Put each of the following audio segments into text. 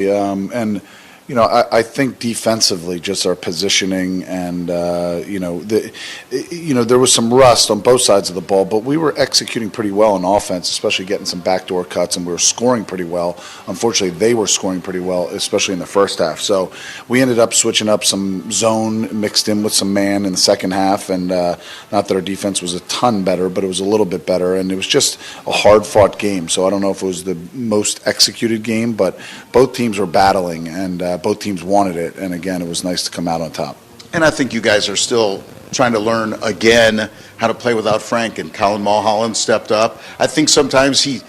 And I think defensively, just our positioning and there was some rust on both sides of the ball, but we were executing pretty well on offense, especially getting some backdoor cuts, and we were scoring pretty well. Unfortunately, they were scoring pretty well, especially in the first half. So we ended up switching up some zone mixed in with some man in the second half, and not that our defense was a ton better, but it was a little bit better, and it was just a hard-fought game. So I don't know if it was the most executed game, but both teams were battling, and both teams wanted it, and again, it was nice to come out on top. And I think you guys are still trying to learn again how to play without Frank, and Colin Mulholland stepped up. I think sometimes he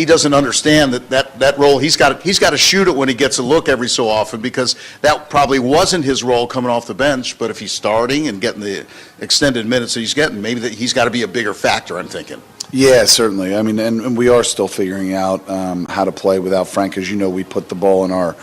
doesn't understand that role. He's got to shoot it when he gets a look every so often, because that probably wasn't his role coming off the bench. But if he's starting and getting the extended minutes that he's getting, maybe he's got to be a bigger factor, I'm thinking. Yeah, certainly. I mean, and we are still figuring out how to play without Frank. As you know, we put the ball in our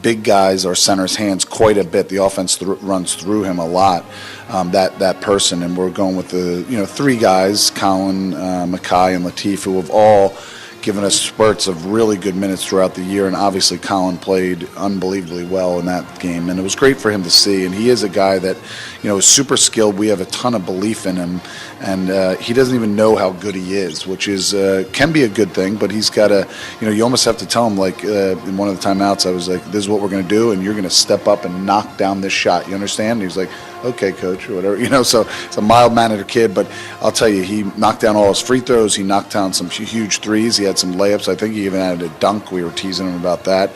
big guys, our center's hands quite a bit. The offense runs through him a lot, that person, and we're going with the three guys, Colin, Mackay, and Latif, who have all given us spurts of really good minutes throughout the year, and obviously Colin played unbelievably well in that game, and it was great for him to see. And he is a guy that is super skilled. We have a ton of belief in him, and he doesn't even know how good he is, which is can be a good thing, but he's got to, you almost have to tell him, like in one of the timeouts, I was like, this is what we're going to do, and you're going to step up and knock down this shot, you understand? And he was like, okay, coach, or whatever, so it's a mild-mannered kid, but I'll tell you, he knocked down all his free throws, he knocked down some huge threes, he had some layups, I think he even added a dunk, we were teasing him about that,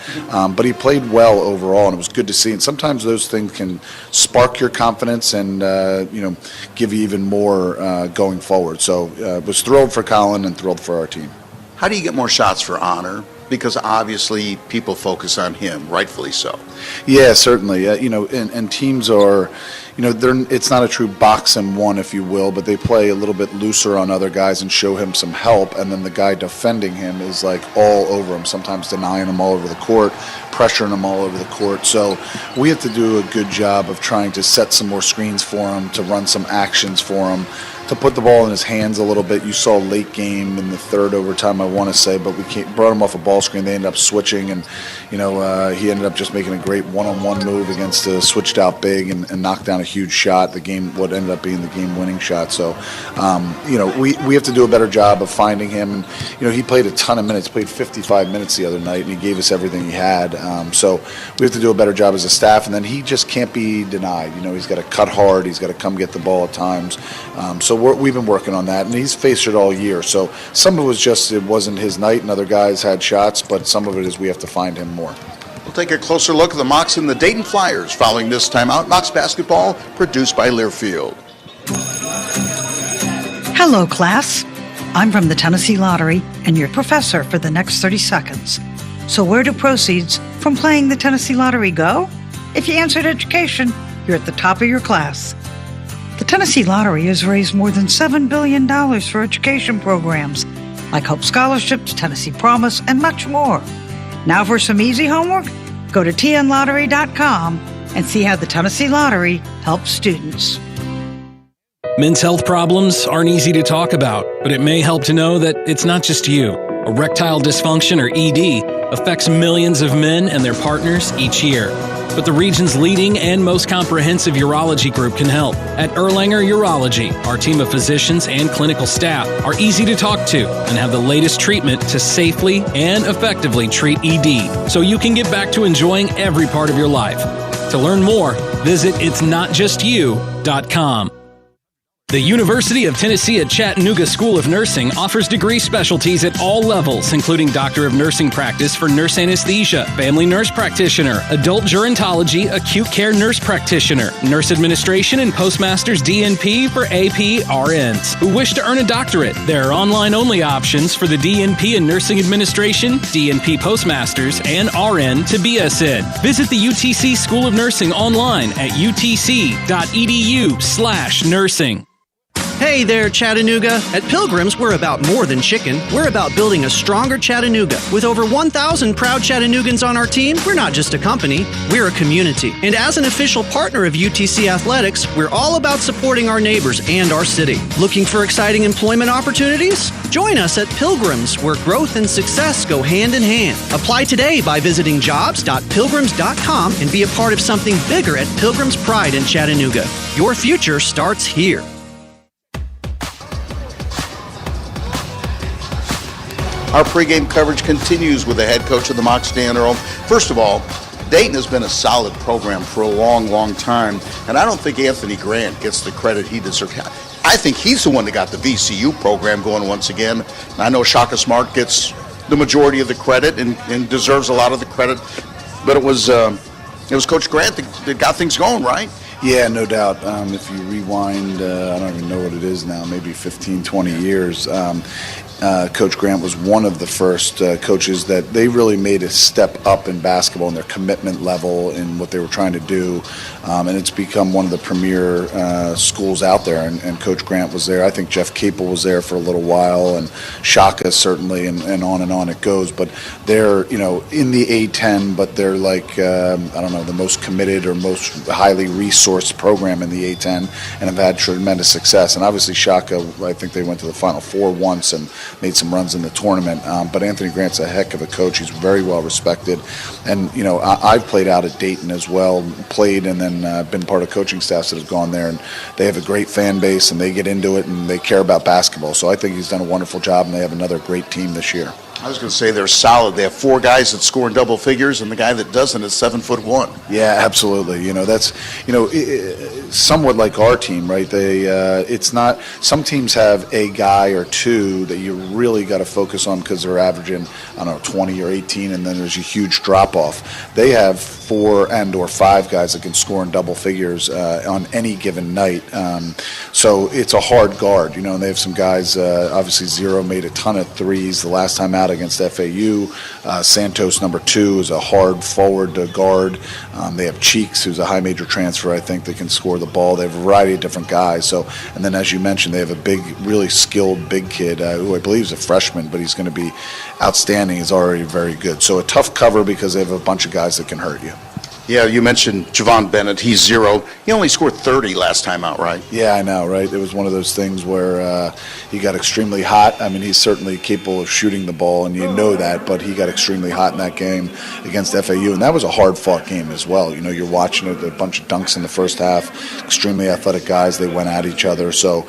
but he played well overall, and it was good to see, and sometimes those things can spark your confidence and, give you even more going forward, so was thrilled for Colin and thrilled for our team. How do you get more shots for Honor? Because obviously people focus on him, rightfully so. Yeah, certainly. And teams are, it's not a true box and one, if you will, but they play a little bit looser on other guys and show him some help, and then the guy defending him is like all over him, sometimes denying him all over the court, pressuring him all over the court. So we have to do a good job of trying to set some more screens for him, to run some actions for him, to put the ball in his hands a little bit. You saw late game in the third overtime, I want to say, but we brought him off a ball screen. They ended up switching, and he ended up just making a great one-on-one move against a switched-out big and knocked down a huge shot. What ended up being the game-winning shot. So, we have to do a better job of finding him. And, he played a ton of minutes. Played 55 minutes the other night, and he gave us everything he had. So we have to do a better job as a staff, and then he just can't be denied. He's got to cut hard. He's got to come get the ball at times. So we've been working on that, and he's faced it all year. So some of it was just it wasn't his night, and other guys had shots, but some of it is we have to find him more. We'll take a closer look at the Mocs and the Dayton Flyers following this timeout. Mocs basketball produced by Learfield. Hello, class. I'm from the Tennessee Lottery and your professor for the next 30 seconds. So where do proceeds from playing the Tennessee Lottery go? If you answered education, you're at the top of your class. The Tennessee Lottery has raised more than $7 billion for education programs like Hope Scholarships, Tennessee Promise, and much more. Now for some easy homework, go to tnlottery.com and see how the Tennessee Lottery helps students. Men's health problems aren't easy to talk about, but it may help to know that it's not just you. Erectile dysfunction, or ED, affects millions of men and their partners each year. But the region's leading and most comprehensive urology group can help. At Erlanger Urology, our team of physicians and clinical staff are easy to talk to and have the latest treatment to safely and effectively treat ED, so you can get back to enjoying every part of your life. To learn more, visit itsnotjustyou.com. The University of Tennessee at Chattanooga School of Nursing offers degree specialties at all levels, including Doctor of Nursing Practice for nurse anesthesia, family nurse practitioner, adult gerontology, acute care nurse practitioner, nurse administration, and postmaster's DNP for AP RNs who wish to earn a doctorate. There are online-only options for the DNP in nursing administration, DNP postmasters, and RN to BSN. Visit the UTC School of Nursing online at utc.edu/nursing. Hey there, Chattanooga. At Pilgrims, we're about more than chicken. We're about building a stronger Chattanooga. With over 1,000 proud Chattanoogans on our team, we're not just a company, we're a community. And as an official partner of UTC Athletics, we're all about supporting our neighbors and our city. Looking for exciting employment opportunities? Join us at Pilgrims, where growth and success go hand in hand. Apply today by visiting jobs.pilgrims.com and be a part of something bigger at Pilgrims Pride in Chattanooga. Your future starts here. Our pregame coverage continues with the head coach of the Mocs, Dan Earl. First of all, Dayton has been a solid program for a long, long time, and I don't think Anthony Grant gets the credit he deserves. I think he's the one that got the VCU program going once again. And I know Shaka Smart gets the majority of the credit and deserves a lot of the credit, but it was Coach Grant that got things going, right? Yeah, no doubt. If you rewind, I don't even know what it is now, maybe 15, 20 years, Coach Grant was one of the first coaches that they really made a step up in basketball and their commitment level in what they were trying to do. And it's become one of the premier schools out there. And Coach Grant was there. I think Jeff Capel was there for a little while, and Shaka certainly, and on it goes. But they're, in the A-10, but they're like, the most committed or most highly resourced program in the A-10 and have had tremendous success. And obviously Shaka, I think they went to the Final Four once and made some runs in the tournament. But Anthony Grant's a heck of a coach. He's very well respected. And, I've played out at Dayton as well, played and then been part of coaching staffs that have gone there. And they have a great fan base, and they get into it, and they care about basketball. So I think he's done a wonderful job, and they have another great team this year. I was going to say they're solid. They have 4 guys that score in double figures, and the guy that doesn't is 7'1". Yeah, absolutely. That's somewhat like our team, right? It's not. Some teams have a guy or two that you really got to focus on because they're averaging, 20 or 18, and then there's a huge drop off. They have 4 and/or 5 guys that can score in double figures on any given night. So it's a hard guard, and they have some guys. Obviously, Zero made a ton of threes the last time out against FAU. Santos, number 2, is a hard forward guard. They have Cheeks, who's a high major transfer, I think, that can score the ball. They have a variety of different guys. So, and then as you mentioned, they have a big, really skilled big kid who I believe is a freshman, but he's going to be outstanding. He's already very good. So a tough cover because they have a bunch of guys that can hurt you. Yeah, you mentioned Javon Bennett. He's 0. He only scored 30 last time out, right? Yeah, I know, right? It was one of those things where he got extremely hot. I mean, he's certainly capable of shooting the ball, and you know that, but he got extremely hot in that game against FAU, and that was a hard-fought game as well. You're watching it, a bunch of dunks in the first half, extremely athletic guys. They went at each other. So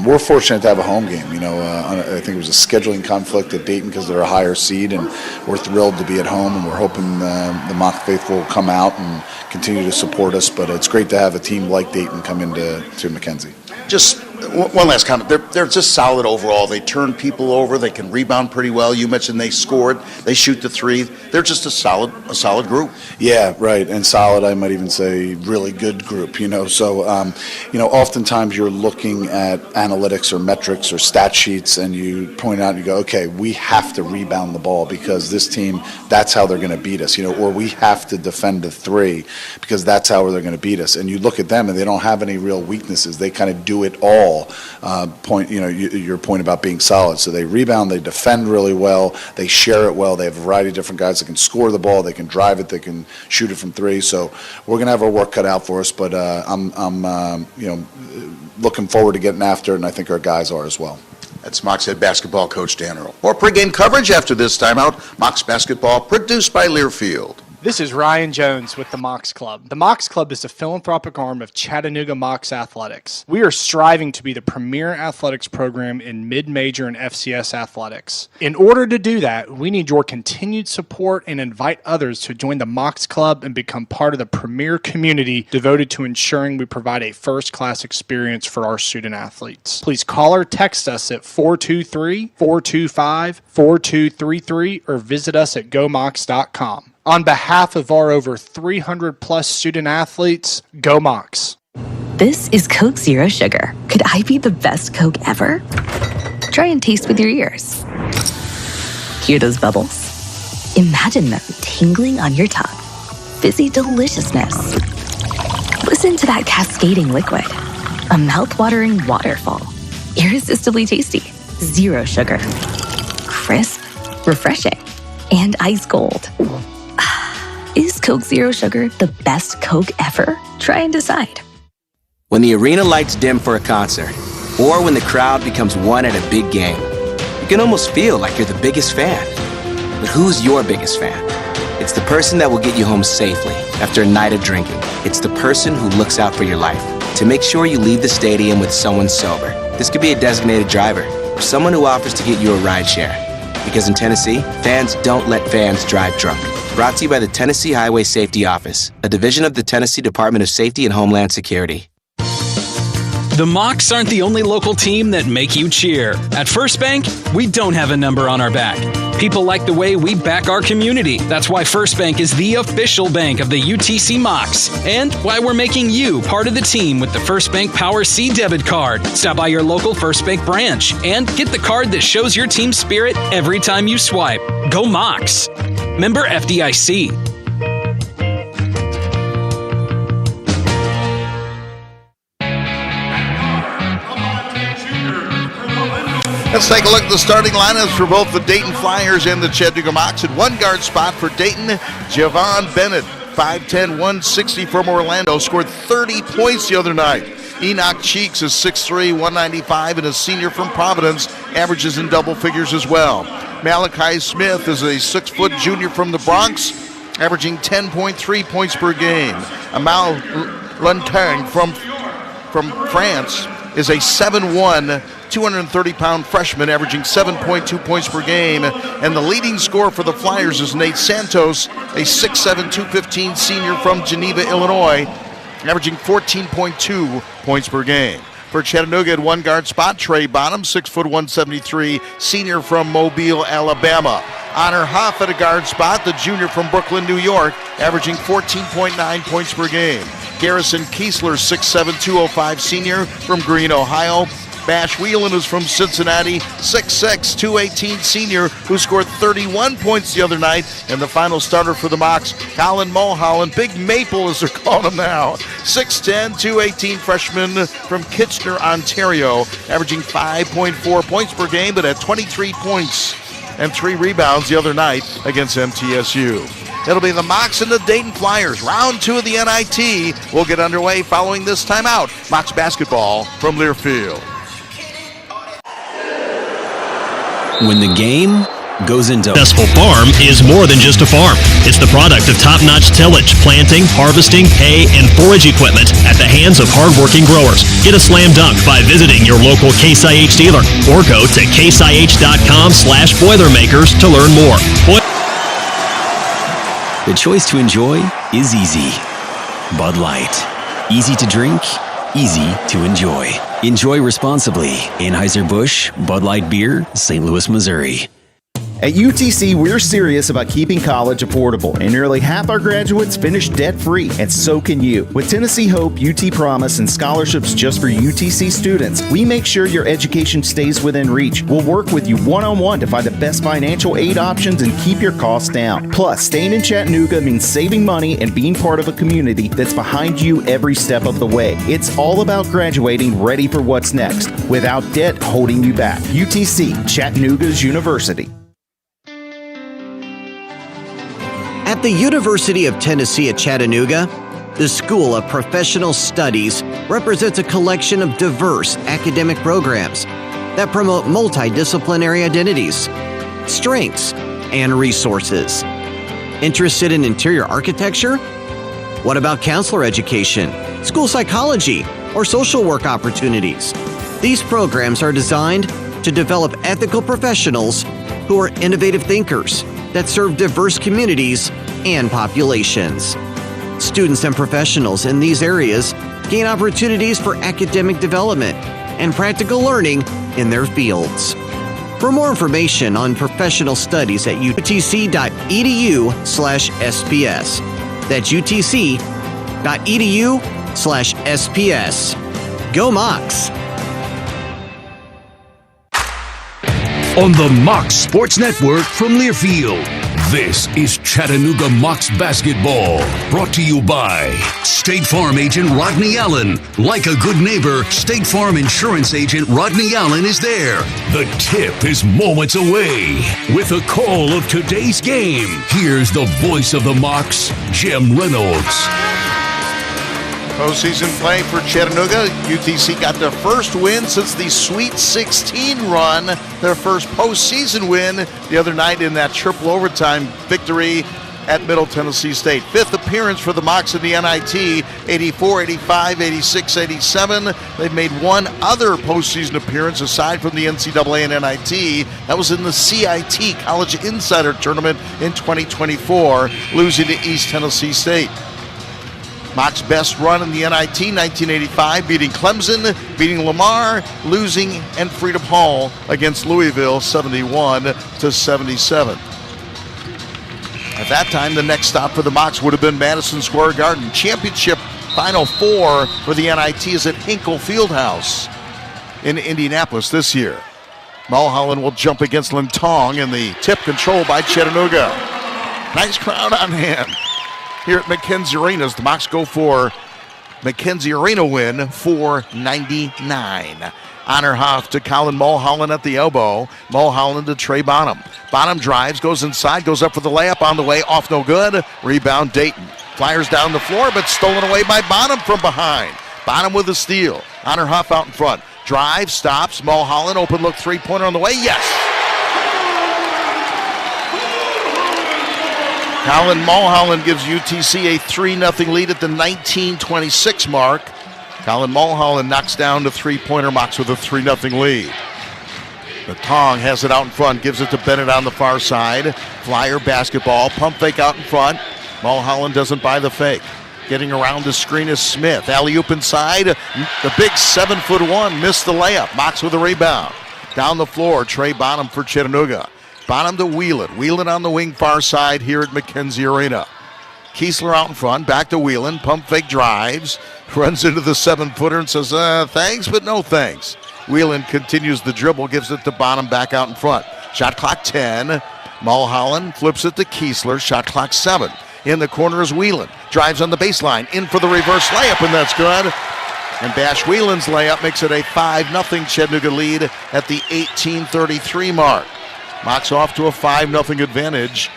we're fortunate to have a home game. I think it was a scheduling conflict at Dayton because they're a higher seed, and we're thrilled to be at home, and we're hoping the Mock faithful will come out and continue to support us, but it's great to have a team like Dayton come into McKenzie. Just one last comment. They're just solid overall. They turn people over. They can rebound pretty well. You mentioned they scored. They shoot the 3. They're just a solid group. Yeah, right. And solid, I might even say really good group, So, oftentimes you're looking at analytics or metrics or stat sheets, and you point out and you go, okay, we have to rebound the ball because this team, that's how they're going to beat us, or we have to defend the 3 because that's how they're going to beat us. And you look at them and they don't have any real weaknesses. They kind of do it all. Your point about being solid. So they rebound, they defend really well, they share it well. They have a variety of different guys that can score the ball, they can drive it, they can shoot it from 3. So we're going to have our work cut out for us. But I'm looking forward to getting after it, and I think our guys are as well. That's Mocs head basketball coach Dan Earl. More pregame coverage after this timeout. Mocs basketball produced by Learfield. This is Ryan Jones with the Mocs Club. The Mocs Club is a philanthropic arm of Chattanooga Mocs Athletics. We are striving to be the premier athletics program in mid-major and FCS athletics. In order to do that, we need your continued support and invite others to join the Mocs Club and become part of the premier community devoted to ensuring we provide a first-class experience for our student athletes. Please call or text us at 423-425-4233 or visit us at gomocs.com. On behalf of our over 300-plus student athletes, go Mocs. This is Coke Zero Sugar. Could I be the best Coke ever? Try and taste with your ears. Hear those bubbles? Imagine them tingling on your tongue. Fizzy deliciousness. Listen to that cascading liquid. A mouth-watering waterfall. Irresistibly tasty. Zero sugar. Crisp, refreshing, and ice cold. Is Coke Zero Sugar the best Coke ever? Try and decide. When the arena lights dim for a concert, or when the crowd becomes one at a big game, you can almost feel like you're the biggest fan. But who's your biggest fan? It's the person that will get you home safely after a night of drinking. It's the person who looks out for your life to make sure you leave the stadium with someone sober. This could be a designated driver or someone who offers to get you a ride share. Because in Tennessee, fans don't let fans drive drunk. Brought to you by the Tennessee Highway Safety Office, a division of the Tennessee Department of Safety and Homeland Security. The Mocs aren't the only local team that make you cheer. At First Bank, we don't have a number on our back. People like the way we back our community. That's why First Bank is the official bank of the UTC Mocs. And why we're making you part of the team with the First Bank Power C debit card. Stop by your local First Bank branch and get the card that shows your team spirit every time you swipe. Go Mocs. Member FDIC. Let's take a look at the starting lineups for both the Dayton Flyers and the Chattanooga Mocs. At one guard spot for Dayton, Javon Bennett, 5'10", 160 from Orlando, scored 30 points the other night. Enoch Cheeks is 6'3", 195, and a senior from Providence, averages in double figures as well. Malachi Smith is a 6-foot junior from the Bronx, averaging 10.3 points per game. Amal Lantang from France is a 7'1", 230-pound freshman, averaging 7.2 points per game. And the leading scorer for the Flyers is Nate Santos, a 6'7", 215 senior from Geneva, Illinois, averaging 14.2 points per game. For Chattanooga at one guard spot, Trey Bonham, 6', 173, senior from Mobile, Alabama. Honor Hoff at a guard spot, the junior from Brooklyn, New York, averaging 14.9 points per game. Garrison Kiesler, 6'7", 205, senior from Greene, Ohio. Bash Whelan is from Cincinnati, 6'6", 218 senior who scored 31 points the other night. And the final starter for the Mocs, Colin Mulholland, Big Maple as they're calling him now, 6'10", 218 freshman from Kitchener, Ontario, averaging 5.4 points per game, but at 23 points and 3 rebounds the other night against MTSU. It'll be the Mocs and the Dayton Flyers. Round 2 of the NIT will get underway following this timeout. Mocs basketball from Learfield. When the game goes into successful farm is more than just a farm. It's the product of top-notch tillage, planting, harvesting, hay, and forage equipment at the hands of hardworking growers. Get a slam dunk by visiting your local Case IH dealer or go to caseih.com/Boilermakers to learn more. The choice to enjoy is easy. Bud Light. Easy to drink, easy to enjoy. Enjoy responsibly. Anheuser-Busch, Bud Light Beer, St. Louis, Missouri. At UTC, we're serious about keeping college affordable, and nearly half our graduates finish debt-free, and so can you. With Tennessee Hope, UT Promise, and scholarships just for UTC students, we make sure your education stays within reach. We'll work with you one-on-one to find the best financial aid options and keep your costs down. Plus, staying in Chattanooga means saving money and being part of a community that's behind you every step of the way. It's all about graduating ready for what's next, without debt holding you back. UTC, Chattanooga's university. At the University of Tennessee at Chattanooga, the School of Professional Studies represents a collection of diverse academic programs that promote multidisciplinary identities, strengths, and resources. Interested in interior architecture? What about counselor education, school psychology, or social work opportunities? These programs are designed to develop ethical professionals who are innovative thinkers that serve diverse communities and populations. Students and professionals in these areas gain opportunities for academic development and practical learning in their fields. For more information on professional studies at utc.edu/SPS. That's utc.edu/SPS. Go Mocs! On the Mocs Sports Network from Learfield, this is Chattanooga Mocs Basketball, brought to you by State Farm Agent Rodney Allen. Like a good neighbor, State Farm Insurance Agent Rodney Allen is there. The tip is moments away. With a call of today's game, here's the voice of the Mocs, Jim Reynolds. Postseason play for Chattanooga. UTC got their first win since the Sweet 16 run. Their first postseason win the other night in that triple overtime victory at Middle Tennessee State. Fifth appearance for the Mocs in the NIT, 84, 85, 86, 87. They've made one other postseason appearance aside from the NCAA and NIT. That was in the CIT College Insider Tournament in 2024, losing to East Tennessee State. Mocs' best run in the NIT, 1985, beating Clemson, beating Lamar, losing and Freedom Hall against Louisville, 71-77. At that time, the next stop for the Mocs would have been Madison Square Garden. Championship Final Four for the NIT is at Hinkle Fieldhouse in Indianapolis this year. Mulholland will jump against Lintong in the tip control by Chattanooga. Nice crowd on hand here at McKenzie Arena as the Mocs go for McKenzie Arena win, 499. Honor Huff to Colin Mulholland at the elbow. Mulholland to Trey Bonham. Bonham drives, goes inside, goes up for the layup on the way, off no good. Rebound Dayton. Flyers down the floor, but stolen away by Bonham from behind. Bonham with a steal. Honor Huff out in front. Drive, stops, Mulholland, open look three-pointer on the way, yes! Colin Mulholland gives UTC a 3-0 lead at the 19:26 mark. Colin Mulholland knocks down the three-pointer. Mocs with a 3-0 lead. The Tong has it out in front, gives it to Bennett on the far side. Flyer basketball, pump fake out in front. Mulholland doesn't buy the fake. Getting around the screen is Smith. Alley-oop inside. The big 7'1" missed the layup. Mocs with a rebound. Down the floor, Trey Bonham for Chattanooga. Bonham to Whelan. Whelan on the wing far side here at McKenzie Arena. Kiesler out in front, back to Whelan. Pump fake drives. Runs into the 7-footer and says, thanks, but no thanks. Whelan continues the dribble, gives it to Bonham back out in front. Shot clock 10. Mulholland flips it to Kiesler. Shot clock 7. In the corner is Whelan. Drives on the baseline. In for the reverse layup, and that's good. And Bash Whelan's layup makes it a 5-0 Chattanooga lead at the 18:33 mark. Mocs off to a 5-0 advantage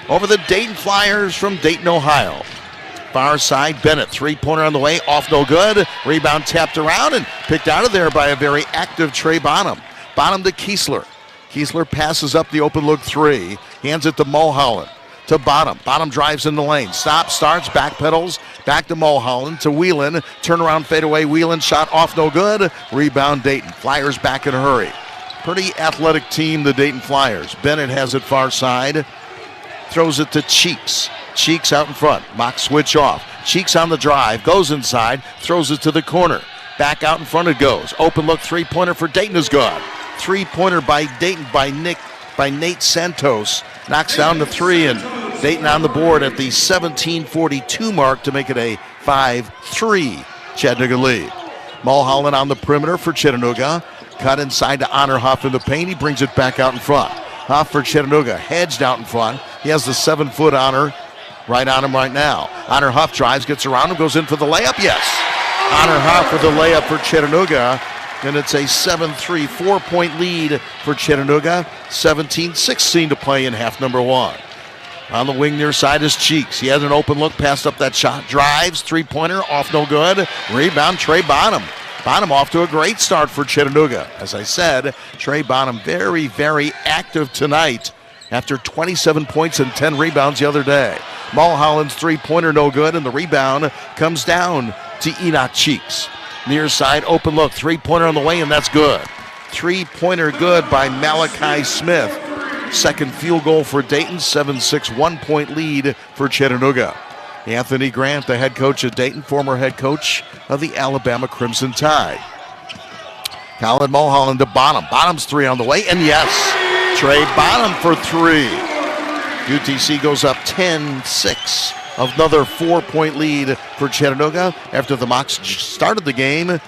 over the Dayton Flyers from Dayton, Ohio. Far side, Bennett, three-pointer on the way, off no good. Rebound tapped around and picked out of there by a very active Trey Bonham. Bonham to Kiesler. Kiesler passes up the open look three, hands it to Mulholland. To Bonham. Bonham drives in the lane. Stops, starts, backpedals. Back to Mulholland, to Whelan. Turnaround fadeaway, Whelan shot off no good. Rebound Dayton. Flyers back in a hurry. Pretty athletic team, the Dayton Flyers. Bennett has it far side. Throws it to Cheeks. Cheeks out in front. Mocs switch off. Cheeks on the drive. Goes inside. Throws it to the corner. Back out in front it goes. Open look three-pointer for Dayton is good. Three-pointer by Dayton by Nate Santos. Knocks down the three, and Dayton on the board at the 17:42 mark to make it a 5-3 Chattanooga lead. Mulholland on the perimeter for Chattanooga. Cut inside to Honor Huff in the paint. He brings it back out in front. Huff for Chattanooga. Hedged out in front. He has the 7-foot Honor right on him right now. Honor Huff drives, gets around him, goes in for the layup. Yes. Honor Huff with the layup for Chattanooga. And it's a 7-3, 4-point lead for Chattanooga. 17:16 to play in half number one. On the wing near side is Cheeks. He has an open look, passed up that shot. Drives, three-pointer, off no good. Rebound, Trey Bonham. Bonham off to a great start for Chattanooga. As I said, Trey Bonham very, very active tonight after 27 points and 10 rebounds the other day. Mulholland's three-pointer no good, and the rebound comes down to Enoch Cheeks. Near side, open look, three-pointer on the way, and that's good. Three-pointer good by Malachi Smith. Second field goal for Dayton, 7-6, 1-point lead for Chattanooga. Anthony Grant, the head coach of Dayton, former head coach of the Alabama Crimson Tide. Colin Mulholland to Bonham. Bonham's three on the way, and yes, Trey Bonham for three. UTC goes up 10-6. Another 4-point lead for Chattanooga after the Mocs started the game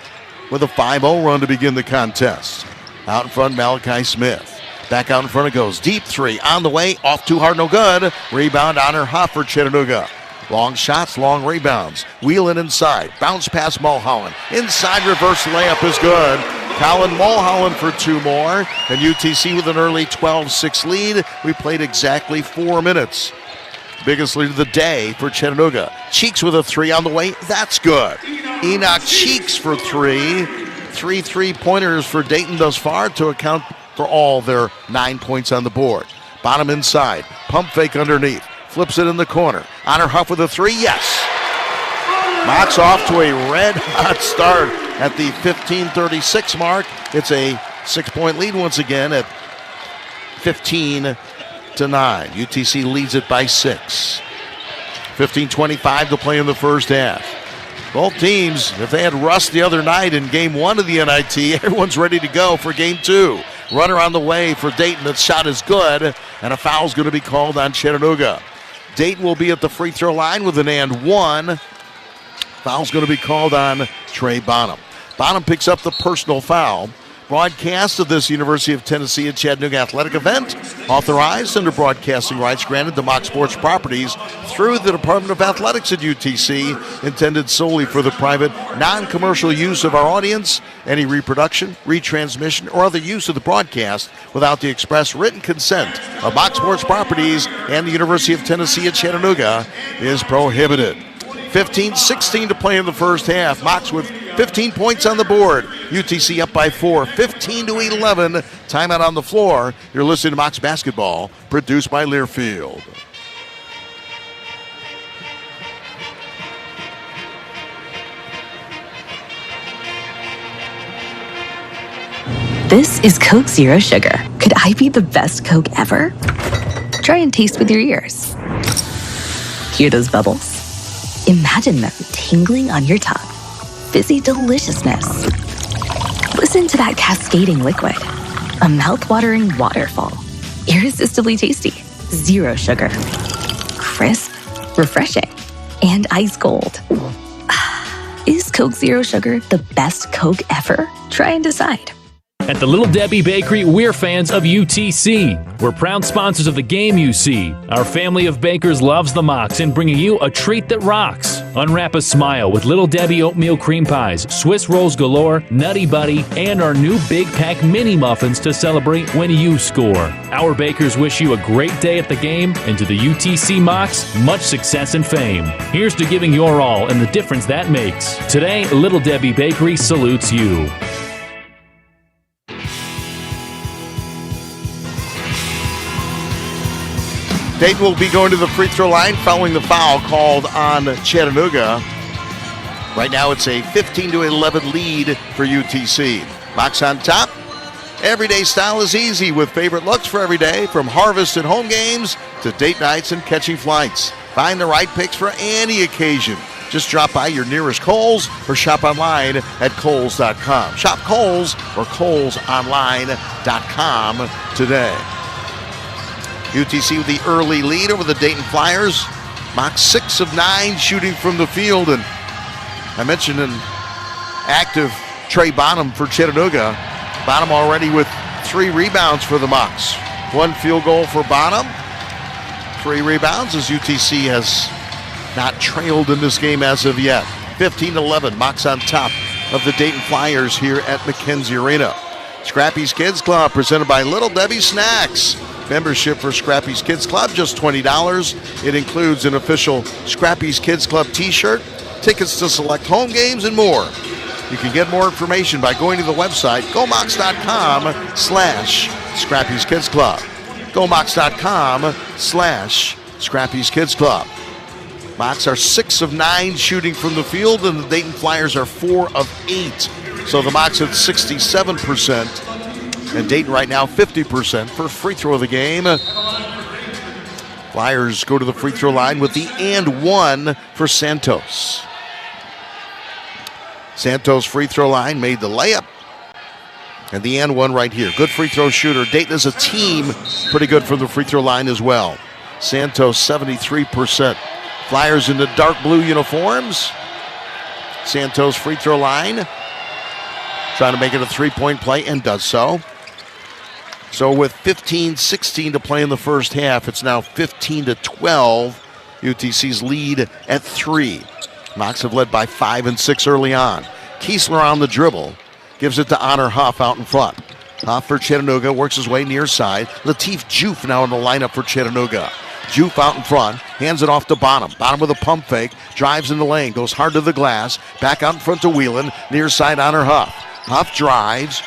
with a 5-0 run to begin the contest. Out in front, Malachi Smith. Back out in front it goes. Deep three on the way. Off too hard, no good. Rebound, Honor Huff for Chattanooga. Long shots, long rebounds. Wheeling inside. Bounce past Mulholland. Inside reverse layup is good. Colin Mulholland for two more. And UTC with an early 12-6 lead. We played exactly 4 minutes. Biggest lead of the day for Chattanooga. Cheeks with a three on the way. That's good. Enoch Cheeks for 3. 3 3-pointers for Dayton thus far to account for all their 9 points on the board. Bottom inside, pump fake underneath, flips it in the corner. Honor Huff with a 3, yes. Mocs off to a red-hot start at the 15:36 mark. It's a 6-point lead once again at 15-9. UTC leads it by 6. 15:25 to play in the first half. Both teams, if they had rust the other night in game 1 of the NIT, everyone's ready to go for game 2. Runner on the way for Dayton. That shot is good, and a foul's going to be called on Chattanooga. Dayton will be at the free throw line with an and 1. Foul's going to be called on Trey Bonham. Bonham picks up the personal foul. Broadcast of this University of Tennessee at Chattanooga athletic event authorized under broadcasting rights granted to Mock Sports Properties through the Department of Athletics at UTC, intended solely for the private, non-commercial use of our audience. Any reproduction, retransmission, or other use of the broadcast without the express written consent of Mock Sports Properties and the University of Tennessee at Chattanooga is prohibited. 15-16 to play in the first half. Mocs with 15 points on the board. UTC up by 4, 15-11. Timeout on the floor. You're listening to Mocs Basketball, produced by Learfield. This is Coke Zero Sugar. Could I be the best Coke ever? Try and taste with your ears. Hear those bubbles? Imagine them tingling on your tongue. Fizzy deliciousness. Listen to that cascading liquid. A mouth-watering waterfall. Irresistibly tasty. Zero sugar. Crisp, refreshing, and ice cold. Is Coke Zero Sugar the best Coke ever? Try and decide. At the Little Debbie Bakery, we're fans of UTC. We're proud sponsors of the game you see. Our family of bakers loves the Mocs and bringing you a treat that rocks. Unwrap a smile with Little Debbie oatmeal cream pies, Swiss rolls galore, Nutty Buddy, and our new Big Pack mini muffins to celebrate when you score. Our bakers wish you a great day at the game, and to the UTC Mocs, much success and fame. Here's to giving your all and the difference that makes. Today, Little Debbie Bakery salutes you. Dayton will be going to the free throw line following the foul called on Chattanooga. Right now it's a 15-11 lead for UTC. Mocs on top. Everyday style is easy with favorite looks for every day, from harvest and home games to date nights and catching flights. Find the right picks for any occasion. Just drop by your nearest Kohl's or shop online at Kohls.com. Shop Kohl's or KohlsOnline.com today. UTC with the early lead over the Dayton Flyers. Mocs 6 of 9 shooting from the field. And I mentioned an active Trey Bonham for Chattanooga. Bonham already with 3 rebounds for the Mocs. 1 field goal for Bonham. 3 rebounds as UTC has not trailed in this game as of yet. 15-11, Mocs on top of the Dayton Flyers here at McKenzie Arena. Scrappy's Kids Club presented by Little Debbie Snacks. Membership for Scrappy's Kids Club, just $20. It includes an official Scrappy's Kids Club t-shirt, tickets to select home games, and more. You can get more information by going to the website, gomocs.com/Scrappy's Kids Club. gomocs.com/Scrappy's Kids Club. Mocs are 6 of 9 shooting from the field, and the Dayton Flyers are 4 of 8. So the Mocs at 67%. And Dayton right now 50% for free throw of the game. Flyers go to the free throw line with the and 1 for Santos. Santos free throw line made the layup. And the and 1 right here. Good free throw shooter. Dayton as a team pretty good from the free throw line as well. Santos 73%. Flyers in the dark blue uniforms. Santos free throw line. Trying to make it a 3-point play and does so. So with 15-16 to play in the first half, it's now 15-12. UTC's lead at 3. Mocs have led by 5 and 6 early on. Kiesler on the dribble. Gives it to Honor Huff out in front. Huff for Chattanooga works his way near side. Latif Juf now in the lineup for Chattanooga. Juve out in front, hands it off to Bonham. Bonham with a pump fake, drives in the lane, goes hard to the glass, back out in front to Whelan, near side Honor Huff. Huff drives,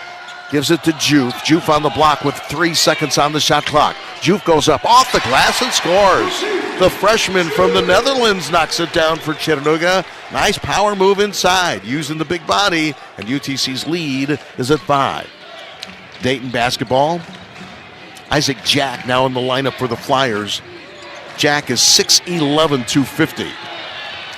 gives it to Juve. Juve on the block with 3 seconds on the shot clock. Juve goes up off the glass and scores. The freshman from the Netherlands knocks it down for Chattanooga. Nice power move inside, using the big body, and UTC's lead is at 5. Dayton basketball. Isaac Jack now in the lineup for the Flyers. Jack is 6'11", 250.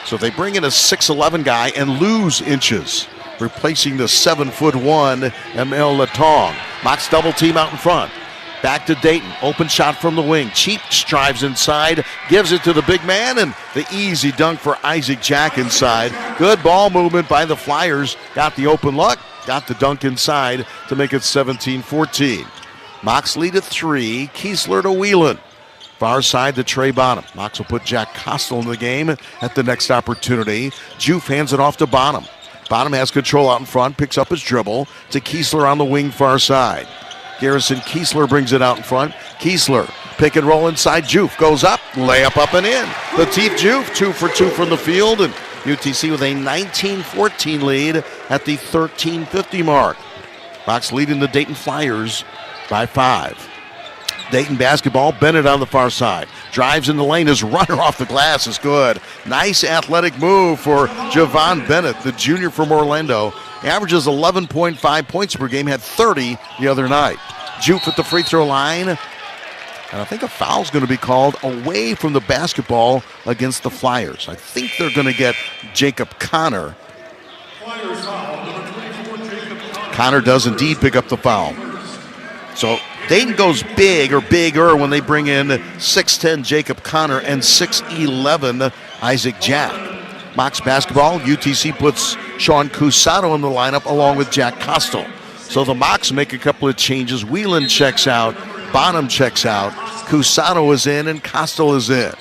So they bring in a 6'11" guy and lose inches, replacing the 7'1" ML Latong. Mocs double team out in front. Back to Dayton. Open shot from the wing. Cheeks drives inside, gives it to the big man, and the easy dunk for Isaac Jack inside. Good ball movement by the Flyers. Got the open look, got the dunk inside to make it 17-14. Mocs lead at 3. Kiesler to Whelan. Far side to Trey Bonham. Mocs will put Jack Costel in the game at the next opportunity. Juve hands it off to Bonham. Bonham has control out in front, picks up his dribble to Kiesler on the wing far side. Garrison Kiesler brings it out in front. Kiesler, pick and roll inside. Juve goes up, layup up and in. Latif Juve, 2 for 2 from the field, and UTC with a 19-14 lead at the 13:50 mark. Mocs leading the Dayton Flyers by 5. Dayton basketball, Bennett on the far side. Drives in the lane, his runner off the glass is good. Nice athletic move for Javon Bennett, the junior from Orlando. Averages 11.5 points per game, had 30 the other night. Juve at the free throw line. And I think a foul's going to be called away from the basketball against the Flyers. I think they're going to get Jacob Connor. Connor does indeed pick up the foul. So Dayton goes big or bigger when they bring in 6'10" Jacob Connor and 6'11" Isaac Jack. Mocs basketball, UTC puts Sean Cusato in the lineup along with Jack Costel. So the Mocs make a couple of changes. Whelan checks out, Bonham checks out, Cusato is in, and Costel is in.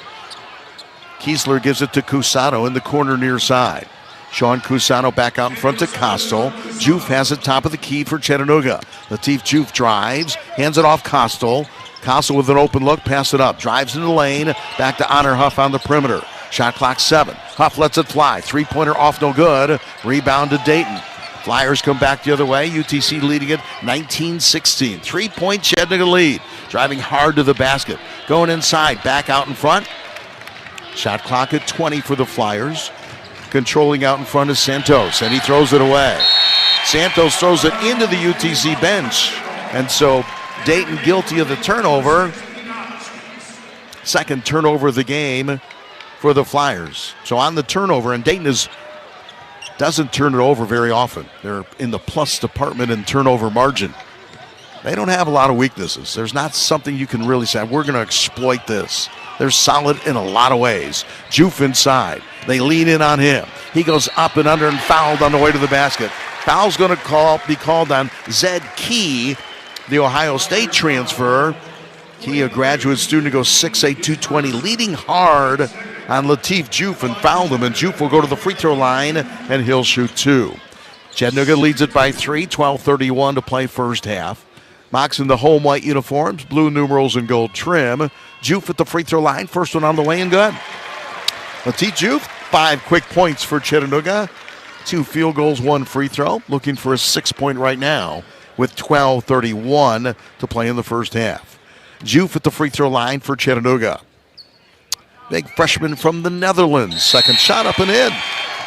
Kiesler gives it to Cusato in the corner near side. Sean Cusato back out in front to Costel. Juve has it top of the key for Chattanooga. Latif Juve drives, hands it off Costel. Costel with an open look, pass it up. Drives in the lane, back to Honor Huff on the perimeter. Shot clock 7. Huff lets it fly. Three-pointer off, no good. Rebound to Dayton. Flyers come back the other way. UTC leading it 19-16. 3-point Chattanooga lead. Driving hard to the basket. Going inside, back out in front. Shot clock at 20 for the Flyers. Controlling out in front is Santos, and he throws it away. Santos throws it into the UTC bench. And so Dayton guilty of the turnover. Second turnover of the game for the Flyers. So on the turnover, and Dayton doesn't turn it over very often. They're in the plus department in turnover margin. They don't have a lot of weaknesses. There's not something you can really say, we're going to exploit this. They're solid in a lot of ways. Juve inside. They lean in on him. He goes up and under and fouled on the way to the basket. Foul's going to be called on Zed Key, the Ohio State transfer. Key, a graduate student, goes 6'8", 220, leading hard on Latif Juve and fouled him. And Juve will go to the free throw line, and he'll shoot 2. Chattanooga leads it by 3, 12:31 to play first half. Mocs in the home white uniforms, blue numerals and gold trim. Juve at the free throw line, first one on the way and good. Latif Juve, 5 quick points for Chattanooga. 2 field goals, 1 free throw. Looking for a 6-point right now with 12:31 to play in the first half. Juve at the free throw line for Chattanooga. Big freshman from the Netherlands. Second shot up and in.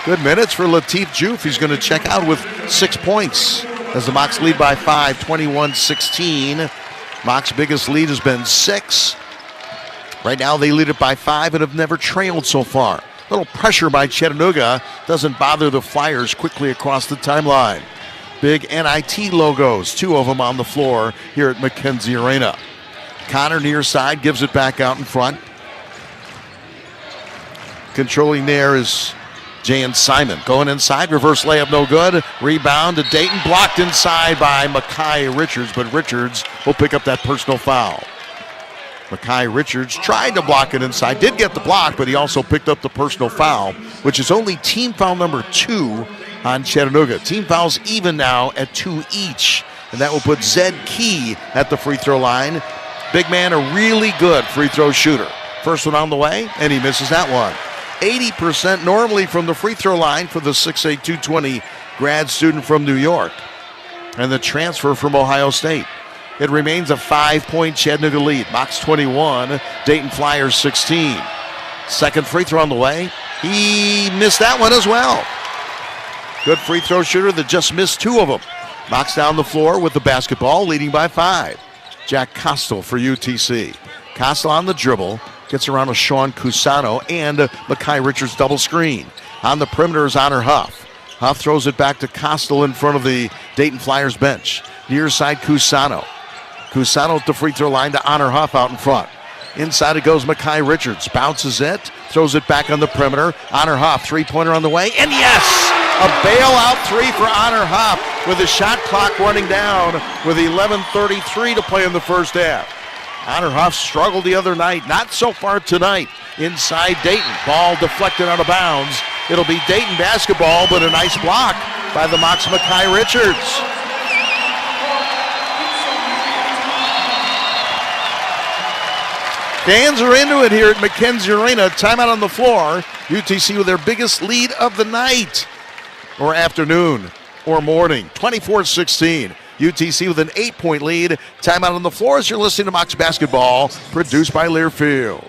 Good minutes for Latif Juve. He's going to check out with 6 points as the Mocs lead by 5, 21-16. Mocs' biggest lead has been 6. Right now they lead it by 5 and have never trailed so far. A little pressure by Chattanooga doesn't bother the Flyers quickly across the timeline. Big NIT logos, 2 of them on the floor here at McKenzie Arena. Connor near side gives it back out in front. Controlling there is Jan Simon. Going inside, reverse layup no good. Rebound to Dayton, blocked inside by Makai Richards, but Richards will pick up that personal foul. Makai Richards tried to block it inside, did get the block, but he also picked up the personal foul, which is only team foul number 2 on Chattanooga. Team fouls even now at 2 each, and that will put Zed Key at the free throw line. Big man, a really good free throw shooter. First one on the way, and he misses that one. 80% normally from the free throw line for the 6'8", 220 grad student from New York. And the transfer from Ohio State. It remains a 5-point Chattanooga lead. Mocs 21, Dayton Flyers 16. Second free throw on the way. He missed that one as well. Good free throw shooter that just missed 2 of them. Mocs down the floor with the basketball, leading by 5. Jack Costel for UTC. Costel on the dribble. Gets around a Sean Cusano and Makai Richards double screen. On the perimeter is Honor Huff. Huff throws it back to Costel in front of the Dayton Flyers bench. Near side Cusano. Cusano at the free throw line to Honor Huff out in front. Inside it goes Makai Richards. Bounces it. Throws it back on the perimeter. Honor Huff, three-pointer on the way. And yes! A bailout 3 for Honor Huff with the shot clock running down with 11:33 to play in the first half. Honor Huff struggled the other night. Not so far tonight. Inside Dayton. Ball deflected out of bounds. It'll be Dayton basketball, but a nice block by the Mocs' Makai Richards. Fans are into it here at McKenzie Arena. Timeout on the floor. UTC with their biggest lead of the night, or afternoon, or morning. 24-16. UTC with an 8-point lead. Timeout on the floor as you're listening to Mocs Basketball, produced by Learfield.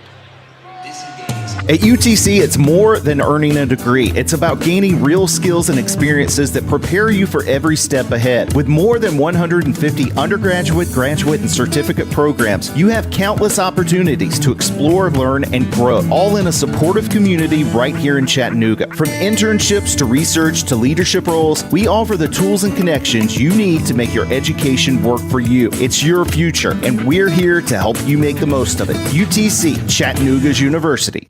At UTC, it's more than earning a degree. It's about gaining real skills and experiences that prepare you for every step ahead. With more than 150 undergraduate, graduate, and certificate programs, you have countless opportunities to explore, learn, and grow, all in a supportive community right here in Chattanooga. From internships to research to leadership roles, we offer the tools and connections you need to make your education work for you. It's your future, and we're here to help you make the most of it. UTC, Chattanooga's university.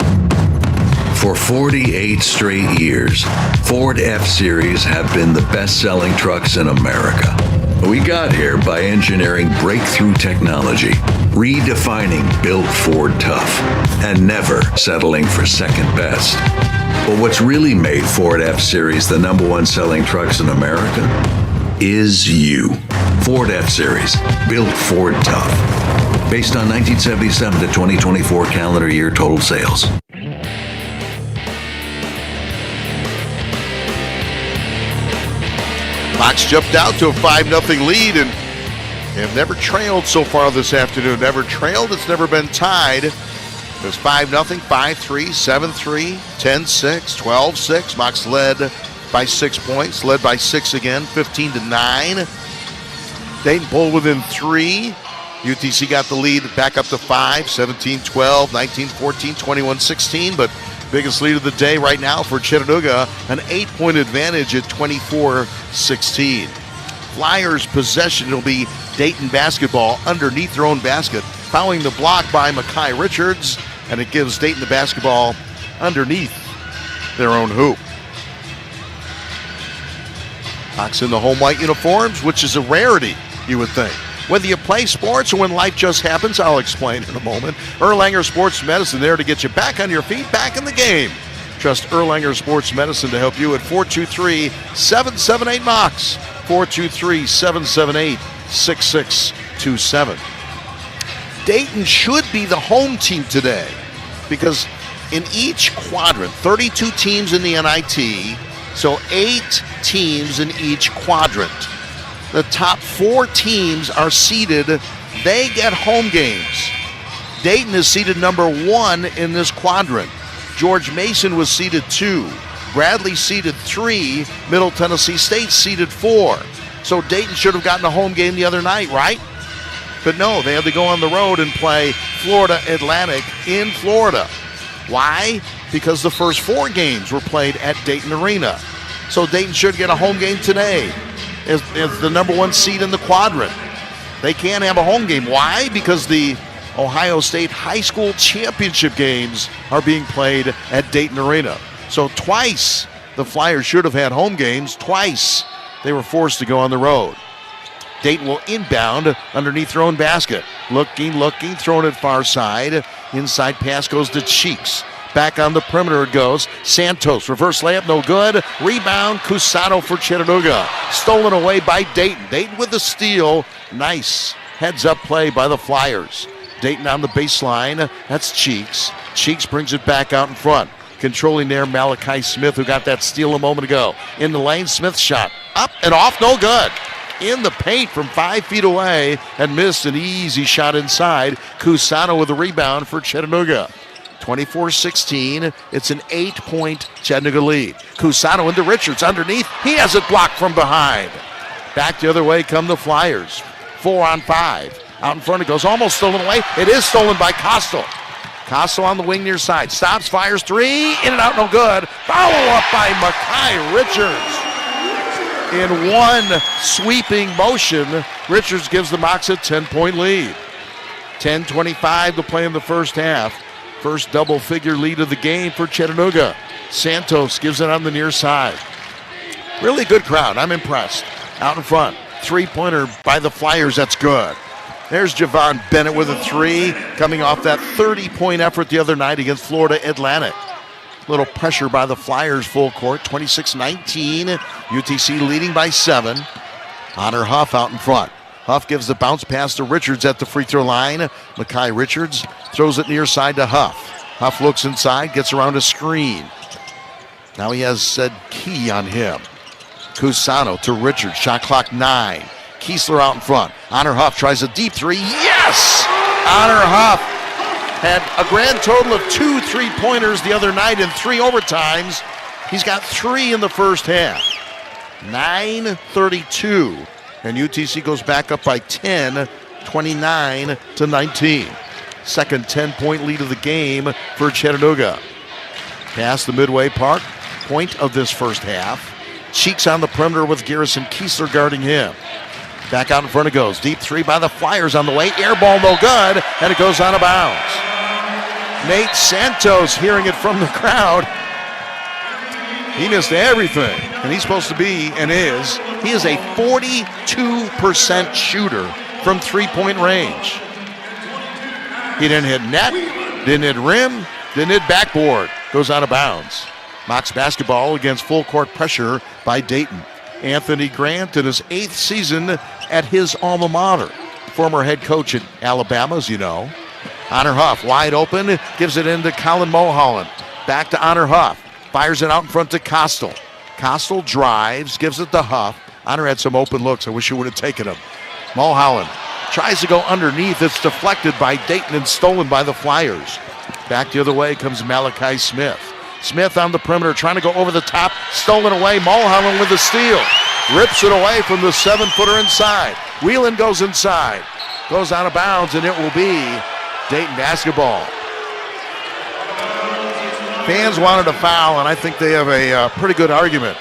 For 48 straight years, Ford F-Series have been the best-selling trucks in America. We got here by engineering breakthrough technology, redefining Built Ford Tough, and never settling for second best. But what's really made Ford F-Series the #1 selling trucks in America is you. Ford F-Series, Built Ford Tough. Based on 1977 to 2024 calendar year total sales. Mocs jumped out to a 5-0 lead and have never trailed so far this afternoon. Never trailed, it's never been tied. It was 5-0, 5-3, 7-3, 10-6, 12-6. Mocs led by 6 points, led by 6 again, 15-9. Dayton pulled within 3. UTC got the lead back up to 5, 17-12, 19-14, 21-16, but biggest lead of the day right now for Chattanooga, an 8-point advantage at 24-16. Flyers possession will be Dayton basketball underneath their own basket, following the block by Makai Richards, and it gives Dayton the basketball underneath their own hoop. Mocs in the home white uniforms, which is a rarity, you would think. Whether you play sports or when life just happens, I'll explain in a moment. Erlanger Sports Medicine there to get you back on your feet, back in the game. Trust Erlanger Sports Medicine to help you at 423-778-MOCS, 423-778-6627. Dayton should be the home team today because in each quadrant, 32 teams in the NIT, so 8 teams in each quadrant. The top 4 teams are seeded. They get home games. Dayton is seeded #1 in this quadrant. George Mason was seeded 2. Bradley seeded 3. Middle Tennessee State seeded 4. So Dayton should have gotten a home game the other night, right? But no, they had to go on the road and play Florida Atlantic in Florida. Why? Because the first 4 games were played at Dayton Arena. So Dayton should get a home game today. As the #1 seed in the quadrant. They can't have a home game. Why? Because the Ohio State high school championship games are being played at Dayton Arena. So twice the Flyers should have had home games. Twice they were forced to go on the road. Dayton will inbound underneath their own basket. Looking, throwing it far side. Inside pass goes to Cheeks. Back on the perimeter it goes. Santos, reverse layup, no good. Rebound, Cusano for Chattanooga. Stolen away by Dayton. Dayton with the steal. Nice heads-up play by the Flyers. Dayton on the baseline. That's Cheeks. Cheeks brings it back out in front. Controlling there, Malachi Smith, who got that steal a moment ago. In the lane, Smith's shot. Up and off, no good. In the paint from 5 feet away and missed an easy shot inside. Cusano with a rebound for Chattanooga. 24-16. It's an 8-point Chattanooga lead. Cusano into Richards underneath. He has it blocked from behind. Back the other way come the Flyers. 4 on 5. Out in front it goes, almost stolen away. It is stolen by Costal. Costal on the wing near side. Stops, fires 3. In and out, no good. Follow up by Makai Richards. In one sweeping motion, Richards gives the Mocs a 10-point lead. 10:25 to play in the first half. First double-figure lead of the game for Chattanooga. Santos gives it on the near side. Really good crowd. I'm impressed. Out in front. 3-pointer by the Flyers. That's good. There's Javon Bennett with a 3, coming off that 30-point effort the other night against Florida Atlantic. Little pressure by the Flyers full court. 26-19. UTC leading by 7. Honor Huff out in front. Huff gives the bounce pass to Richards at the free throw line. Makai Richards throws it near side to Huff. Huff looks inside, gets around a screen. Now he has said Key on him. Cusano to Richards, shot clock 9. Kiesler out in front. Honor Huff tries a deep 3. Yes! Honor Huff had a grand total of 2 3-pointers the other night in 3 overtimes. He's got 3 in the first half. 9:32. And UTC goes back up by 10, 29-19. Second 10-point lead of the game for Chattanooga. Past the midway mark, point of this first half. Cheeks on the perimeter with Garrison Kiesler guarding him. Back out in front it goes. Deep 3 by the Flyers on the way. Air ball no good, and it goes out of bounds. Nate Santos hearing it from the crowd. He missed everything, and he's supposed to be, and is. He is a 42% shooter from 3-point range. He didn't hit net, didn't hit rim, didn't hit backboard. Goes out of bounds. Mocs basketball against full court pressure by Dayton. Anthony Grant in his 8th season at his alma mater. Former head coach at Alabama, as you know. Honor Huff wide open, gives it into Colin Mulholland. Back to Honor Huff. Fires it out in front to Costal. Costal drives, gives it to Huff. Honor had some open looks. I wish he would have taken them. Mulholland tries to go underneath. It's deflected by Dayton and stolen by the Flyers. Back the other way comes Malachi Smith. Smith on the perimeter trying to go over the top. Stolen away. Mulholland with the steal. Rips it away from the 7-footer inside. Whelan goes inside. Goes out of bounds, and it will be Dayton basketball. Fans wanted a foul, and I think they have a pretty good argument.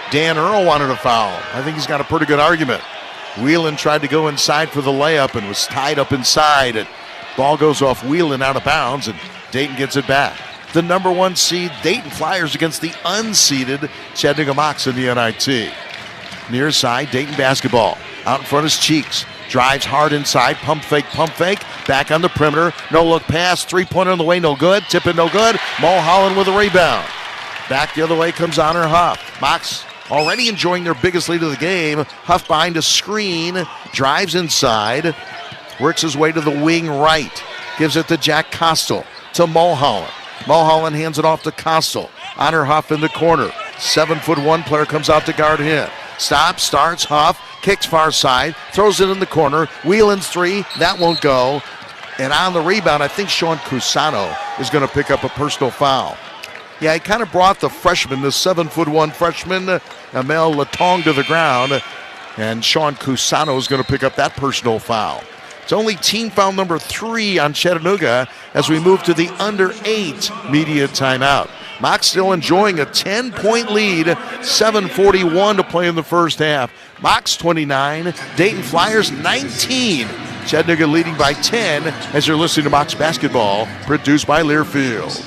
Dan Earl wanted a foul. I think he's got a pretty good argument. Whelan tried to go inside for the layup and was tied up inside. And ball goes off Whelan out of bounds, and Dayton gets it back. The number 1 seed Dayton Flyers against the unseeded Chattanooga Mocs in the NIT. Near side, Dayton basketball. Out in front is Cheeks. Drives hard inside, pump fake. Back on the perimeter, no look pass, 3-pointer on the way, no good. Tip it, no good. Mulholland with a rebound. Back the other way comes Honor Huff. Mocs already enjoying their biggest lead of the game. Huff behind a screen, drives inside, works his way to the wing right. Gives it to Jack Costal, to Mulholland. Mulholland hands it off to Costal. Honor Huff in the corner. 7'1" player comes out to guard him. Stops, starts, Huff, kicks far side, throws it in the corner. Whelan's 3, that won't go. And on the rebound, I think Sean Cusano is going to pick up a personal foul. Yeah, he kind of brought the freshman, the 7'1" freshman, Amel Latong, to the ground. And Sean Cusano is going to pick up that personal foul. It's only team foul number 3 on Chattanooga as we move to the under 8 media timeout. Mocs still enjoying a 10-point lead, 7:41 to play in the first half. Mocs 29, Dayton Flyers 19. Chattanooga leading by 10 as you're listening to Mocs basketball, produced by Learfield.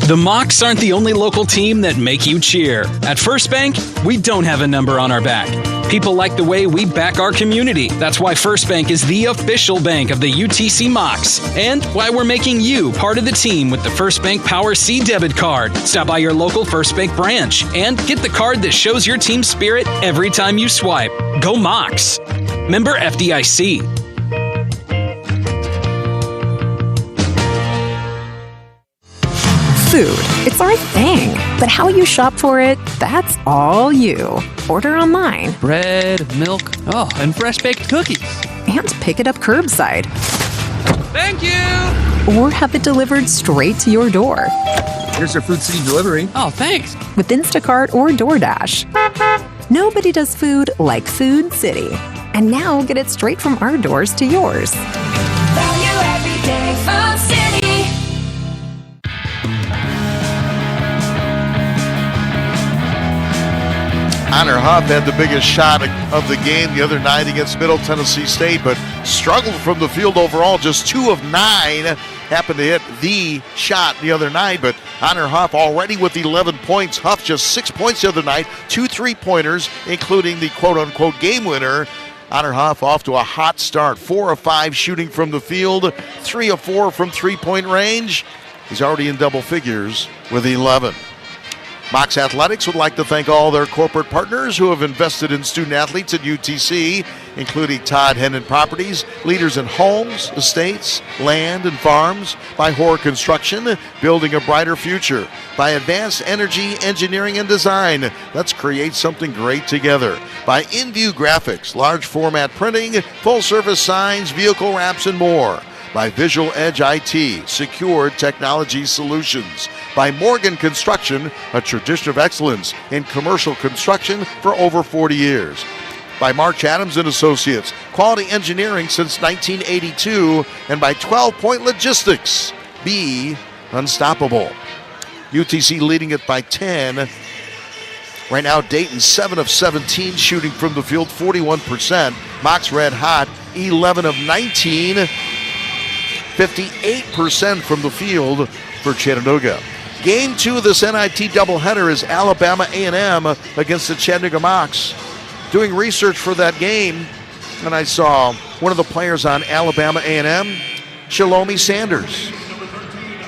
The Mocs aren't the only local team that make you cheer. At First Bank, we don't have a number on our back. People like the way we back our community. That's why First Bank is the official bank of the UTC Mocs, and why we're making you part of the team with the First Bank Power C debit card. Stop by your local First Bank branch and get the card that shows your team spirit every time you swipe. Go Mocs. Member FDIC. food. It's our thing. But how you shop for it, that's all you. Order online. Bread, milk, and fresh baked cookies. And pick it up curbside. Thank you! Or have it delivered straight to your door. Here's your Food City delivery. Oh, thanks. With Instacart or DoorDash. Nobody does food like Food City. And now get it straight from our doors to yours. Value every day, Food City. Honor Huff had the biggest shot of the game the other night against Middle Tennessee State, but struggled from the field overall. Just 2 of 9 happened to hit the shot the other night, but Honor Huff already with 11 points. Huff just 6 points the other night, 2 3-pointers, including the quote-unquote game winner. Honor Huff off to a hot start. 4 of 5 shooting from the field, 3 of 4 from three-point range. He's already in double figures with 11. Mocs Athletics would like to thank all their corporate partners who have invested in student athletes at UTC, including Todd Hennon Properties, leaders in homes, estates, land, and farms, by Hoare Construction, building a brighter future, by Advanced Energy, Engineering, and Design. Let's create something great together. By InView Graphics, large format printing, full service signs, vehicle wraps, and more. By Visual Edge IT, secure technology solutions. By Morgan Construction, a tradition of excellence in commercial construction for over 40 years. By March Adams and Associates, quality engineering since 1982. And by 12 Point Logistics, be unstoppable. UTC leading it by 10. Right now, Dayton 7 of 17 shooting from the field, 41%. Mocs red hot, 11 of 19. 58% from the field for Chattanooga. Game 2 of this NIT doubleheader is Alabama A&M against the Chattanooga Mocs. Doing research for that game, and I saw one of the players on Alabama A&M, Shalomi Sanders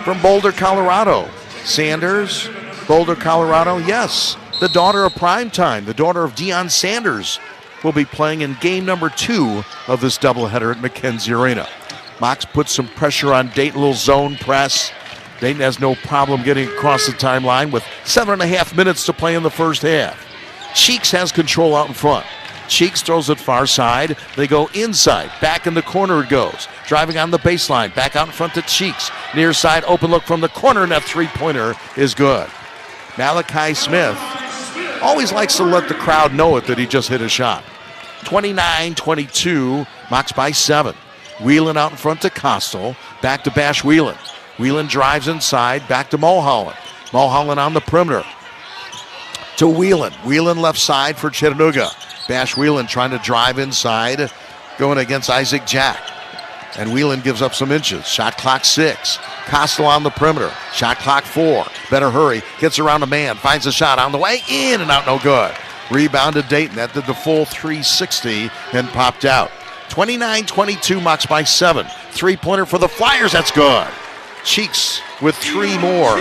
from Boulder, Colorado. Sanders, Boulder, Colorado, yes. The daughter of Primetime, the daughter of Deion Sanders, will be playing in game number 2 of this doubleheader at McKenzie Arena. Mocs put some pressure on Dayton, little zone press. Dayton has no problem getting across the timeline with 7.5 minutes to play in the first half. Cheeks has control out in front. Cheeks throws it far side. They go inside. Back in the corner it goes. Driving on the baseline. Back out in front to Cheeks. Near side open look from the corner, and that three-pointer is good. Malachi Smith always likes to let the crowd know it that he just hit a shot. 29-22, Mocs by 7. Whelan out in front to Costal. Back to Bash Whelan. Whelan drives inside. Back to Mulholland. Mulholland on the perimeter. To Whelan. Whelan left side for Chattanooga. Bash Whelan trying to drive inside. Going against Isaac Jack. And Whelan gives up some inches. Shot clock 6. Costal on the perimeter. Shot clock 4. Better hurry. Gets around a man. Finds a shot on the way. In and out. No good. Rebounded Dayton. That did the full 360 and popped out. 29-22, Mocs by 7. Three-pointer for the Flyers, that's good. Cheeks with 3 more.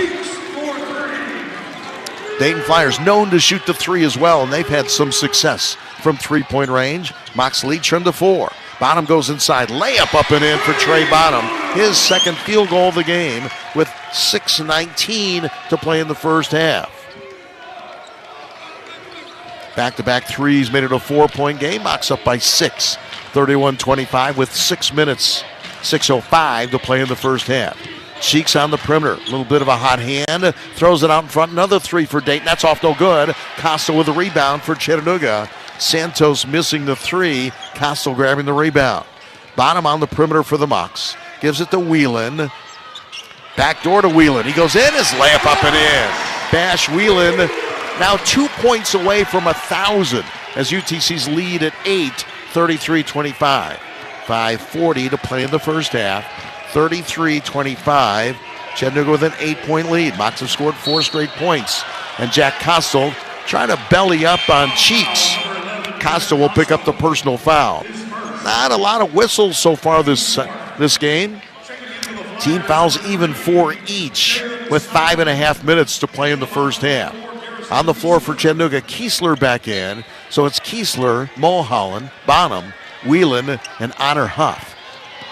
Dayton Flyers known to shoot the 3 as well, and they've had some success from three-point range. Mocs lead trimmed to 4. Bonham goes inside, layup up and in for Trey Bonham. His second field goal of the game with 6:19 to play in the first half. Back-to-back threes made it a 4-point game. Mocs up by 6. 31-25 with 6 minutes, 6:05 to play in the first half. Cheeks on the perimeter, a little bit of a hot hand, throws it out in front, another 3 for Dayton, that's off no good. Costa with a rebound for Chattanooga. Santos missing the 3, Costa grabbing the rebound. Bonham on the perimeter for the Mocs, gives it to Whelan. Back door to Whelan, he goes in, his layup up and in. Bash Whelan now 2 points away from 1,000 as UTC's lead at 8. 33-25. 5:40 to play in the first half. 33-25. Chattanooga with an 8-point lead. Mocs have scored 4 straight points. And Jack Costal trying to belly up on Cheeks. Costal will pick up the personal foul. Not a lot of whistles so far this game. Team fouls even 4 each with 5.5 minutes to play in the first half. On the floor for Chattanooga, Kiesler back in. So it's Kiesler, Mulholland, Bonham, Whelan, and Honor Huff.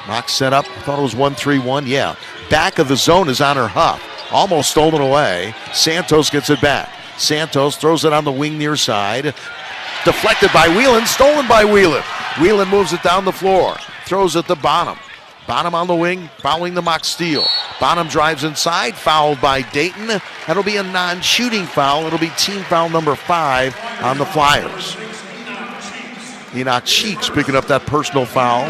Mocs set up, I thought it was 1-3-1, yeah. Back of the zone is Honor Huff. almost stolen away. Santos gets it back. Santos throws it on the wing near side. Deflected by Whelan, stolen by Whelan. Whelan moves it down the floor, throws it to Bonham. Bonham on the wing, following the mock steal. Bonham drives inside, fouled by Dayton. That'll be a non-shooting foul. It'll be team foul number 5 on the Flyers. Enoch Cheeks picking up that personal foul.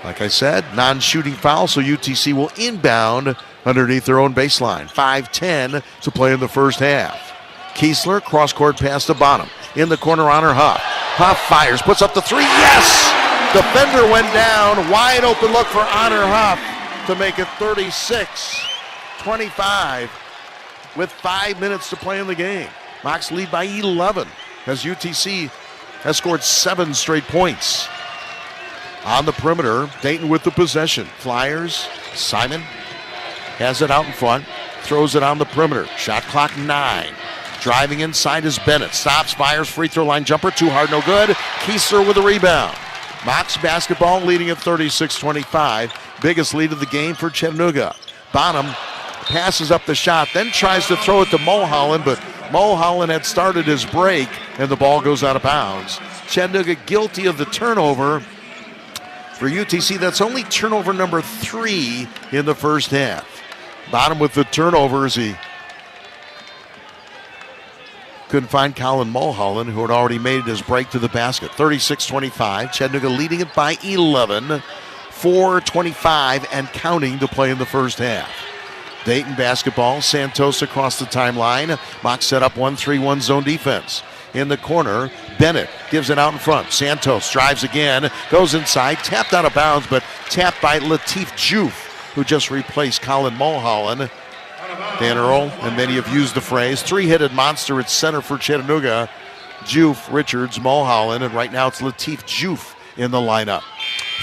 Like I said, non-shooting foul, so UTC will inbound underneath their own baseline. 5:10 to play in the first half. Kiesler, cross-court pass to Bonham. In the corner, Honor Huff. Huff fires, puts up the three, yes! Defender went down, wide open look for Honor Huff to make it 36-25 with 5 minutes to play in the game. Mocs lead by 11 as UTC has scored 7 straight points. On the perimeter, Dayton with the possession. Flyers, Simon has it out in front, throws it on the perimeter. Shot clock 9. Driving inside is Bennett. Stops, fires, free throw line jumper. Too hard, no good. Kiesler with a rebound. Mocs basketball leading at 36-25. Biggest lead of the game for Chattanooga. Bonham passes up the shot, then tries to throw it to Mulholland, but Mulholland had started his break, and the ball goes out of bounds. Chattanooga guilty of the turnover. For UTC, that's only turnover number 3 in the first half. Bonham with the turnovers. He couldn't find Colin Mulholland, who had already made his break to the basket. 36-25. Chattanooga leading it by 11. 4:25 and counting to play in the first half. Dayton basketball. Santos across the timeline. Mock set up 1-3-1 zone defense. In the corner, Bennett gives it out in front. Santos drives again, goes inside, tapped out of bounds, but tapped by Latif Juf, who just replaced Colin Mulholland. Dan Earl and many have used the phrase, three-headed monster at center for Chattanooga. Juf, Richards, Mulholland, and right now it's Latif Juf in the lineup.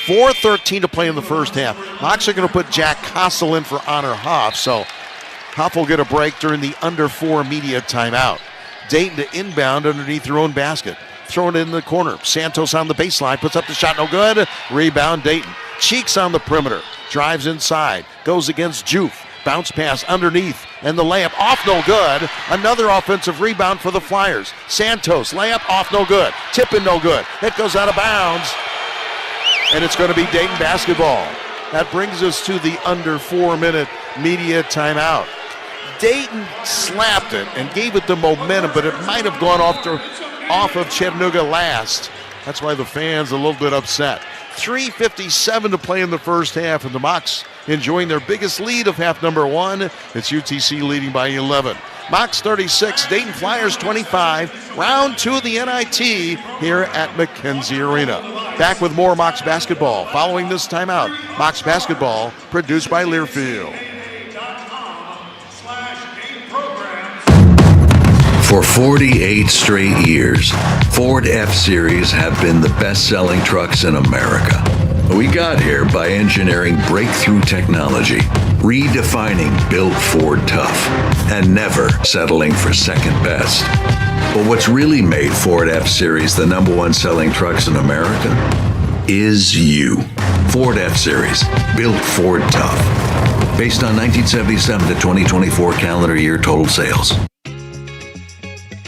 4:13 to play in the first half. Mocs are going to put Jack Kossel in for Honor Huff, so Huff will get a break during the under 4 media timeout. Dayton to inbound underneath their own basket. Thrown in the corner. Santos on the baseline, puts up the shot, no good. Rebound Dayton. Cheeks on the perimeter. Drives inside. Goes against Juf. Bounce pass underneath, and the layup off, no good. Another offensive rebound for the Flyers. Santos, layup off, no good. Tipping, no good. It goes out of bounds, and it's going to be Dayton basketball. That brings us to the under 4-minute media timeout. Dayton slapped it and gave it the momentum, but it might have gone off of Chattanooga last. That's why the fans are a little bit upset. 3:57 to play in the first half, and the Mocs enjoying their biggest lead of half number 1. It's UTC leading by 11. Mocs 36, Dayton Flyers 25. Round 2 of the NIT here at McKenzie Arena. Back with more Mocs basketball following this timeout. Mocs basketball produced by Learfield. For 48 straight years, Ford F-Series have been the best-selling trucks in America. We got here by engineering breakthrough technology, redefining Built Ford Tough, and never settling for second best. But what's really made Ford F-Series the #1 selling trucks in America is you. Ford F-Series, Built Ford Tough. Based on 1977 to 2024 calendar year total sales.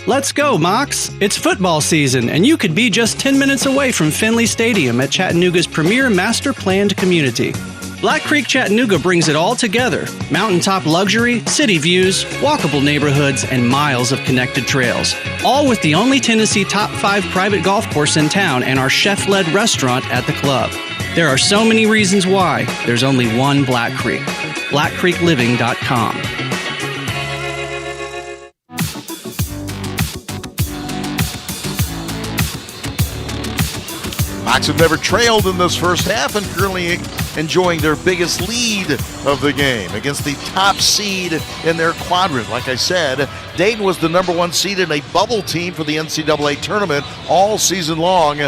Let's go, Mocs! It's football season, and you could be just 10 minutes away from Finley Stadium at Chattanooga's premier master-planned community. Black Creek Chattanooga brings it all together. Mountaintop luxury, city views, walkable neighborhoods, and miles of connected trails. All with the only Tennessee top 5 private golf course in town and our chef-led restaurant at the club. There are so many reasons why. There's only one Black Creek. BlackCreekLiving.com. Mocs have never trailed in this first half and currently enjoying their biggest lead of the game against the top seed in their quadrant. Like I said, Dayton was the #1 seed in a bubble team for the NCAA tournament all season long.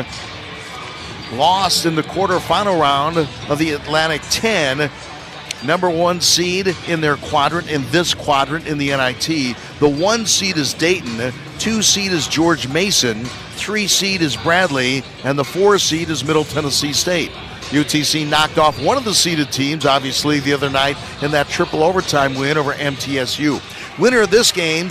Lost in the quarterfinal round of the Atlantic 10. #1 seed in their quadrant, in this quadrant in the NIT. The 1 seed is Dayton, 2 seed is George Mason, 3 seed is Bradley, and the 4 seed is Middle Tennessee State. UTC knocked off one of the seeded teams, obviously, the other night in that triple overtime win over MTSU. Winner of this game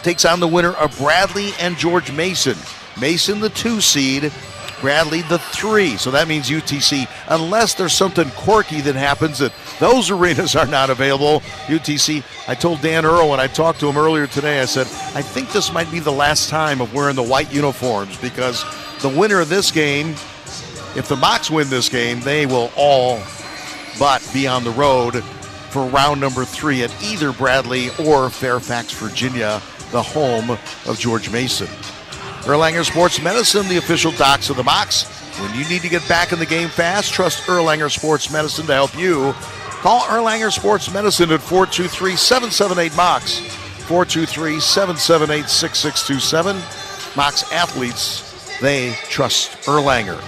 takes on the winner of Bradley and George Mason. Mason, the 2 seed, Bradley, the 3. So that means UTC, unless there's something quirky that happens that those arenas are not available, UTC, I told Dan Earl when I talked to him earlier today, I said, I think this might be the last time of wearing the white uniforms, because the winner of this game, if the Mocs win this game, they will all but be on the road for round number 3 at either Bradley or Fairfax, Virginia, the home of George Mason. Erlanger Sports Medicine, the official docs of the Mocs. When you need to get back in the game fast, trust Erlanger Sports Medicine to help you. Call Erlanger Sports Medicine at 423-778-MOCS, 423-778-6627. Mocs athletes, they trust Erlanger.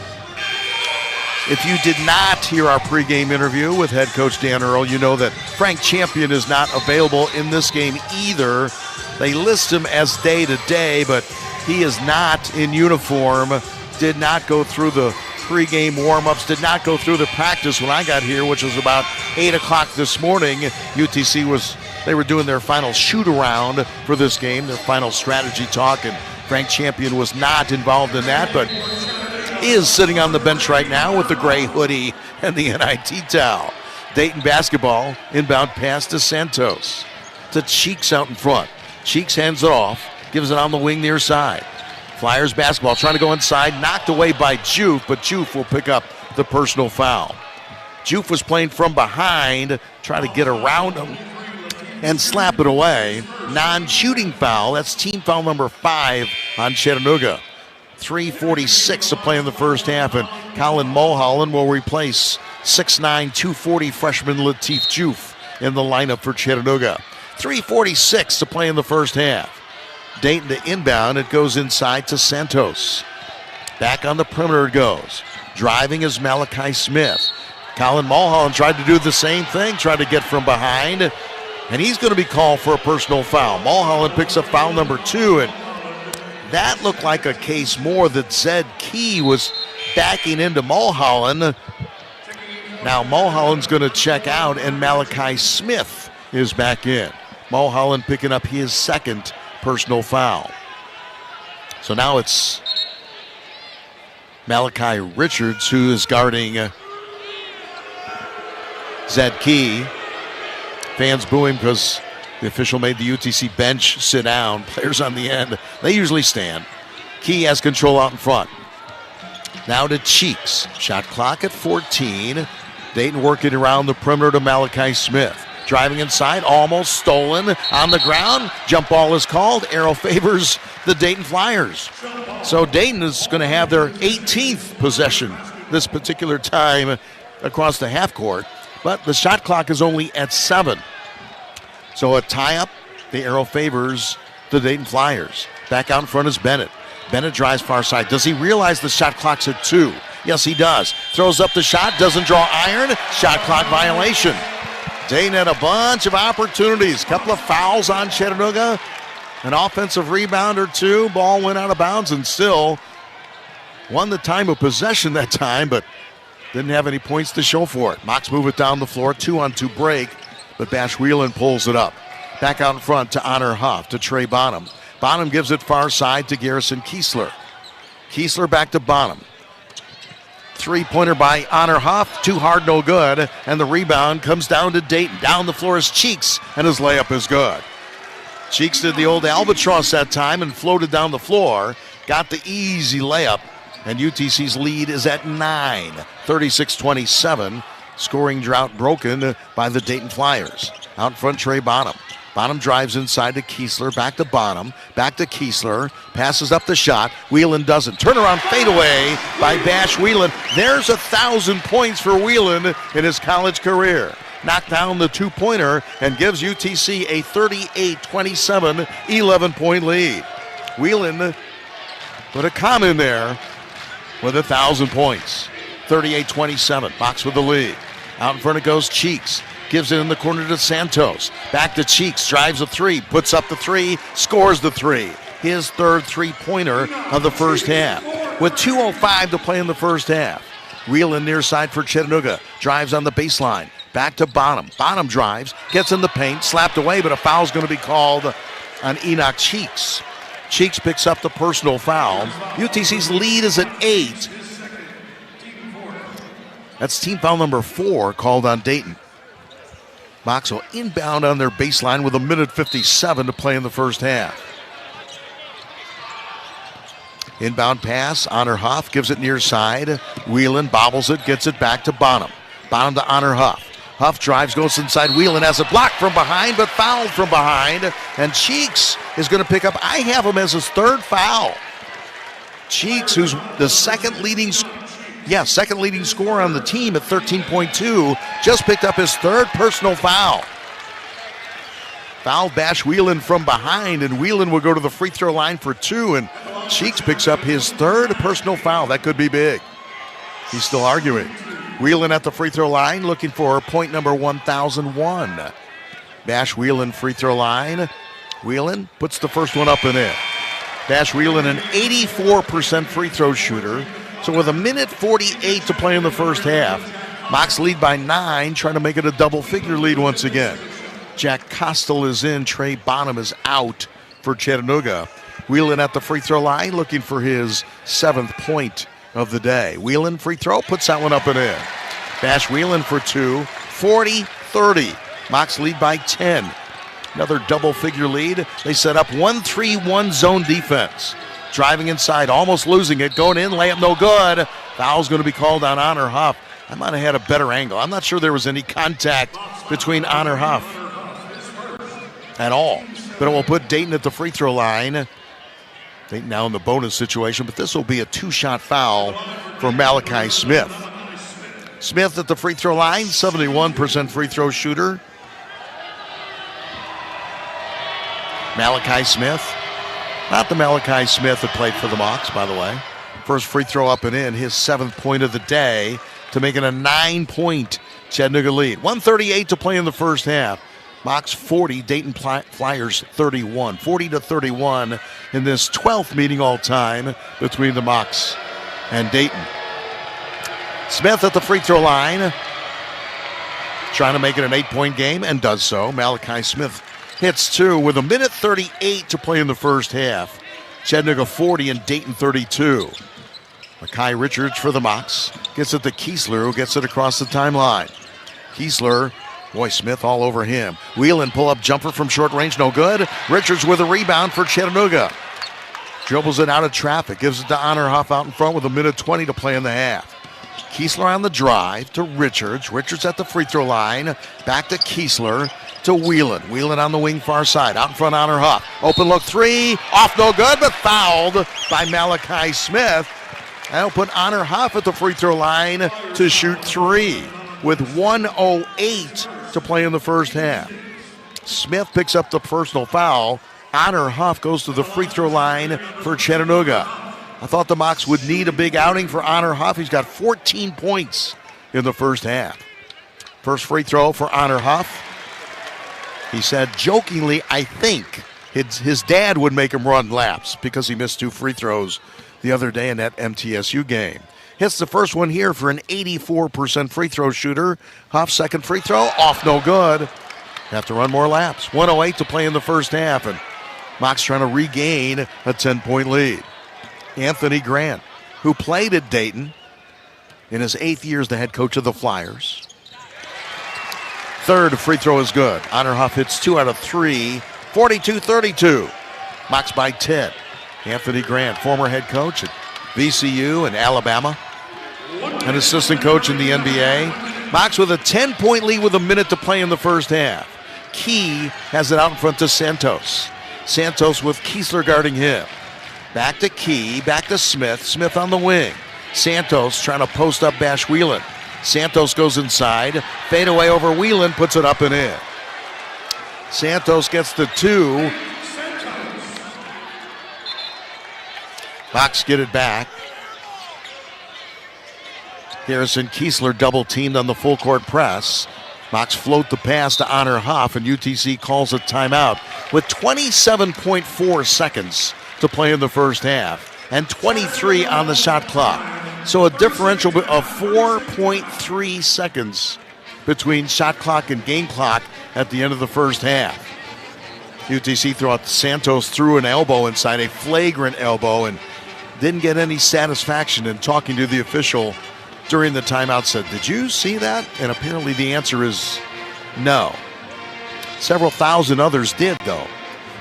If you did not hear our pregame interview with head coach Dan Earl, you know that Frank Champion is not available in this game either. They list him as day-to-day, but he is not in uniform, did not go through the pregame warm-ups, did not go through the practice when I got here, which was about 8 o'clock this morning. They were doing their final shoot-around for this game, their final strategy talk, and Frank Champion was not involved in that, but is sitting on the bench right now with the gray hoodie and the NIT towel. Dayton basketball, inbound pass to Santos. To Cheeks out in front. Cheeks hands it off, gives it on the wing near side. Flyers basketball trying to go inside, knocked away by Juf, but Juf will pick up the personal foul. Juf was playing from behind, trying to get around him and slap it away. Non-shooting foul, that's team foul number 5 on Chattanooga. 3:46 to play in the first half, and Colin Mulholland will replace 6'9", 240 freshman Latif Juf in the lineup for Chattanooga. 3:46 to play in the first half. Dayton to inbound, it goes inside to Santos. Back on the perimeter it goes. Driving is Malachi Smith. Colin Mulholland tried to do the same thing, tried to get from behind, and he's going to be called for a personal foul. Mulholland picks up foul number 2, and that looked like a case more that Zed Key was backing into Mulholland. Now Mulholland's going to check out, and Malachi Smith is back in. Mulholland picking up his second personal foul. So now it's Malachi Richards who is guarding Zed Key. Fans booing because the official made the UTC bench sit down. Players on the end, they usually stand. Key has control out in front. Now to Cheeks. Shot clock at 14. Dayton working around the perimeter to Malachi Smith. Driving inside, almost stolen. On the ground, jump ball is called. Arrow favors the Dayton Flyers. So Dayton is going to have their 18th possession this particular time across the half court. But the shot clock is only at 7. So a tie-up, the arrow favors the Dayton Flyers. Back out in front is Bennett. Bennett drives far side. Does he realize the shot clock's at 2? Yes, he does. Throws up the shot, doesn't draw iron. Shot clock violation. Dayton had a bunch of opportunities. Couple of fouls on Chattanooga. An offensive rebound or 2. Ball went out of bounds and still won the time of possession that time, but didn't have any points to show for it. Mocs move it down the floor. 2-on-2 break. But Bash Whelan pulls it up. Back out in front to Honor Huff, to Trey Bonham. Bonham gives it far side to Garrison Kiesler. Kiesler back to Bonham. Three-pointer by Honor Huff. Too hard, no good. And the rebound comes down to Dayton. Down the floor is Cheeks, and his layup is good. Cheeks did the old albatross that time and floated down the floor. Got the easy layup, and UTC's lead is at 9. 36-27. Scoring drought broken by the Dayton Flyers. Out in front, Trey Bonham. Bonham drives inside to Kiesler, back to Bonham, back to Kiesler, passes up the shot. Whelan doesn't. Turnaround fadeaway by Bash Whelan. There's 1,000 points for Whelan in his college career. Knocked down the 2-pointer and gives UTC a 38-27 11-point lead. Whelan put a comma in there with 1,000 points. 38-27. Mocs with the lead. Out in front it goes Cheeks. Gives it in the corner to Santos. Back to Cheeks. Drives a 3. Puts up the 3. Scores the 3. His third 3-pointer of the first half. With 2:05 to play in the first half. Wheelan near side for Chattanooga. Drives on the baseline. Back to Bonham. Bonham drives, gets in the paint, slapped away, but a foul's going to be called on Enoch Cheeks. Cheeks picks up the personal foul. UTC's lead is at 8. That's team foul number 4 called on Dayton. Mocs will inbound on their baseline with 1:57 to play in the first half. Inbound pass, Honor Huff gives it near side. Wheelan bobbles it, gets it back to Bonham. Bonham to Honor Huff. Huff drives, goes inside. Wheelan has it blocked from behind, but fouled from behind. And Cheeks is going to pick up, I have him as his 3rd foul. Cheeks, who's the second leading scorer on the team at 13.2, just picked up his 3rd personal foul. Foul bash Wheelan from behind, and Wheelan will go to the free throw line for 2, and Cheeks picks up his 3rd personal foul. That could be big. He's still arguing. Wheelan at the free throw line looking for point number 1001. Bash Wheelan free throw line. Wheelan puts the first one up and in. Bash Wheelan, an 84% free throw shooter. So with 1:48 to play in the first half, Mocs lead by 9, trying to make it a double-figure lead once again. Jack Costel is in. Trey Bonham is out for Chattanooga. Wheelan at the free throw line looking for his 7th point of the day. Wheelan free throw, puts that one up and in. Bash Wheelan for 2, 40-30. Mocs lead by 10. Another double-figure lead. They set up 1-3-1 zone defense. Driving inside, almost losing it, going in, layup no good. Foul's going to be called on Honor Huff. I might have had a better angle. I'm not sure there was any contact between Honor Huff at all. But it will put Dayton at the free throw line. Dayton now in the bonus situation, but this will be a 2-shot foul for Malachi Smith. Smith at the free throw line, 71% free throw shooter. Malachi Smith. Not the Malachi Smith that played for the Mocs, by the way. First free throw up and in, his 7th point of the day to make it a 9-point Chattanooga lead. 1:38 to play in the first half. Mocs 40, Dayton Flyers 31. 40-31 in this 12th meeting all time between the Mocs and Dayton. Smith at the free throw line, trying to make it an 8-point game, and does so. Malachi Smith hits 2 with 1:38 to play in the first half. Chattanooga 40 and Dayton 32. Makai Richards for the Mocs. Gets it to Kiesler, who gets it across the timeline. Kiesler, boy, Smith all over him. Wheelan pull-up jumper from short range, no good. Richards with a rebound for Chattanooga. Dribbles it out of traffic, gives it to Honor Huff out in front with 1:20 to play in the half. Kiesler on the drive to Richards. Richards at the free throw line. Back to Kiesler to Wheelan. Wheelan on the wing far side. Out in front, Honor Huff. Open look 3. Off no good, but fouled by Malachi Smith. That'll put Honor Huff at the free throw line to shoot 3 with 1:08 to play in the first half. Smith picks up the personal foul. Honor Huff goes to the free throw line for Chattanooga. I thought the Mocs would need a big outing for Honor Huff. He's got 14 points in the first half. First free throw for Honor Huff. He said jokingly, I think his dad would make him run laps because he missed 2 free throws the other day in that MTSU game. Hits the first one here for an 84% free throw shooter. Huff, second free throw, off no good. Have to run more laps. 1:08 to play in the first half, and Mocs trying to regain a 10-point lead. Anthony Grant, who played at Dayton in his 8th year as the head coach of the Flyers. Third free throw is good. Honor Huff hits 2 out of 3, 42-32. Mocs by 10. Anthony Grant, former head coach at VCU and Alabama, an assistant coach in the NBA. Mocs with a 10-point lead with 1 minute to play in the first half. Key has it out in front to Santos. Santos with Kiesler guarding him. Back to Key, back to Smith. Smith on the wing. Santos trying to post up Bash Wheelan. Santos goes inside. Fade away over Wheelan, puts it up and in. Santos gets the 2. Mocs get it back. Harrison Kiesler double teamed on the full court press. Mocs float the pass to Honor Huff, and UTC calls a timeout with 27.4 seconds to play in the first half and 23 on the shot clock. So a differential of 4.3 seconds between shot clock and game clock at the end of the first half. UTC throughout Santos threw an elbow inside, a flagrant elbow, and didn't get any satisfaction in talking to the official during the timeout. Said, "Did you see that?" And apparently the answer is no. Several thousand others did, though.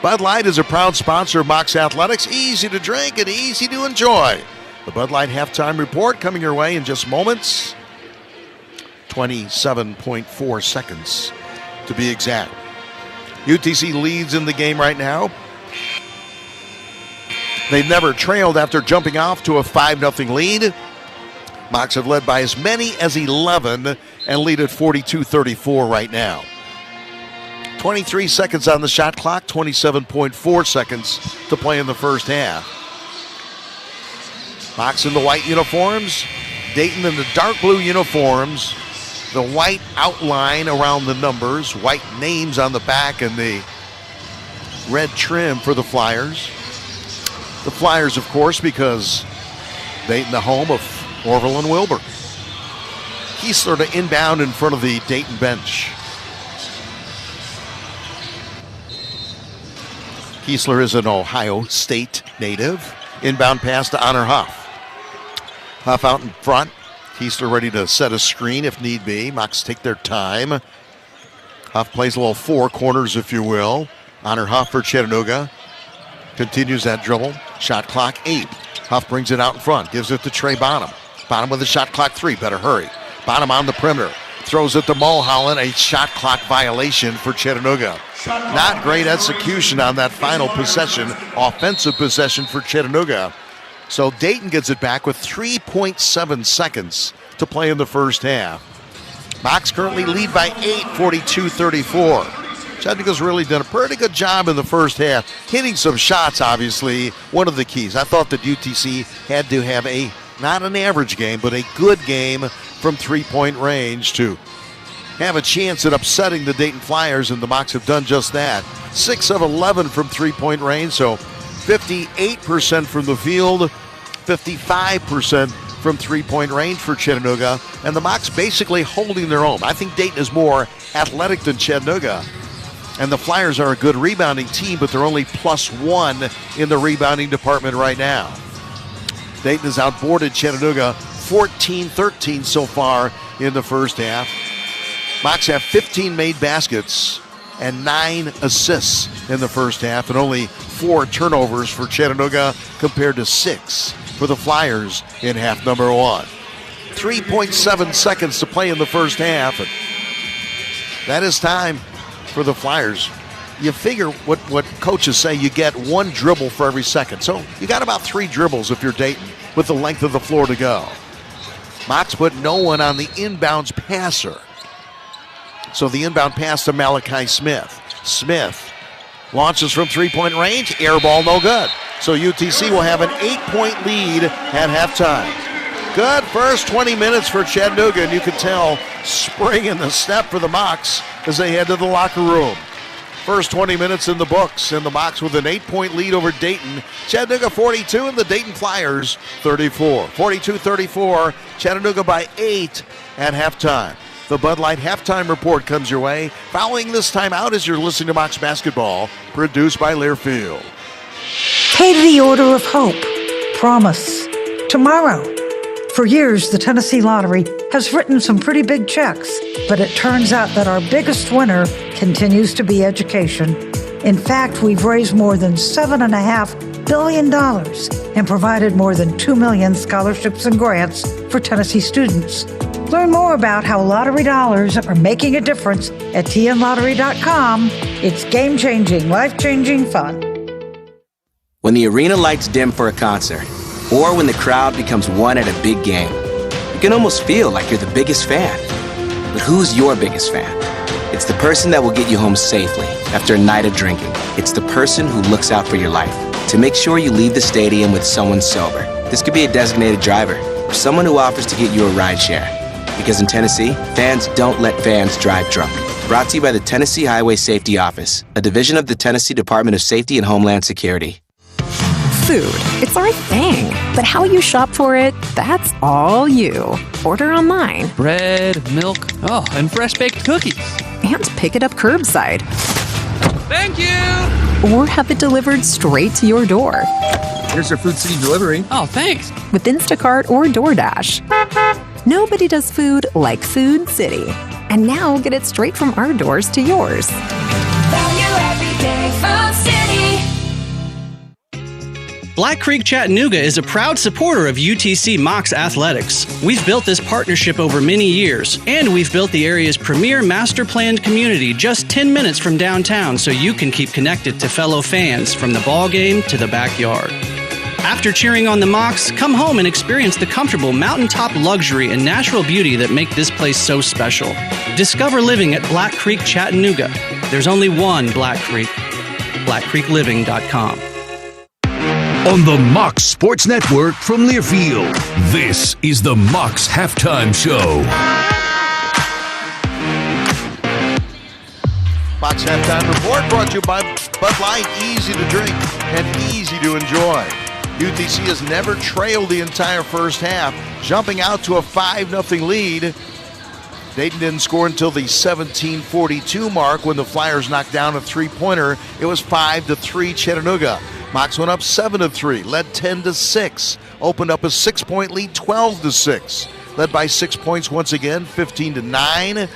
Bud Light is a proud sponsor of Mocs Athletics. Easy to drink and easy to enjoy. The Bud Light halftime report coming your way in just moments. 27.4 seconds to be exact. UTC leads in the game right now. They've never trailed after jumping off to a 5-0 lead. Mocs have led by as many as 11 and lead at 42-34 right now. 23 seconds on the shot clock, 27.4 seconds to play in the first half. Mocs in the white uniforms, Dayton in the dark blue uniforms. The white outline around the numbers, white names on the back, and the red trim for the Flyers. The Flyers, of course, because Dayton, the home of Orville and Wilbur. Kiesler to inbound in front of the Dayton bench. Kiesler is an Ohio State native. Inbound pass to Honor Huff. Huff out in front. Kiesler ready to set a screen if need be. Mocs take their time. Huff plays a little four corners, if you will. Honor Huff for Chattanooga. Continues that dribble. Shot clock 8. Huff brings it out in front. Gives it to Trey Bonham. Bonham with a shot clock 3. Better hurry. Bonham on the perimeter. Throws it to Mulholland. A shot clock violation for Chattanooga. Not great execution on that final possession. Offensive possession for Chattanooga. So Dayton gets it back with 3.7 seconds to play in the first half. Mocs currently lead by 8, 42-34. Chattanooga's really done a pretty good job in the first half. Hitting some shots, obviously, one of the keys. I thought that UTC had to have not an average game, but a good game from three-point range to have a chance at upsetting the Dayton Flyers, and the Mocs have done just that. 6 of 11 from three-point range, so 58% from the field, 55% from three-point range for Chattanooga, and the Mocs basically holding their own. I think Dayton is more athletic than Chattanooga, and the Flyers are a good rebounding team, but they're only +1 in the rebounding department right now. Dayton has outboarded Chattanooga 14-13 so far in the first half. Mocs have 15 made baskets and 9 assists in the first half, and only 4 turnovers for Chattanooga compared to 6 for the Flyers in half number 1. 3.7 seconds to play in the first half, and that is time for the Flyers. You figure what coaches say, you get 1 dribble for every second. So you got about 3 dribbles if you're Dayton with the length of the floor to go. Mocs put no one on the inbounds passer. So the inbound pass to Malachi Smith. Smith launches from three-point range. Air ball, no good. So UTC will have an 8-point lead at halftime. Good first 20 minutes for Chattanooga, and you can tell spring in the step for the Mocs as they head to the locker room. First 20 minutes in the books, and the Mocs with an 8-point lead over Dayton. Chattanooga 42 and the Dayton Flyers 34. 42-34, Chattanooga by 8 at halftime. The Bud Light halftime report comes your way. Following this timeout as you're listening to Mocs Basketball, produced by Learfield. Pay the Order of Hope. Promise. Tomorrow. For years, the Tennessee Lottery has written some pretty big checks, but it turns out that our biggest winner continues to be education. In fact, we've raised more than $7.5 billion and provided more than 2 million scholarships and grants for Tennessee students. Learn more about how lottery dollars are making a difference at tnlottery.com. It's game-changing, life-changing fun. When the arena lights dim for a concert, or when the crowd becomes one at a big game, you can almost feel like you're the biggest fan. But who's your biggest fan? It's the person that will get you home safely after a night of drinking. It's the person who looks out for your life to make sure you leave the stadium with someone sober. This could be a designated driver or someone who offers to get you a ride share. Because in Tennessee, fans don't let fans drive drunk. Brought to you by the Tennessee Highway Safety Office, a division of the Tennessee Department of Safety and Homeland Security. Food, it's our thing. But how you shop for it, that's all you. Order online. Bread, milk, and fresh baked cookies. And pick it up curbside. Thank you! Or have it delivered straight to your door. Here's your Food City delivery. Oh, thanks. With Instacart or DoorDash. Nobody does food like Food City. And now get it straight from our doors to yours. Value every day, Food City. Black Creek Chattanooga is a proud supporter of UTC Mocs Athletics. We've built this partnership over many years, and we've built the area's premier master-planned community just 10 minutes from downtown so you can keep connected to fellow fans from the ball game to the backyard. After cheering on the Mocs, come home and experience the comfortable mountaintop luxury and natural beauty that make this place so special. Discover living at Black Creek Chattanooga. There's only one Black Creek. BlackCreekLiving.com. On the Mocs Sports Network from Learfield, this is the Mocs Halftime Show. Mocs Halftime Report brought to you by Bud Light. Easy to drink and easy to enjoy. UTC has never trailed the entire first half, jumping out to a 5-0 lead. Dayton didn't score until the 17:42 mark when the Flyers knocked down a three-pointer. It was 5-3 Chattanooga. Mocs went up 7-3, led 10-6, opened up a 6-point lead, 12-6, led by 6 points once again, 15-9.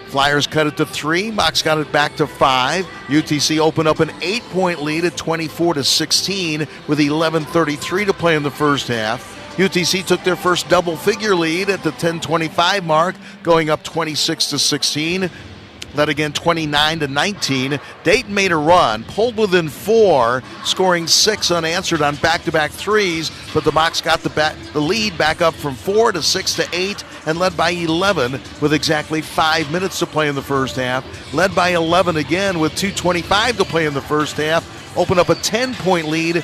Flyers cut it to 3. Mocs got it back to 5. UTC opened up an 8-point lead at 24-16 with 11:33 to play in the first half. UTC took their first double-figure lead at the 10:25 mark, going up 26-16. Led again 29-19. Dayton made a run, pulled within 4, scoring 6 unanswered on back-to-back threes, but the Mocs got the lead back up from 4 to 6 to 8 and led by 11 with exactly 5 minutes to play in the first half. Led by 11 again with 2:25 to play in the first half. Opened up a 10-point lead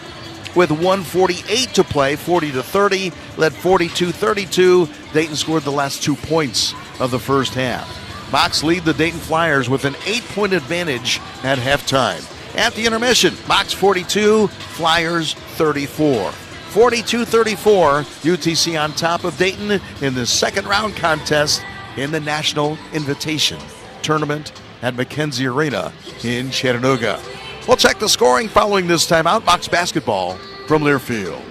with 1:48 to play, 40-30, led 42-32. Dayton scored the last 2 points of the first half. Mocs lead the Dayton Flyers with an 8-point advantage at halftime. At the intermission, Mocs 42, Flyers 34. 42-34, UTC on top of Dayton in the second round contest in the National Invitation Tournament at McKenzie Arena in Chattanooga. We'll check the scoring following this timeout. Mocs basketball from Learfield.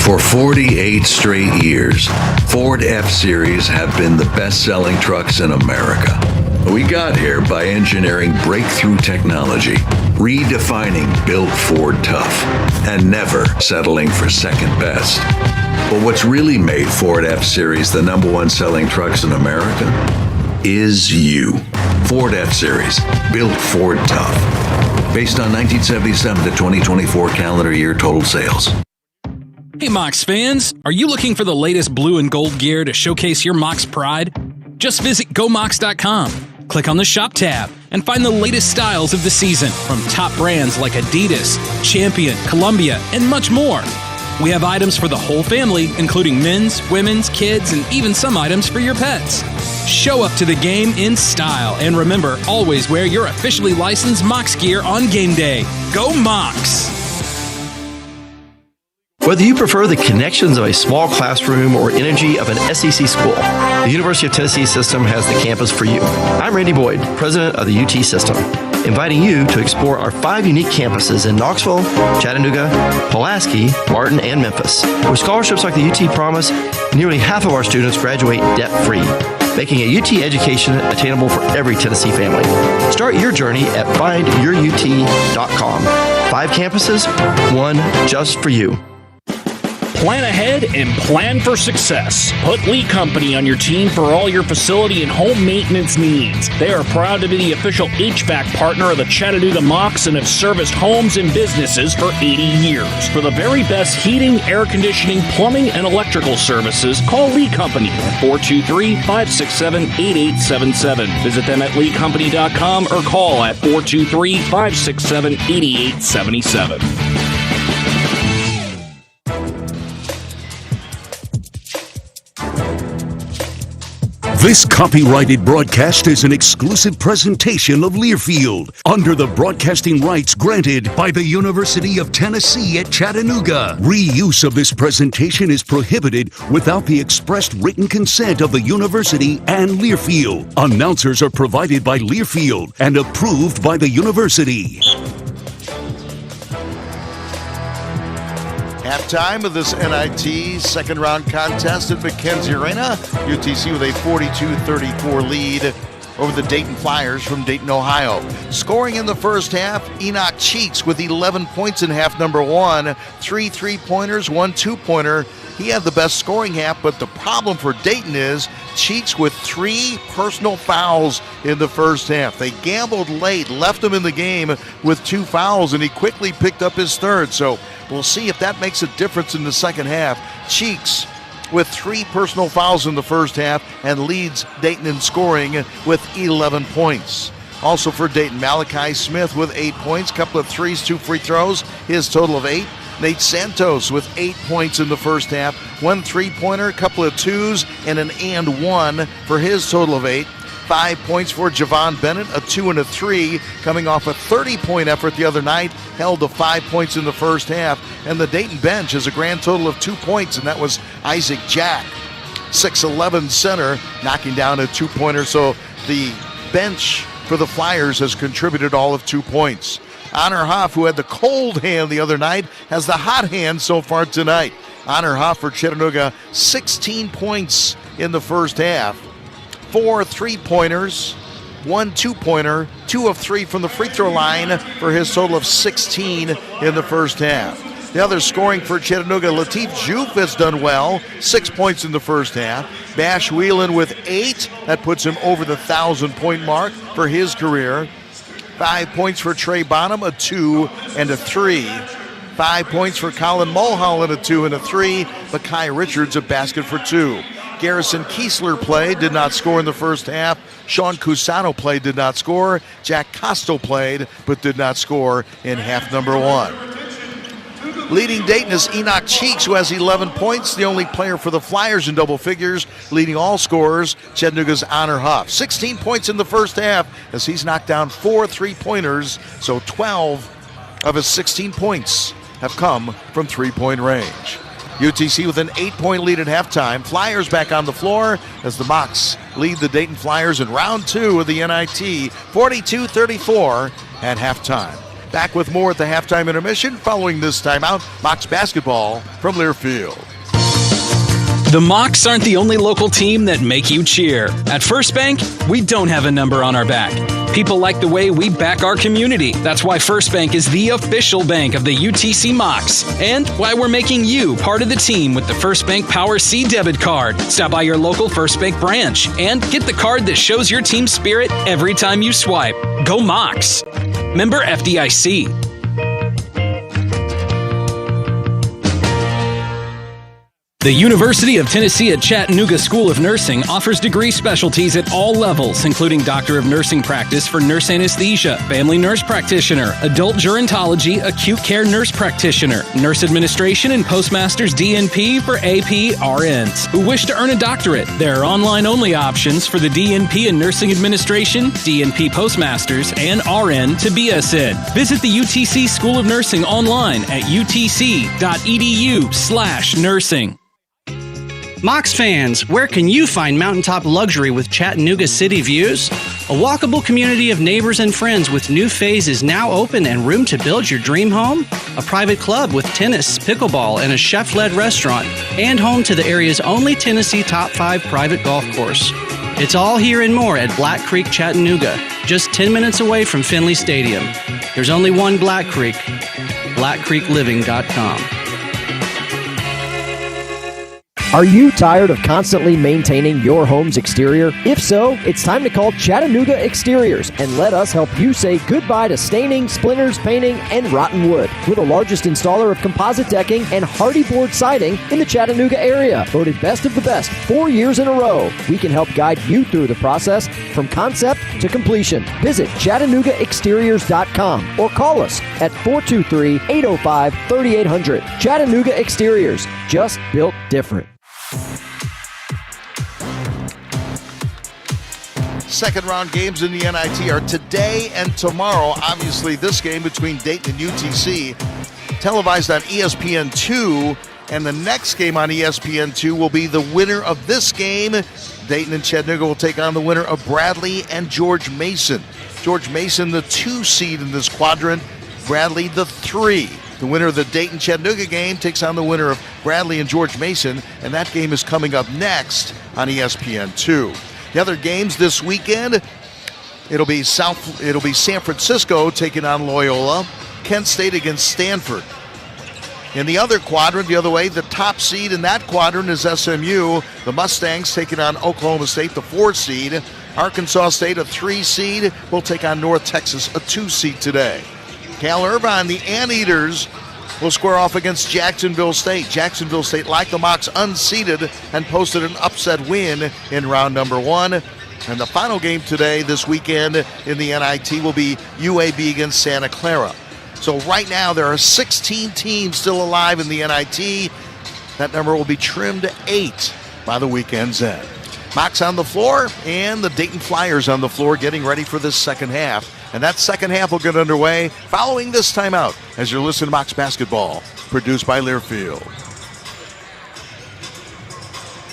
For 48 straight years, Ford F-Series have been the best-selling trucks in America. We got here by engineering breakthrough technology, redefining Built Ford Tough, and never settling for second best. But what's really made Ford F-Series the #1 selling trucks in America is you. Ford F-Series, Built Ford Tough. Based on 1977 to 2024 calendar year total sales. Hey Mocs fans, are you looking for the latest blue and gold gear to showcase your Mocs pride? Just visit GoMocs.com. Click on the Shop tab and find the latest styles of the season from top brands like Adidas, Champion, Columbia, and much more. We have items for the whole family, including men's, women's, kids, and even some items for your pets. Show up to the game in style, and remember, always wear your officially licensed Mocs gear on game day. Go Mocs! Whether you prefer the connections of a small classroom or energy of an SEC school, the University of Tennessee system has the campus for you. I'm Randy Boyd, president of the UT system, inviting you to explore our 5 unique campuses in Knoxville, Chattanooga, Pulaski, Martin, and Memphis. With scholarships like the UT Promise, nearly half of our students graduate debt-free, making a UT education attainable for every Tennessee family. Start your journey at findyourut.com. 5 campuses, 1 just for you. Plan ahead and plan for success. Put Lee Company on your team for all your facility and home maintenance needs. They are proud to be the official HVAC partner of the Chattanooga Mocs and have serviced homes and businesses for 80 years. For the very best heating, air conditioning, plumbing, and electrical services, call Lee Company at 423-567-8877. Visit them at leecompany.com or call at 423-567-8877. This copyrighted broadcast is an exclusive presentation of Learfield under the broadcasting rights granted by the University of Tennessee at Chattanooga. Reuse of this presentation is prohibited without the expressed written consent of the university and Learfield. Announcers are provided by Learfield and approved by the university. Halftime of this NIT second round contest at McKenzie Arena. UTC with a 42-34 lead over the Dayton Flyers from Dayton, Ohio. Scoring in the first half, Enoch Cheeks with 11 points in half number one, 3 3-pointers, 1 2-pointer. He had the best scoring half, but the problem for Dayton is Cheeks with 3 personal fouls in the first half. They gambled late, left him in the game with 2 fouls, and he quickly picked up his third. So we'll see if that makes a difference in the second half. Cheeks with 3 personal fouls in the first half and leads Dayton in scoring with 11 points. Also for Dayton, Malachi Smith with 8 points, couple of threes, 2 free throws, his total of 8. Nate Santos with 8 points in the first half, 1 3-pointer, couple of twos, and an and one for his total of 8. 5 points for Javon Bennett, a 2 and a 3, coming off a 30-point effort the other night, held to 5 points in the first half. And the Dayton bench has a grand total of 2 points, and that was Isaac Jack, 6'11" center, knocking down a 2-pointer. So the bench for the Flyers has contributed all of 2 points. Honor Hoff, who had the cold hand the other night, has the hot hand so far tonight. Honor Hoff for Chattanooga, 16 points in the first half. 4 3-pointers, 1 2-pointer, 2 of 3 from the free throw line for his total of 16 in the first half. The other scoring for Chattanooga, Latif Jouf has done well, 6 points in the first half. Bash Whelan with 8, that puts him over the 1,000-point mark for his career. 5 points for Trey Bonham, a 2 and a 3. 5 points for Colin Mulholland, a 2 and a 3. Makai Richards, a basket for 2. Garrison Kiesler played, did not score in the first half. Sean Cusano played, did not score. Jack Costo played, but did not score in half number one. Leading Dayton is Enoch Cheeks, who has 11 points, the only player for the Flyers in double figures. Leading all scorers, Chattanooga's Honor Huff. 16 points in the first half as he's knocked down 4 3-pointers, so 12 of his 16 points have come from three-point range. UTC with an 8-point lead at halftime. Flyers back on the floor as the Mocs lead the Dayton Flyers in round 2 of the NIT, 42-34 at halftime. Back with more at the halftime intermission following this timeout. Mocs basketball from Learfield. The Mocs aren't the only local team that make you cheer. At First Bank, we don't have a number on our back. People like the way we back our community. That's why First Bank is the official bank of the UTC Mocs, and why we're making you part of the team with the First Bank Power C debit card. Stop by your local First Bank branch and get the card that shows your team spirit every time you swipe. Go Mocs. Member FDIC. The University of Tennessee at Chattanooga School of Nursing offers degree specialties at all levels, including Doctor of Nursing Practice for nurse anesthesia, family nurse practitioner, adult gerontology, acute care nurse practitioner, nurse administration, and postmaster's DNP for AP RNs who wish to earn a doctorate. There are online-only options for the DNP in nursing administration, DNP postmasters, and RN to BSN. Visit the UTC School of Nursing online at utc.edu/nursing. Mocs fans, where can you find mountaintop luxury with Chattanooga City Views? A walkable community of neighbors and friends with new phases now open and room to build your dream home? A private club with tennis, pickleball, and a chef-led restaurant, and home to the area's only Tennessee Top 5 private golf course. It's all here and more at Black Creek, Chattanooga, just 10 minutes away from Finley Stadium. There's only one Black Creek, blackcreekliving.com. Are you tired of constantly maintaining your home's exterior? If so, it's time to call Chattanooga Exteriors and let us help you say goodbye to staining, splinters, painting, and rotten wood. We're the largest installer of composite decking and hardy board siding in the Chattanooga area. Voted best of the best 4 years in a row. We can help guide you through the process from concept to completion. Visit ChattanoogaExteriors.com or call us at 423-805-3800. Chattanooga Exteriors, just built different. second-round games in the NIT are today and tomorrow. Obviously, this game between Dayton and UTC, televised on ESPN2, and the next game on ESPN2 will be the winner of this game. Dayton and Chattanooga will take on the winner of Bradley and George Mason. George Mason, the 2 seed in this quadrant, Bradley, the 3. The winner of the Dayton-Chattanooga game takes on the winner of Bradley and George Mason, and that game is coming up next on ESPN2. The other games this weekend, it'll be San Francisco taking on Loyola, Kent State against Stanford. In the other quadrant, the other way, the top seed in that quadrant is SMU. The Mustangs taking on Oklahoma State, the 4 seed. Arkansas State, a 3 seed, will take on North Texas, a 2 seed today. Cal Irvine, the Anteaters, will square off against Jacksonville State. Jacksonville State, like the Mocs, unseeded and posted an upset win in round number 1. And the final game today, this weekend in the NIT, will be UAB against Santa Clara. So right now there are 16 teams still alive in the NIT. That number will be trimmed to 8 by the weekend's end. Mocs on the floor and the Dayton Flyers on the floor getting ready for this second half. And that second half will get underway following this timeout as you're listening to Mocs Basketball, produced by Learfield.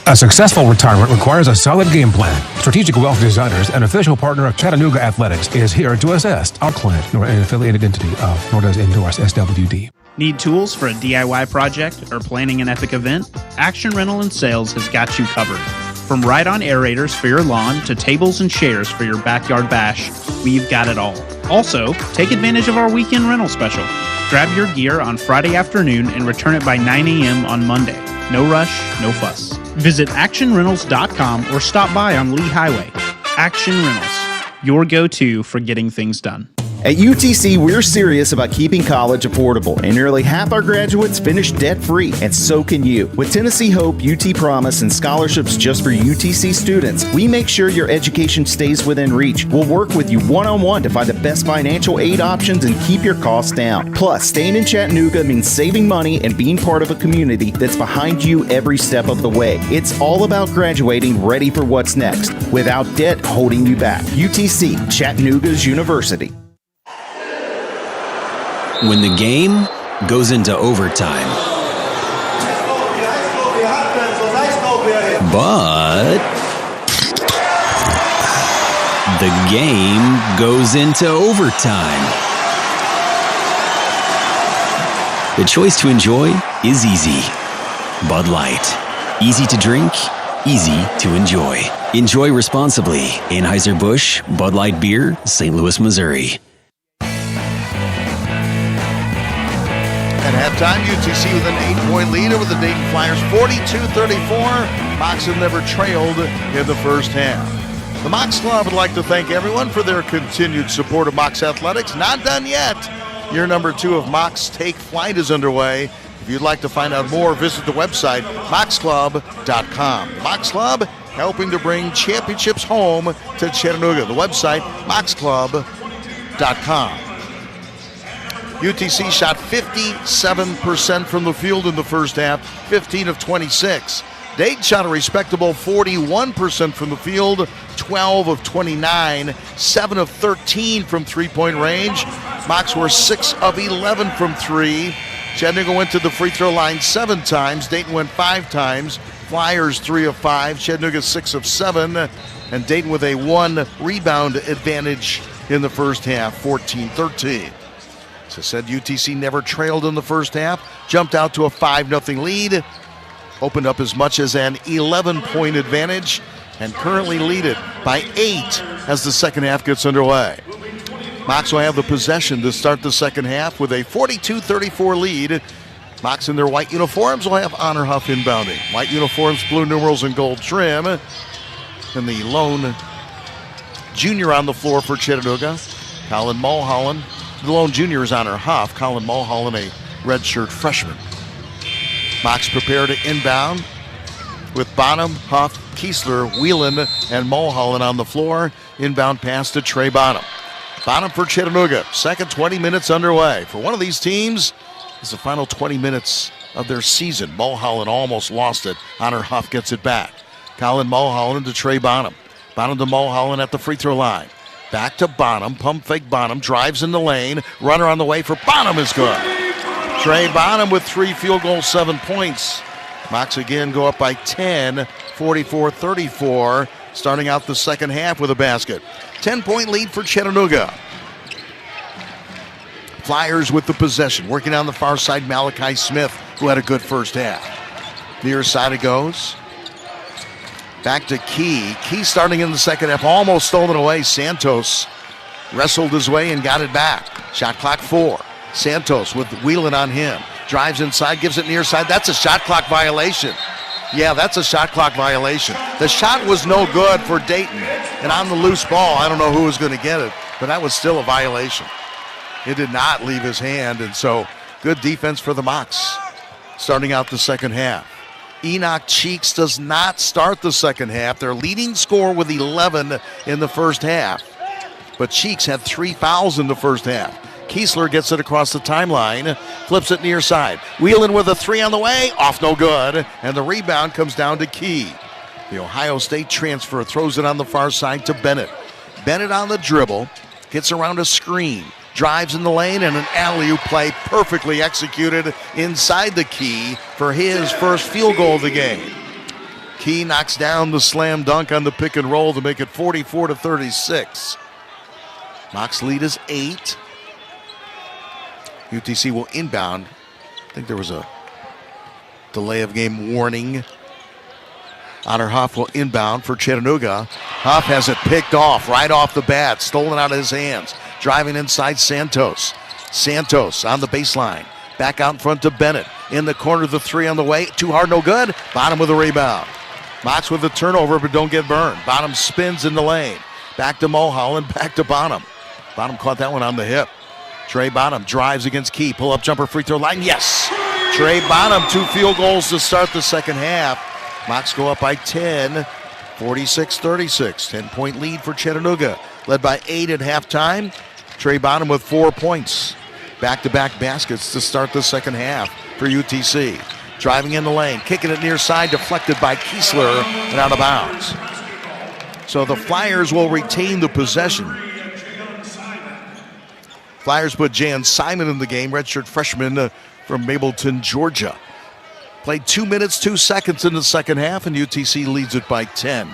A successful retirement requires a solid game plan. Strategic Wealth Designers, an official partner of Chattanooga Athletics, is here to assist. Our client, nor an affiliated entity of, nor does endorse SWD. Need tools for a DIY project or planning an epic event? Action Rental and Sales has got you covered. From ride-on aerators for your lawn to tables and chairs for your backyard bash, we've got it all. Also, take advantage of our weekend rental special. Grab your gear on Friday afternoon and return it by 9 a.m. on Monday. No rush, no fuss. Visit actionrentals.com or stop by on Lee Highway. Action Rentals, your go-to for getting things done. At UTC, we're serious about keeping college affordable, and nearly half our graduates finish debt-free, and so can you. With Tennessee Hope, UT Promise, and scholarships just for UTC students, we make sure your education stays within reach. We'll work with you one-on-one to find the best financial aid options and keep your costs down. Plus, staying in Chattanooga means saving money and being part of a community that's behind you every step of the way. It's all about graduating ready for what's next, without debt holding you back. UTC, Chattanooga's university. When the game goes into overtime. But the game goes into overtime. The choice to enjoy is easy. Bud Light. Easy to drink, easy to enjoy. Enjoy responsibly. Anheuser-Busch, Bud Light Beer, St. Louis, Missouri. At halftime, UTC with an 8-point lead over the Dayton Flyers, 42-34. Mocs have never trailed in the first half. The Mocs Club would like to thank everyone for their continued support of Mocs Athletics. Not done yet. Year number 2 of Mocs Take Flight is underway. If you'd like to find out more, visit the website, mocsclub.com. The Mocs Club helping to bring championships home to Chattanooga. The website, mocsclub.com. UTC shot 57% from the field in the first half, 15 of 26. Dayton shot a respectable 41% from the field, 12 of 29, 7 of 13 from three-point range. Mocs were 6 of 11 from 3. Chattanooga went to the free throw line 7 times. Dayton went 5 times. Flyers 3 of 5. Chattanooga 6 of 7. And Dayton with a 1 rebound advantage in the first half, 14-13. As I said, UTC never trailed in the first half, jumped out to a 5-0 lead, opened up as much as an 11-point advantage, and currently lead it by 8 as the second half gets underway. Mocs will have the possession to start the second half with a 42-34 lead. Mocs in their white uniforms will have Honor Huff inbounding. White uniforms, blue numerals, and gold trim. And the lone junior on the floor for Chattanooga, Colin Mulholland. The lone junior is Honor Huff. Colin Mulholland, a redshirt freshman. Mocs prepare to inbound with Bonham, Huff, Kiesler, Whelan, and Mulholland on the floor. Inbound pass to Trey Bonham. Bonham for Chattanooga. Second 20 minutes underway. For one of these teams, it's the final 20 minutes of their season. Mulholland almost lost it. Honor Huff gets it back. Colin Mulholland to Trey Bonham. Bonham to Mulholland at the free throw line. Back to Bonham. Pump fake Bonham. Drives in the lane. Runner on the way for Bonham is good. Trey Bonham with 3 field goals, 7 points. Mocs again go up by 10, 44-34, starting out the second half with a basket. 10-point lead for Chattanooga. Flyers with the possession. Working on the far side, Malachi Smith, who had a good first half. Near side it goes. Back to Key. Key starting in the second half, almost stolen away. Santos wrestled his way and got it back. Shot clock 4. Santos with Whelan on him. Drives inside, gives it near side. That's a shot clock violation. Yeah, that's a shot clock violation. The shot was no good for Dayton. And on the loose ball, I don't know who was going to get it, but that was still a violation. It did not leave his hand, and so good defense for the Mocs starting out the second half. Enoch Cheeks does not start the second half. Their leading scorer with 11 in the first half. But Cheeks had 3 fouls in the first half. Kiesler gets it across the timeline, flips it near side. Whelan with a 3 on the way, off no good, and the rebound comes down to Key. The Ohio State transfer throws it on the far side to Bennett. Bennett on the dribble, gets around a screen, drives in the lane, and an alley-oop play perfectly executed inside the Key for his first field goal of the game. Key knocks down the slam dunk on the pick and roll to make it 44-36. Mocs lead is 8. UTC will inbound. I think there was a delay of game warning. Honor Huff will inbound for Chattanooga. Huff has it picked off right off the bat, stolen out of his hands. Driving inside Santos. Santos on the baseline. Back out in front to Bennett. In the corner, the 3 on the way. Too hard, no good. Bonham with a rebound. Mocs with the turnover, but don't get burned. Bonham spins in the lane. Back to Mulholland, back to Bonham. Bonham caught that one on the hip. Trey Bonham drives against Key. Pull-up jumper, free throw line. Yes! Trey Bonham, 2 field goals to start the second half. Mocs go up by 10, 46-36. 10-point lead for Chattanooga. Led by 8 at halftime. Trey Bonham with 4 points. Back-to-back baskets to start the second half for UTC. Driving in the lane, kicking it near side, deflected by Kiesler and out of bounds. So the Flyers will retain the possession. Flyers put Jan Simon in the game, redshirt freshman from Mableton, Georgia. Played 2 minutes, 2 seconds in the second half, and UTC leads it by 10.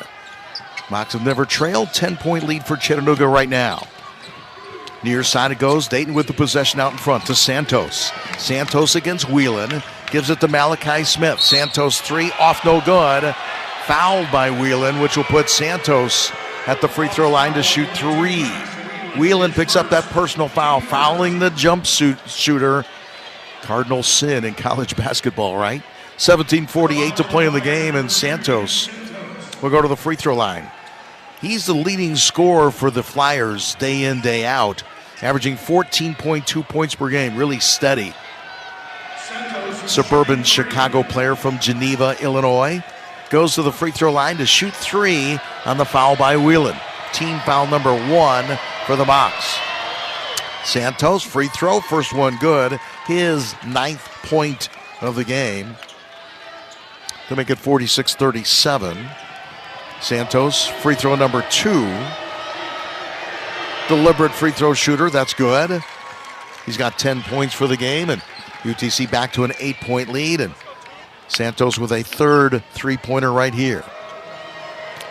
Mocs have never trailed. 10-point lead for Chattanooga right now. Near side it goes. Dayton with the possession out in front to Santos. Santos against Whelan. Gives it to Malachi Smith. Santos 3, off no good. Fouled by Whelan, which will put Santos at the free throw line to shoot 3. Whelan picks up that personal foul, fouling the jumpsuit shooter. Cardinal sin in college basketball, right? 17:48 to play in the game, and Santos will go to the free throw line. He's the leading scorer for the Flyers day in, day out, averaging 14.2 points per game, really steady. Suburban Chicago player from Geneva, Illinois, goes to the free throw line to shoot 3 on the foul by Whelan. Team foul number 1 for the Mocs. Santos, free throw, first one good. His 9th point of the game to make it 46-37. Santos, free throw number 2. Deliberate free throw shooter, that's good. He's got 10 points for the game, and UTC back to an 8-point lead, and Santos with a third three-pointer right here.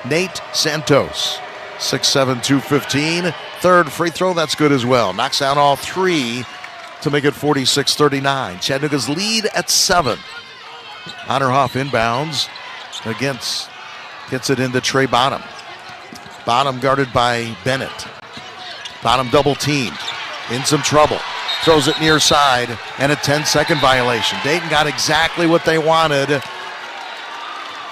Nate Santos, 6'7", 215. Third free throw, that's good as well. Knocks down all 3 to make it 46-39. Chattanooga's lead at 7. Honor Huff inbounds against, gets it into Trey Bonham. Bonham guarded by Bennett. Bonham double teamed, in some trouble. Throws it near side, and a 10-second violation. Dayton got exactly what they wanted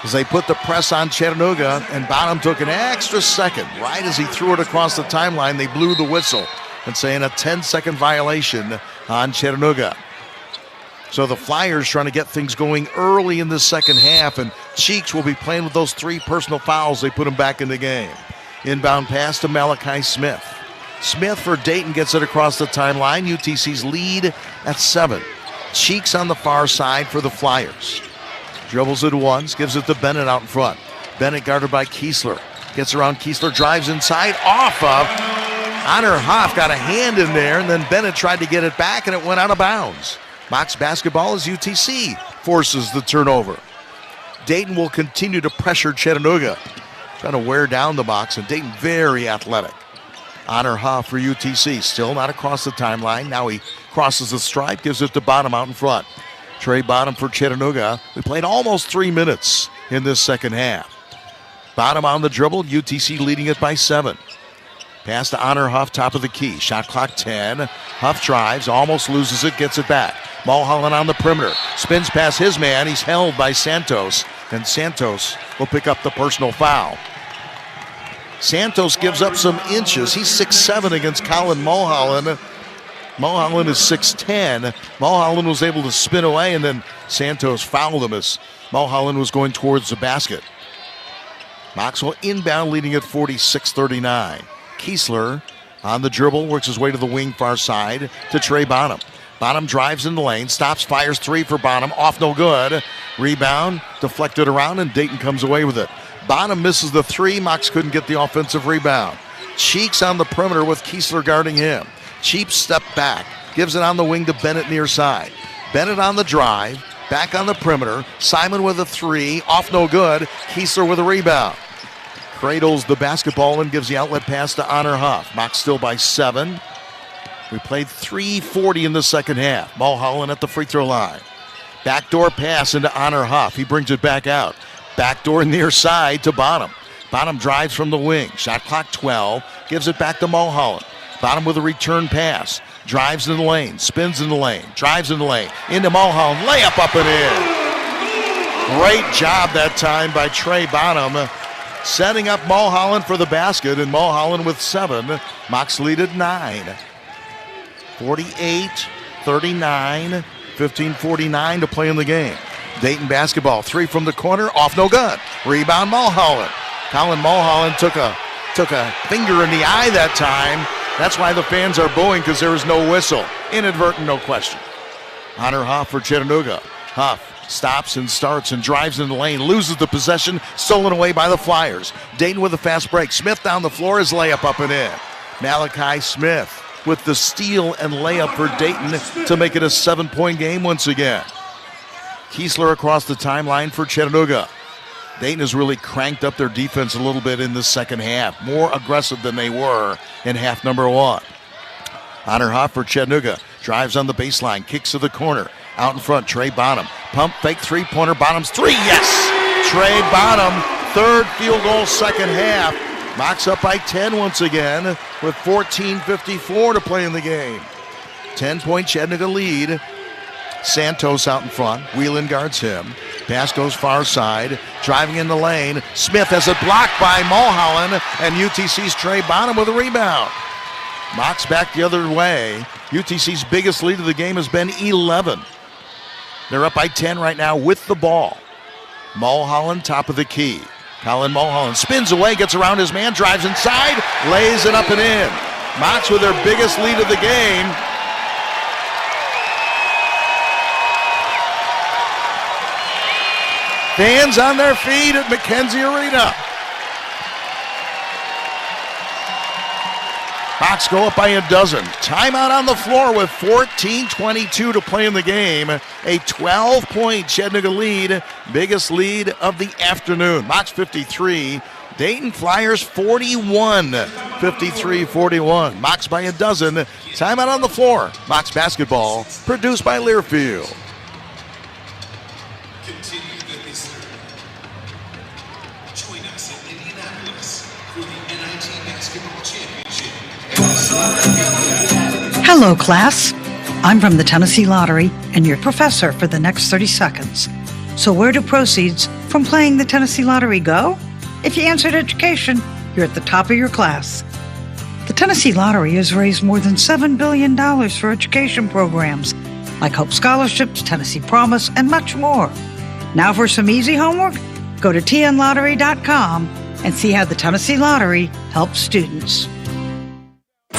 as they put the press on Chattanooga, and Bonham took an extra second. Right as he threw it across the timeline, they blew the whistle and saying a 10-second violation on Chattanooga. So the Flyers trying to get things going early in the second half, and Cheeks will be playing with those 3 personal fouls. They put him back in the game. Inbound pass to Malachi Smith. Smith for Dayton gets it across the timeline. UTC's lead at 7. Cheeks on the far side for the Flyers. Dribbles it once, gives it to Bennett out in front. Bennett guarded by Kiesler. Gets around Kiesler, drives inside, off of. Honor Hoff got a hand in there, and then Bennett tried to get it back, and it went out of bounds. Mocs basketball as UTC forces the turnover. Dayton will continue to pressure Chattanooga, trying to wear down the Mocs, and Dayton very athletic. Honor Hoff for UTC, still not across the timeline. Now he crosses the stripe, gives it to Bottom out in front. Trey Bottom for Chattanooga. We played almost 3 minutes in this second half. Bottom on the dribble, UTC leading it by 7. Pass to Honor Huff, top of the key. Shot clock 10. Huff drives, almost loses it, gets it back. Mulholland on the perimeter. Spins past his man. He's held by Santos. And Santos will pick up the personal foul. Santos gives up some inches. He's 6'7" against Colin Mulholland. Mulholland is 6'10". Mulholland was able to spin away, and then Santos fouled him as Mulholland was going towards the basket. Mocs will inbound, leading at 46-39. Kiesler on the dribble, works his way to the wing far side to Trey Bottom. Bottom drives in the lane, stops, fires 3 for Bottom, off no good. Rebound, deflected around, and Dayton comes away with it. Bottom misses the 3, Mocs couldn't get the offensive rebound. Cheeks on the perimeter with Kiesler guarding him. Cheeks step back, gives it on the wing to Bennett near side. Bennett on the drive, back on the perimeter. Simon with a 3, off no good. Kiesler with a rebound. Cradles the basketball and gives the outlet pass to Honor Huff. Mocs still by 7. We played 3:40 in the second half. Mulholland at the free throw line. Backdoor pass into Honor Huff. He brings it back out. Backdoor near side to Bottom. Bottom drives from the wing. Shot clock 12. Gives it back to Mulholland. Bottom with a return pass. Drives in the lane. Spins in the lane. Drives in the lane. Into Mulholland. Layup up and in. Great job that time by Trey Bottom. Setting up Mulholland for the basket, and Mulholland with 7. Mocs lead at 9. 48-39, 15:49 to play in the game. Dayton basketball, 3 from the corner, off no good. Rebound Mulholland. Colin Mulholland took a finger in the eye that time. That's why the fans are booing, because there was no whistle. Inadvertent, no question. Honor Huff for Chattanooga. Huff stops and starts and drives in the lane, loses the possession, stolen away by the Flyers. Dayton with a fast break. Smith down the floor, his layup up and in. Malachi Smith with the steal and layup for Dayton to make it a 7-point game once again. Kiesler across the timeline for Chattanooga. Dayton has really cranked up their defense a little bit in the second half, more aggressive than they were in half number 1. Honor Huff for Chattanooga drives on the baseline, kicks to the corner. Out in front, Trey Bottom. Pump fake 3-pointer, Bottom's 3, yes! Trey Bottom, 3rd field goal second half. Mocs up by 10 once again with 14:54 to play in the game. 10-point Chattanooga lead. Santos out in front. Whelan guards him. Pass goes far side. Driving in the lane. Smith has it blocked by Mulholland, and UTC's Trey Bottom with a rebound. Mocs back the other way. UTC's biggest lead of the game has been 11. They're up by 10 right now with the ball. Mulholland top of the key. Colin Mulholland spins away, gets around his man, drives inside, lays it up and in. Mocs with their biggest lead of the game. Fans on their feet at McKenzie Arena. Mocs go up by a dozen. Timeout on the floor with 14:22 to play in the game. A 12-point Chattanooga lead. Biggest lead of the afternoon. Mocs 53. Dayton Flyers 41. 53-41. Mocs by a dozen. Timeout on the floor. Mocs basketball produced by Learfield. Hello, class. I'm from the Tennessee Lottery and your professor for the next 30 seconds. So where do proceeds from playing the Tennessee Lottery go? If you answered education, you're at the top of your class. The Tennessee Lottery has raised more than $7 billion for education programs like Hope Scholarships, Tennessee Promise, and much more. Now for some easy homework, go to tnlottery.com and see how the Tennessee Lottery helps students.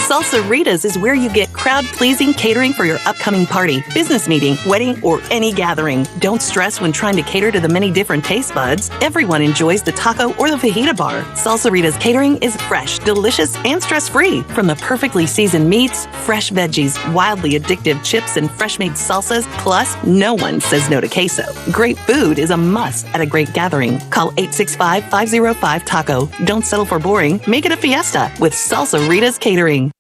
Salsaritas is where you get crowd-pleasing catering for your upcoming party, business meeting, wedding, or any gathering. Don't stress when trying to cater to the many different taste buds. Everyone enjoys the taco or the fajita bar. Salsaritas catering is fresh, delicious, and stress-free. From the perfectly seasoned meats, fresh veggies, wildly addictive chips, and fresh-made salsas, plus no one says no to queso. Great food is a must at a great gathering. Call 865-505-TACO. Don't settle for boring. Make it a fiesta with Salsaritas Catering.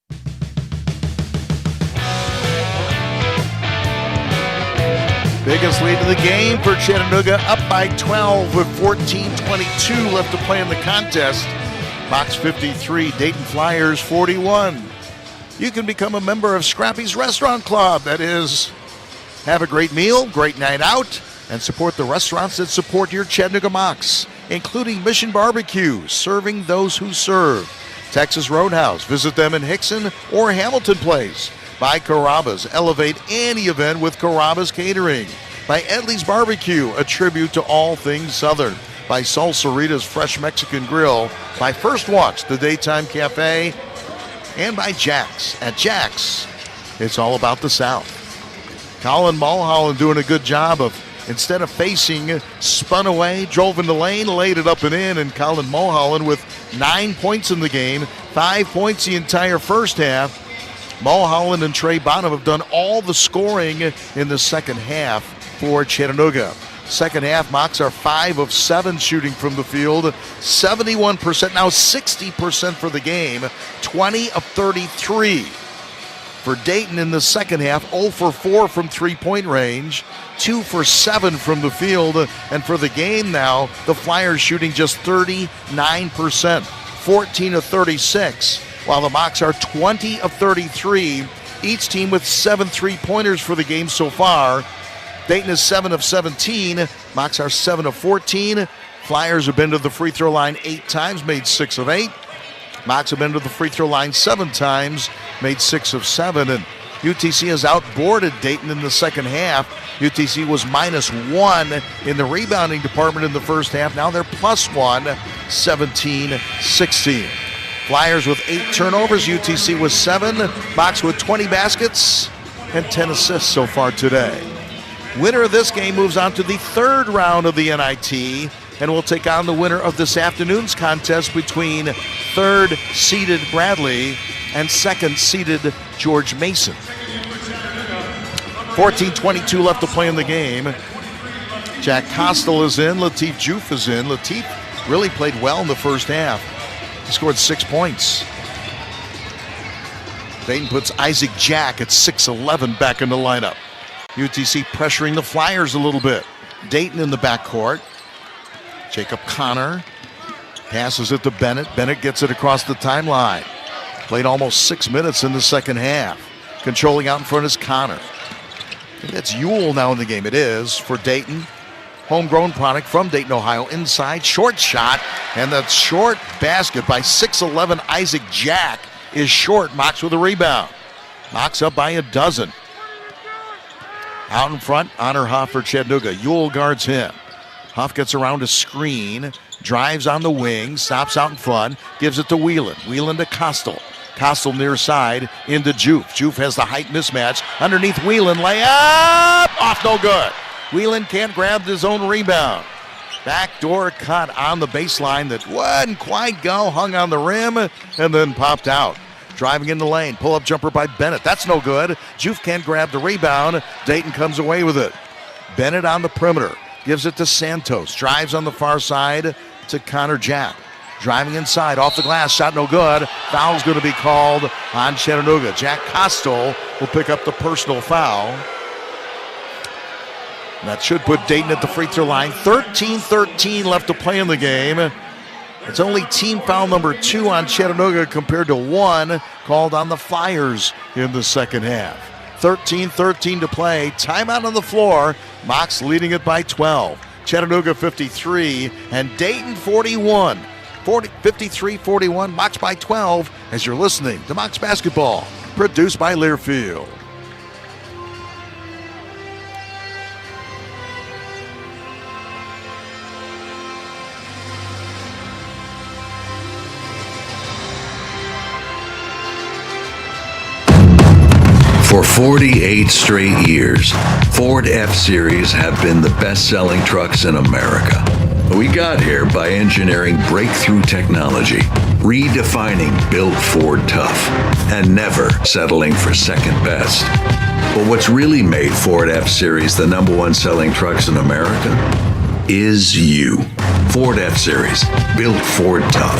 Biggest lead in the game for Chattanooga, up by 12 with 14:22 left to play in the contest. Mocs 53, Dayton Flyers 41. You can become a member of Scrappy's Restaurant Club. That is, have a great meal, great night out, and support the restaurants that support your Chattanooga Mocs, including Mission Barbecue, serving those who serve. Texas Roadhouse, visit them in Hickson or Hamilton Place. By Carrabba's, elevate any event with Carrabba's Catering. By Edley's Barbecue, a tribute to all things Southern. By Salsaritas Fresh Mexican Grill. By First Watch, the Daytime Cafe. And by Jack's. At Jack's, it's all about the South. Colin Mulholland doing a good job of, instead of facing, spun away, drove in the lane, laid it up and in, and Colin Mulholland with 9 points in the game, 5 points the entire first half. Mulholland and Trey Bonham have done all the scoring in the second half for Chattanooga. Second half, Mocs are 5 of 7 shooting from the field, 71%, now 60% for the game, 20 of 33. For Dayton in the second half, 0 for 4 from three-point range, 2 for 7 from the field, and for the game now, the Flyers shooting just 39%, 14 of 36. While the Mocs are 20 of 33, each team with 7 three-pointers for the game so far. Dayton is 7 of 17. Mocs are 7 of 14. Flyers have been to the free throw line 8 times, made 6 of 8. Mocs have been to the free throw line 7 times, made 6 of 7. And UTC has outboarded Dayton in the second half. UTC was -1 in the rebounding department in the first half. Now they're +1, 17-16. Flyers with 8 turnovers, UTC with 7, Mocs with 20 baskets and 10 assists so far today. Winner of this game moves on to the third round of the NIT and will take on the winner of this afternoon's contest between third-seeded Bradley and second-seeded George Mason. 14:22 left to play in the game. Jack Costel is in, Latif Juf is in. Latif really played well in the first half. He scored 6 points. Dayton puts Isaac Jack at 6'11" back in the lineup. UTC pressuring the Flyers a little bit. Dayton in the backcourt. Jacob Connor passes it to Bennett. Bennett gets it across the timeline. Played almost 6 minutes in the second half. Controlling out in front is Connor. I think that's Ewell now in the game. It is for Dayton. Homegrown product from Dayton, Ohio. Inside, short shot, and that short basket by 6'11" Isaac Jack is short. Mocs with a rebound. Mocs up by a dozen. Out in front, Honor Huff for Chattanooga. Ewell guards him. Huff gets around a screen, drives on the wing, stops out in front, gives it to Whelan. Whelan to Costel. Costel near side into Juf. Juf has the height mismatch. Underneath Whelan, layup! Off, no good. Whelan can't grab his own rebound. Backdoor cut on the baseline that wouldn't quite go, hung on the rim, and then popped out. Driving in the lane, pull-up jumper by Bennett. That's no good. Juf can't grab the rebound. Dayton comes away with it. Bennett on the perimeter, gives it to Santos. Drives on the far side to Connor Jack. Driving inside, off the glass, shot no good. Foul's going to be called on Chattanooga. Jack Costel will pick up the personal foul. That should put Dayton at the free throw line. 13-13 left to play in the game. It's only team foul number 2 on Chattanooga compared to 1 called on the Flyers in the second half. 13-13 to play. Timeout on the floor. Mocs leading it by 12. Chattanooga 53 and Dayton 41. 53-41. Mocs by 12 as you're listening to Mocs Basketball. Produced by Learfield. For 48 straight years, Ford F-Series have been the best-selling trucks in America. We got here by engineering breakthrough technology, redefining built Ford tough, and never settling for second best. But what's really made Ford F-Series the #1 selling trucks in America is you. Ford F-Series, built Ford tough.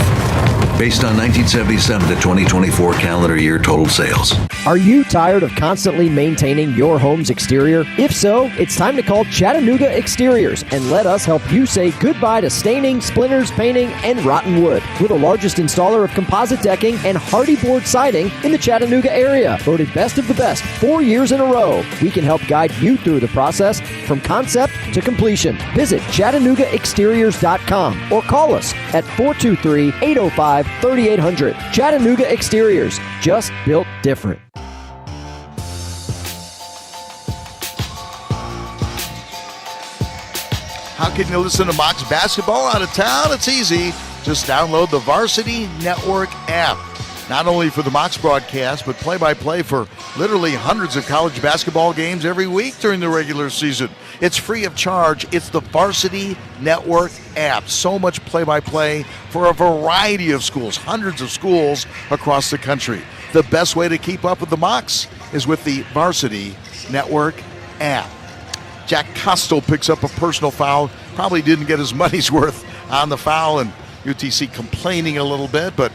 Based on 1977 to 2024 calendar year total sales. Are you tired of constantly maintaining your home's exterior? If so, it's time to call Chattanooga Exteriors and let us help you say goodbye to staining, splinters, painting, and rotten wood. We're the largest installer of composite decking and hardy board siding in the Chattanooga area. Voted best of the best 4 years in a row. We can help guide you through the process from concept to completion. Visit ChattanoogaExteriors.com or call us at 423-805-3800. Chattanooga Exteriors, just built different. How can you listen to Mocs basketball out of town? It's easy. Just download the Varsity Network app. Not only for the Mocs broadcast, but play-by-play for literally hundreds of college basketball games every week during the regular season. It's free of charge. It's the Varsity Network app. So much play-by-play for a variety of schools, hundreds of schools across the country. The best way to keep up with the Mocs is with the Varsity Network app. Jack Costo picks up a personal foul. Probably didn't get his money's worth on the foul, and UTC complaining a little bit, but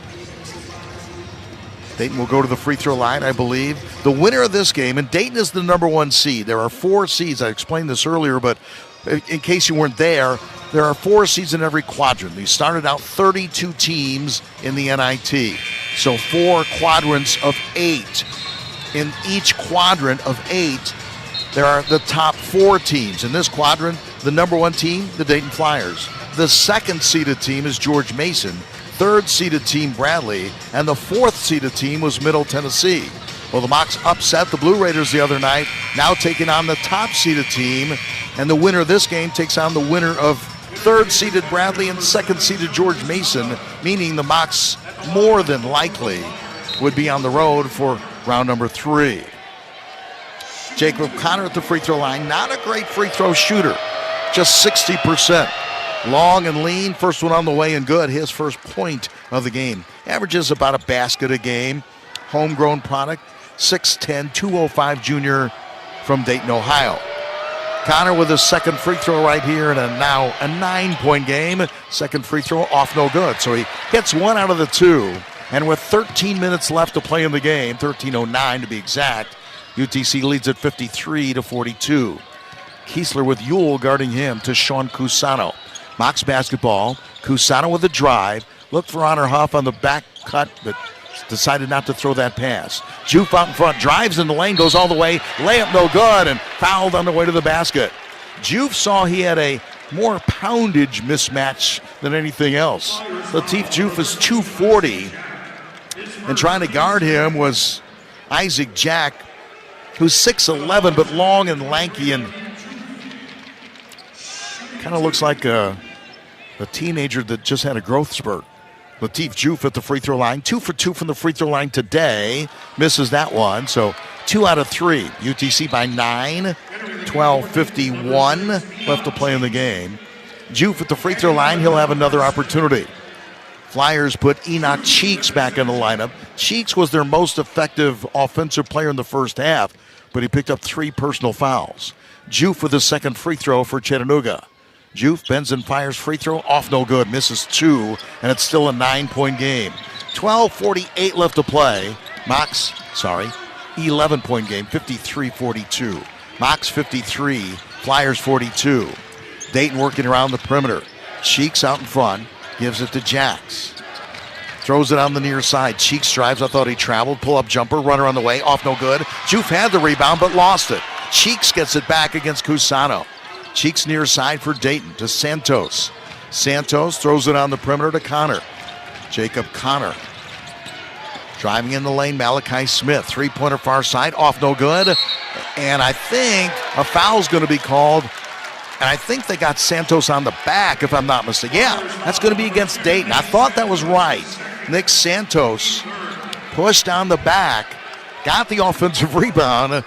Dayton will go to the free throw line, I believe. The winner of this game, and Dayton is the #1 seed. There are 4 seeds. I explained this earlier, but in case you weren't there are 4 seeds in every quadrant. They started out 32 teams in the NIT. So 4 quadrants of 8. In each quadrant of 8, there are the top 4 teams. In this quadrant, the #1 team, the Dayton Flyers. The second seeded team is George Mason. Third seeded team, Bradley. And the 4th seeded team was Middle Tennessee. Well, the Mocs upset the Blue Raiders the other night, now taking on the top seeded team. And the winner of this game takes on the winner of third seeded Bradley and second seeded George Mason, meaning the Mocs more than likely would be on the road for round number 3. Jacob Connor at the free throw line, not a great free throw shooter, just 60%. Long and lean, first one on the way and good. His first point of the game. Averages about a basket a game. Homegrown product, 6'10", 205 junior from Dayton, Ohio. Connor with his second free throw right here, and now a 9-point game. Second free throw off no good. So he hits 1 out of the 2. And with 13 minutes left to play in the game, 13:09 to be exact, UTC leads at 53-42. Kiesler with Ewell guarding him to Sean Cusano. Mocs basketball. Cusano with a drive. Looked for Honor Huff on the back cut, but decided not to throw that pass. Juve out in front, drives in the lane, goes all the way. Layup no good, and fouled on the way to the basket. Juve saw he had a more poundage mismatch than anything else. Latif Juve is 240, and trying to guard him was Isaac Jack, who's 6'11", but long and lanky, and kind of looks like a teenager that just had a growth spurt. Latif Juve at the free throw line, 2 for 2 from the free throw line today. Misses that one, so 2 out of 3. UTC by 9, 12:51 left to play in the game. Juve at the free throw line, he'll have another opportunity. Flyers put Enoch Cheeks back in the lineup. Cheeks was their most effective offensive player in the first half, but he picked up 3 personal fouls. Juve with his second free throw for Chattanooga. Juve bends and fires free throw, off no good, misses 2, and it's still a 9-point game. 12:48 left to play. 11-point game, 53-42. Mocs 53, Flyers 42. Dayton working around the perimeter. Cheeks out in front, gives it to Jacks. Throws it on the near side. Cheeks drives, I thought he traveled. Pull-up jumper, runner on the way, off no good. Juve had the rebound but lost it. Cheeks gets it back against Cusano. Cheeks near side for Dayton to Santos. Santos throws it on the perimeter to Connor. Jacob Connor. Driving in the lane, Malachi Smith. 3-pointer far side, off no good. And I think a foul's going to be called. And I think they got Santos on the back, if I'm not mistaken. Yeah, that's going to be against Dayton. I thought that was right. Nick Santos pushed on the back, got the offensive rebound,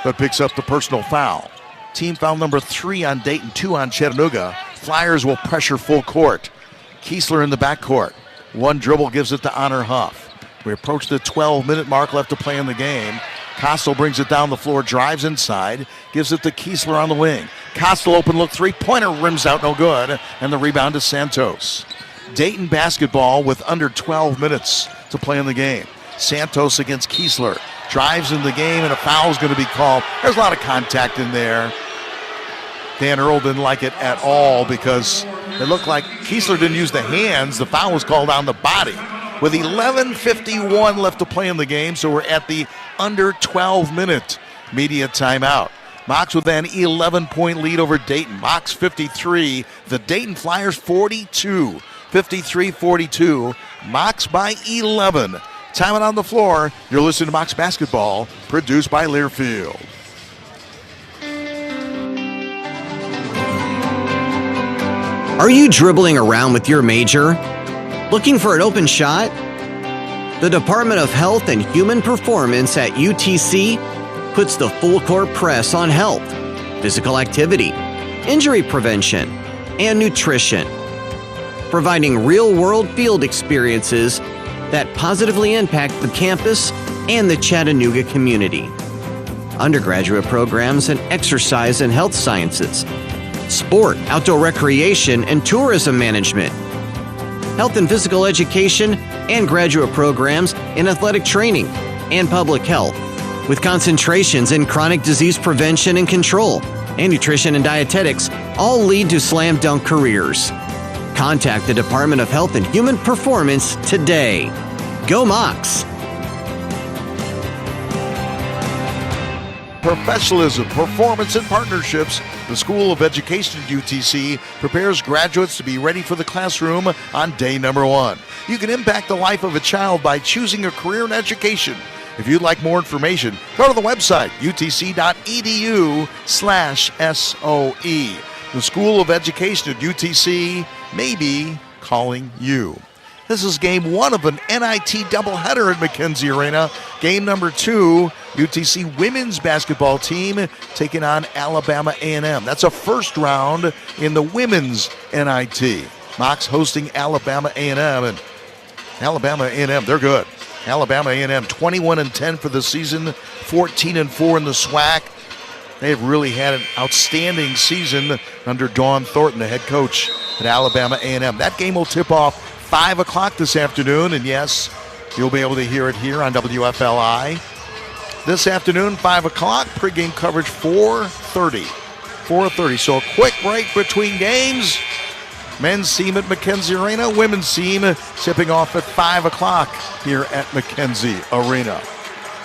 but picks up the personal foul. Team foul number 3 on Dayton, 2 on Chattanooga. Flyers will pressure full court. Kiesler in the backcourt. One dribble gives it to Honor Huff. We approach the 12-minute mark left to play in the game. Costel brings it down the floor, drives inside, gives it to Kiesler on the wing. Costel open look three-pointer, rims out, no good, and the rebound to Santos. Dayton basketball with under 12 minutes to play in the game. Santos against Kiesler. Drives in the game, and a foul is going to be called. There's a lot of contact in there. Dan Earl didn't like it at all because it looked like Kiesler didn't use the hands. The foul was called on the body. With 11:51 left to play in the game, so we're at the under 12-minute media timeout. Mocs with an 11-point lead over Dayton. Mocs 53, the Dayton Flyers 42. 53-42, Mocs by 11. Timeout on the floor. You're listening to Mocs Basketball, produced by Learfield. Are you dribbling around with your major? Looking for an open shot? The Department of Health and Human Performance at UTC puts the full court press on health, physical activity, injury prevention, and nutrition, providing real-world field experiences that positively impact the campus and the Chattanooga community. Undergraduate programs in exercise and health sciences, sport, outdoor recreation, and tourism management, health and physical education, and graduate programs in athletic training and public health, with concentrations in chronic disease prevention and control, and nutrition and dietetics, all lead to slam dunk careers. Contact the Department of Health and Human Performance today. Go Mocs! Professionalism, performance, and partnerships. The School of Education at UTC prepares graduates to be ready for the classroom on day number 1. You can impact the life of a child by choosing a career in education. If you'd like more information, go to the website, utc.edu/SOE. The School of Education at UTC may be calling you. This is game 1 of an NIT doubleheader at McKenzie Arena. Game number 2, UTC women's basketball team taking on Alabama A&M. That's a first round in the women's NIT. Mocs hosting Alabama A&M, and Alabama A&M, they're good. Alabama A&M 21-10 for the season, 14-4 in the SWAC. They've really had an outstanding season under Dawn Thornton, the head coach at Alabama A&M. That game will tip off 5 o'clock this afternoon, and yes, you'll be able to hear it here on WFLI. This afternoon, 5 o'clock, pregame coverage 4:30. So a quick break between games. Men's team at McKenzie Arena, women's team tipping off at 5 o'clock here at McKenzie Arena.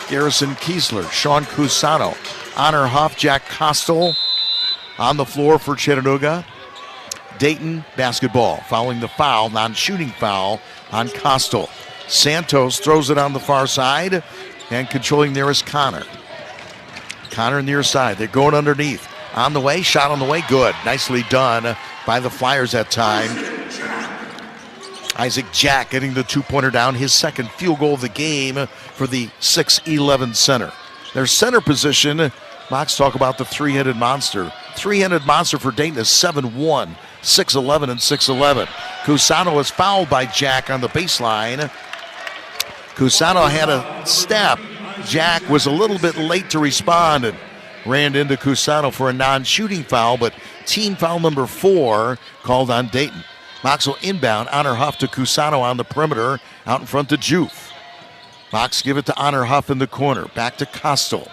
Garrison Kiesler, Sean Cusano, Honor Huff, Jack Costel on the floor for Chattanooga. Dayton basketball following the foul, non-shooting foul on Costel. Santos throws it on the far side, and controlling there is Connor. Connor near side. They're going underneath. On the way, shot on the way, good. Nicely done by the Flyers that time. Isaac Jack getting the two-pointer down, his second field goal of the game for the 6'11 center. Their center position, Mocs talk about the three-headed monster. Three-headed monster for Dayton is 7'1", 6'11", and 6'11". Cusano is fouled by Jack on the baseline. Cusano had a step. Jack was a little bit late to respond and ran into Cusano for a non-shooting foul, but team foul number 4 called on Dayton. Mocs will inbound. Honor Huff to Cusano on the perimeter, out in front to Juf. Mocs give it to Honor Huff in the corner. Back to Costel.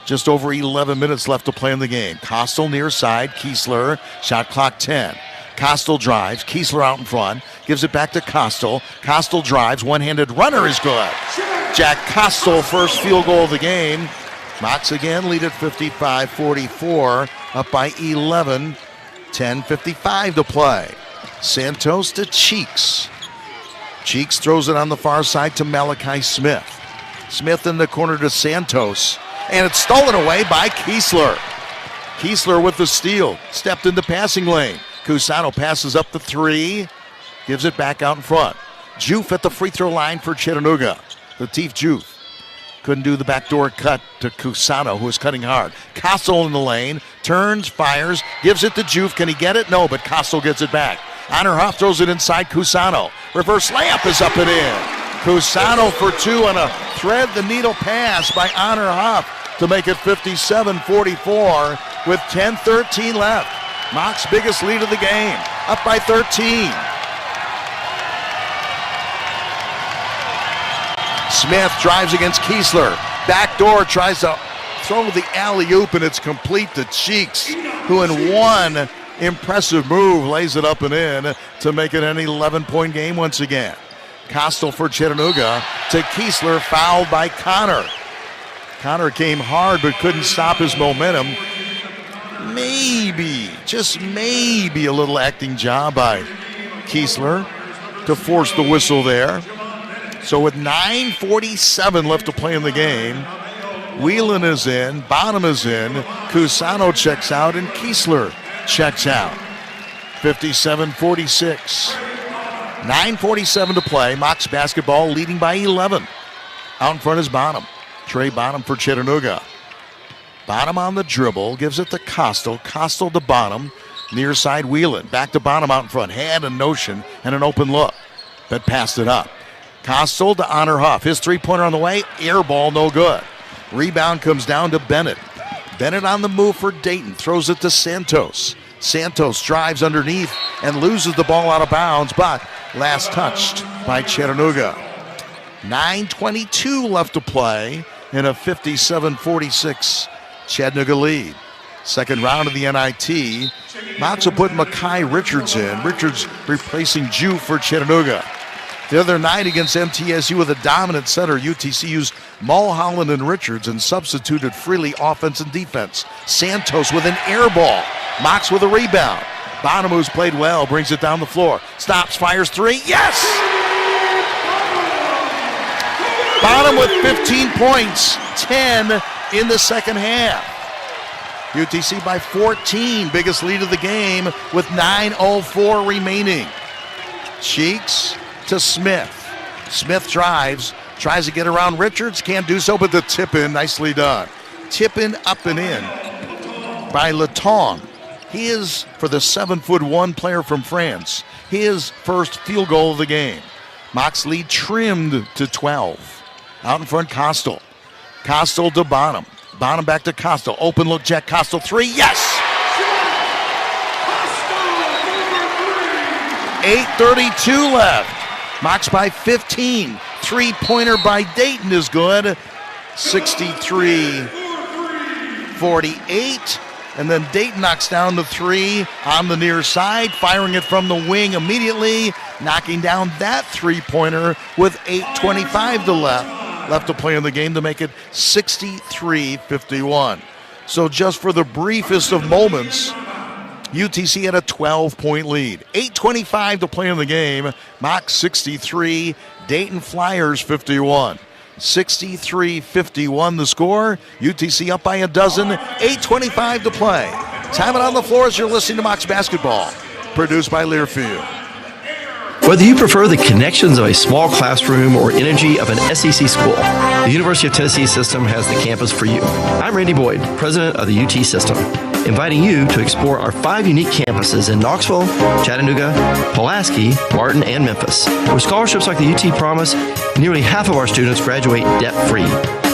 Just over 11 minutes left to play in the game. Costel near side. Kiesler. Shot clock 10. Costel drives. Kiesler out in front. Gives it back to Costel. Costel drives. One-handed runner is good. Jack Costel, first field goal of the game. Mocs again lead at 55-44. Up by 11. 10:55 to play. Santos to Cheeks. Cheeks throws it on the far side to Malachi Smith. Smith in the corner to Santos. And it's stolen away by Kiesler. Kiesler with the steal. Stepped in the passing lane. Cusano passes up the 3. Gives it back out in front. Juf at the free throw line for Chattanooga. Latif Juf. Couldn't do the backdoor cut to Cusano, who was cutting hard. Costel in the lane, turns, fires, gives it to Juve. Can he get it? No, but Costel gets it back. Honor Huff throws it inside Cusano. Reverse layup is up and in. Cusano for two on a thread-the-needle pass by Honor Huff to make it 57-44 with 10:13 left. Mocs' biggest lead of the game, up by 13. Smith drives against Kiesler. Backdoor tries to throw the alley-oop, and it's complete to Cheeks, who in one impressive move lays it up and in to make it an 11-point game once again. Costel for Chattanooga to Kiesler, fouled by Connor. Connor came hard but couldn't stop his momentum. Maybe, just maybe a little acting job by Kiesler to force the whistle there. So with 9:47 left to play in the game, Whelan is in, Bonham is in, Cusano checks out, and Kiesler checks out. 57-46. 9:47 to play. Mocs basketball leading by 11. Out in front is Bonham. Trey Bonham for Chattanooga. Bonham on the dribble, gives it to Costel. Costel to Bonham. Near side Whelan. Back to Bonham out in front. Had a notion and an open look, but passed it up. Costel to Honor Huff. His three-pointer on the way. Air ball, no good. Rebound comes down to Bennett. Bennett on the move for Dayton. Throws it to Santos. Santos drives underneath and loses the ball out of bounds, but last touched by Chattanooga. 9:22 left to play in a 57-46 Chattanooga lead. Second round of the NIT. Mocs will put Makai Richards in. Richards replacing Juve for Chattanooga. The other night against MTSU with a dominant center, UTC used Mulholland and Richards and substituted freely offense and defense. Santos with an air ball. Mocs with a rebound. Bonham, who's played well, brings it down the floor. Stops, fires three. Yes! Bonham with 15 points, 10 in the second half. UTC by 14, biggest lead of the game with 9:04 remaining. Cheeks to Smith. Smith drives, tries to get around Richards, can't do so, but the tip in, nicely done. Tip in, up and in by Letong. He is, for the 7'1" player from France, his first field goal of the game. Mocs lead trimmed to 12. Out in front, Costel. Costel to Bonham. Bonham back to Costel. Open look, Jack Costel, three, yes! 8:32 left. Mocs by 15. Three-pointer by Dayton is good. 63-48. And then Dayton knocks down the three on the near side, firing it from the wing immediately, knocking down that three-pointer with 8:25 to left to play in the game to make it 63-51. So just for the briefest of moments, UTC had a 12-point lead. 8:25 to play in the game. Mocs 63, Dayton Flyers 51. 63-51 the score. UTC up by a dozen. 8:25 to play. Time it on the floor as you're listening to Mocs Basketball. Produced by Learfield. Whether you prefer the connections of a small classroom or energy of an SEC school, the University of Tennessee system has the campus for you. I'm Randy Boyd, president of the UT system, inviting you to explore our 5 unique campuses in Knoxville, Chattanooga, Pulaski, Martin, and Memphis. With scholarships like the UT Promise, nearly half of our students graduate debt-free,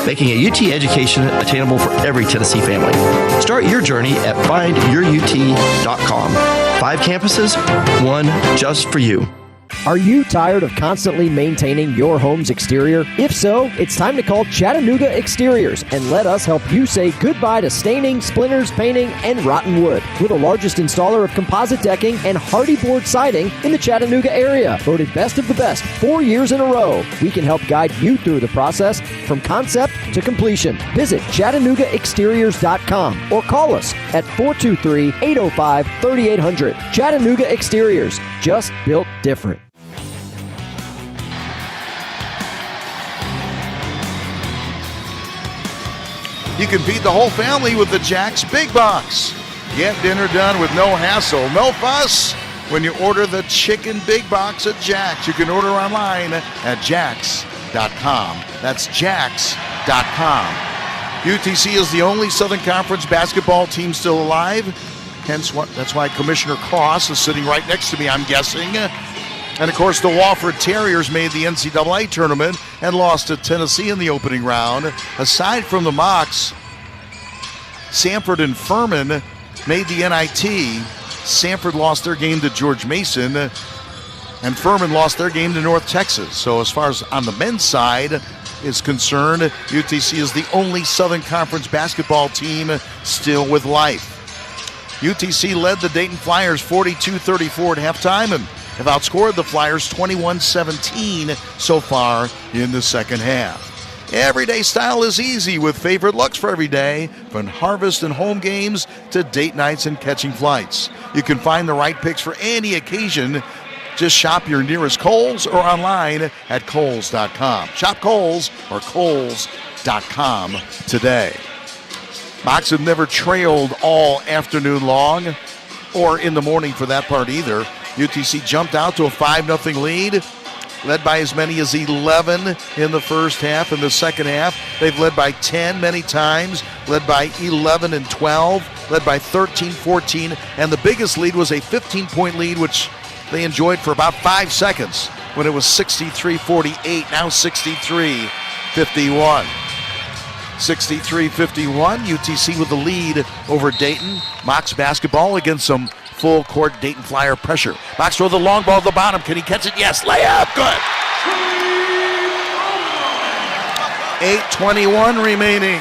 making a UT education attainable for every Tennessee family. Start your journey at findyourut.com. 5 campuses, one just for you. Are you tired of constantly maintaining your home's exterior? If so, it's time to call Chattanooga Exteriors and let us help you say goodbye to staining, splinters, painting, and rotten wood. We're the largest installer of composite decking and hardy board siding in the Chattanooga area. Voted best of the best 4 years in a row. We can help guide you through the process from concept to completion. Visit ChattanoogaExteriors.com or call us at 423-805-3800. Chattanooga Exteriors, just built different. You can feed the whole family with the Jack's Big Box. Get dinner done with no hassle, no fuss when you order the Chicken Big Box at Jack's. You can order online at jacks.com. That's jacks.com. UTC is the only Southern Conference basketball team still alive. That's why Commissioner Cross is sitting right next to me, I'm guessing. And, of course, the Wofford Terriers made the NCAA tournament and lost to Tennessee in the opening round. Aside from the mocs, Sanford and Furman made the NIT. Sanford lost their game to George Mason, and Furman lost their game to North Texas. So as far as on the men's side is concerned, UTC is the only Southern Conference basketball team still with life. UTC led the Dayton Flyers 42-34 at halftime and have outscored the Flyers 21-17 so far in the second half. Everyday style is easy with favorite looks for every day, from harvest and home games to date nights and catching flights. You can find the right picks for any occasion. Just shop your nearest Kohl's or online at Kohls.com. Shop Kohl's or Kohls.com today. Mocs have never trailed all afternoon long, or in the morning for that part either. UTC jumped out to a 5-0 lead, led by as many as 11 in the first half. In the second half, they've led by 10 many times, led by 11 and 12, led by 13-14, and the biggest lead was a 15-point lead, which they enjoyed for about 5 seconds when it was 63-48, now 63-51. 63-51, UTC with the lead over Dayton. Mocs basketball against some full-court Dayton Flyer pressure. Mocs throw the long ball at the bottom. Can he catch it? Yes. Layup. Good. 8:21 remaining.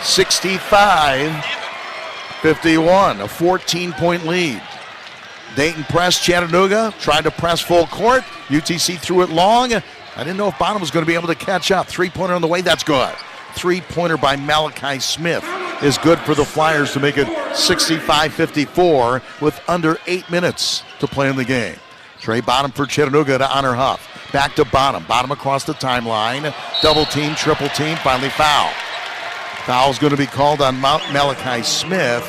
65-51, a 14-point lead. Dayton pressed Chattanooga, tried to press full court. UTC threw it long. I didn't know if Bonham was going to be able to catch up. Three-pointer on the way. That's good. Three-pointer by Malachi Smith is good for the Flyers to make it 65-54 with under 8 minutes to play in the game. Trey Bonham for Chattanooga to Honor Huff. Back to Bonham. Bonham across the timeline. Double team, triple team, finally foul. Foul's going to be called on Malachi Smith.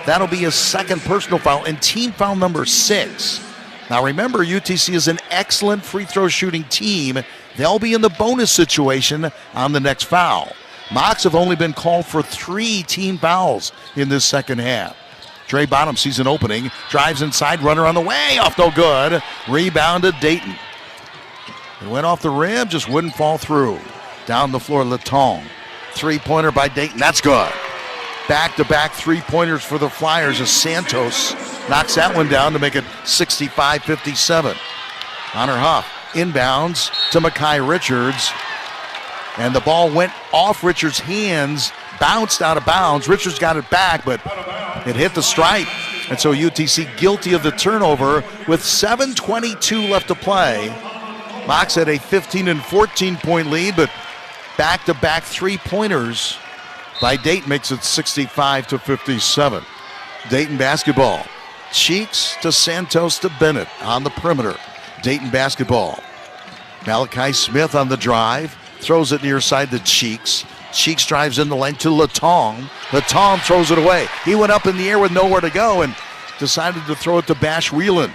That'll be his second personal foul and team foul number 6. Now remember, UTC is an excellent free throw shooting team. They'll be in the bonus situation on the next foul. Mocs have only been called for 3 team fouls in this second half. Trey Bonham sees an opening, drives inside, runner on the way, off no good. Rebounded Dayton. It went off the rim, just wouldn't fall through. Down the floor, Letong. Three-pointer by Dayton, that's good. Back-to-back three-pointers for the Flyers as Santos knocks that one down to make it 65-57. Honor Huff inbounds to Mekhi Richards. And the ball went off Richards' hands, bounced out of bounds. Richards got it back, but it hit the stripe. And so UTC guilty of the turnover with 7:22 left to play. Mocs had a 15 and 14-point lead, but back-to-back three-pointers by Dayton makes it 65-57. Dayton basketball. Cheeks to Santos to Bennett on the perimeter. Dayton basketball. Malachi Smith on the drive. Throws it near side to Cheeks. Cheeks drives in the lane to Letong. Letong throws it away. He went up in the air with nowhere to go and decided to throw it to Bash Whelan.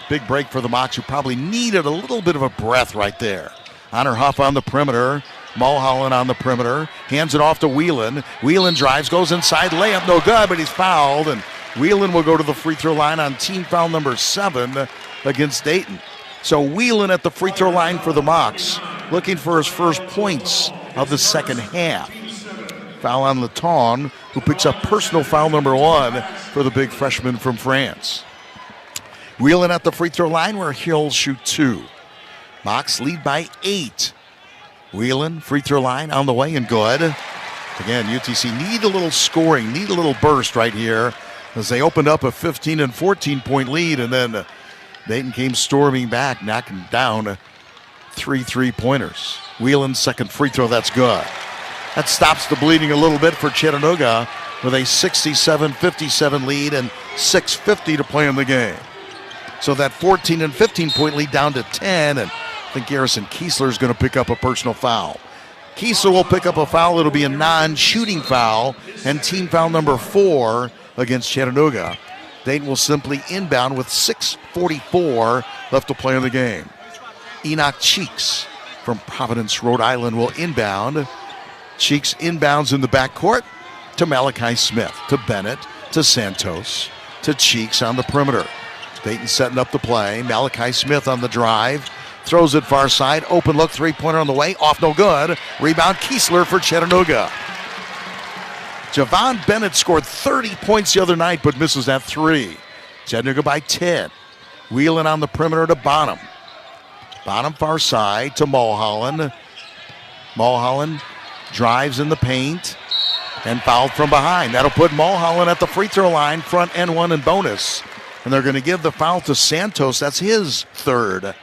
Big break for the Mocs, who probably needed a little bit of a breath right there. Honor Huff on the perimeter. Mulholland on the perimeter. Hands it off to Whelan. Whelan drives, goes inside. Layup no good, but he's fouled. And Whelan will go to the free throw line on team foul number 7 against Dayton. So Whelan at the free throw line for the Mocs, looking for his first points of the second half. Foul on Letong, who picks up personal foul number 1 for the big freshman from France. Whelan at the free throw line where he'll shoot 2. Mocs lead by 8. Whelan, free throw line on the way and good. Again, UTC need a little scoring, need a little burst right here as they opened up a 15 and 14-point lead, and then Dayton came storming back, knocking down 3 3-pointers. Whelan's second free throw, that's good. That stops the bleeding a little bit for Chattanooga with a 67-57 lead and 6:50 to play in the game. So that 14 and 15-point lead down to 10, and I think Garrison Kiesler is going to pick up a personal foul. Kiesler will pick up a foul. It'll be a non-shooting foul and team foul number 4 against Chattanooga. Dayton will simply inbound with 6:44 left to play in the game. Enoch Cheeks from Providence, Rhode Island, will inbound. Cheeks inbounds in the backcourt to Malachi Smith, to Bennett, to Santos, to Cheeks on the perimeter. Dayton setting up the play. Malachi Smith on the drive. Throws it far side. Open look, three-pointer on the way. Off no good. Rebound Kiesler for Chattanooga. Javon Bennett scored 30 points the other night, but misses that three. Chattanooga by 10. Wheeling on the perimeter to Bonham. Bonham far side to Mulholland. Mulholland drives in the paint and fouled from behind. That'll put Mulholland at the free throw line, front and one in bonus. And they're going to give the foul to Santos. That's his third.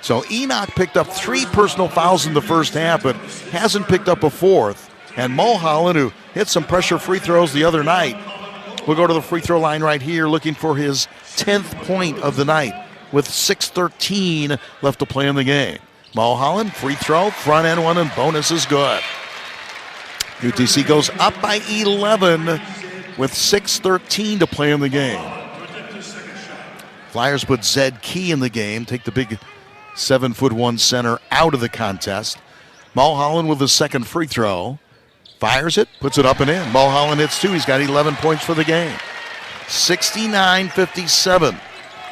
So Enoch picked up 3 personal fouls in the first half, but hasn't picked up a fourth. And Mulholland, who hit some pressure free throws the other night, will go to the free throw line right here looking for his 10th point of the night with 6:13 left to play in the game. Mulholland, free throw, front end one, and bonus is good. UTC goes up by 11 with 6:13 to play in the game. Flyers put Zed Key in the game, take the big 7'1" center out of the contest. Mulholland with the second free throw. Fires it, puts it up and in. Mulholland hits 2. He's got 11 points for the game. 69-57.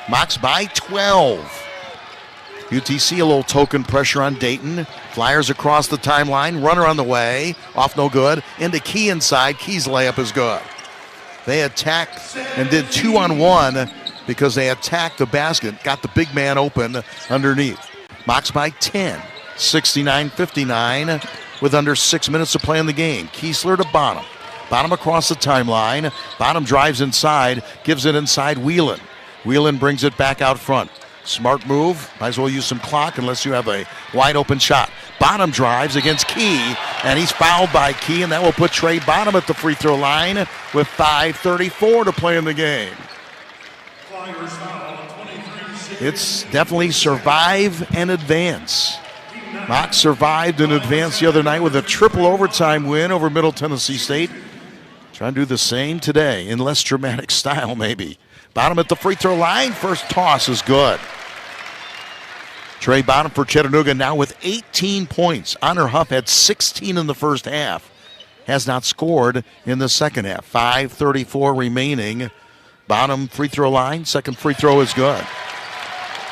Mocs by 12. UTC a little token pressure on Dayton. Flyers across the timeline. Runner on the way. Off no good. Into Key inside. Key's layup is good. They attacked and did 2-on-1 because they attacked the basket. Got the big man open underneath. Mocs by 10. 69-59 with under 6 minutes to play in the game. Kiesler to Bonham. Bonham across the timeline. Bonham drives inside. Gives it inside Whelan. Whelan brings it back out front. Smart move. Might as well use some clock unless you have a wide open shot. Bonham drives against Key, and he's fouled by Key, and that will put Trey Bonham at the free throw line with 5:34 to play in the game. It's definitely survive and advance. Mocs survived and advanced the other night with a triple overtime win over Middle Tennessee State. Trying to do the same today in less dramatic style, maybe. Bonham at the free throw line. First toss is good. Trey Bonham for Chattanooga now with 18 points. Honor Huff had 16 in the first half. Has not scored in the second half. 5:34 remaining. Bonham free throw line. Second free throw is good.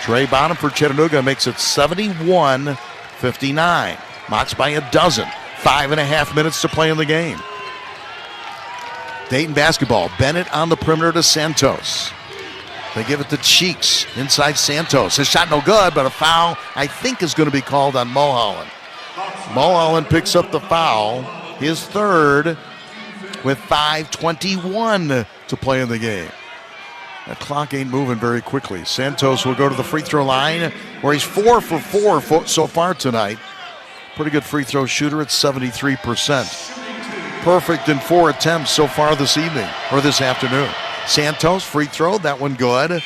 Trey Bonham for Chattanooga makes it 71-59. Mocs by a dozen. 5.5 minutes to play in the game. Dayton basketball. Bennett on the perimeter to Santos. They give it to Cheeks inside Santos. His shot no good, but a foul I think is going to be called on Mulholland. Mulholland picks up the foul, his third, with 5:21 to play in the game. That clock ain't moving very quickly. Santos will go to the free throw line where he's 4 for 4 so far tonight. Pretty good free throw shooter at 73%. Perfect in 4 attempts so far this evening, or this afternoon. Santos, free throw, that one good.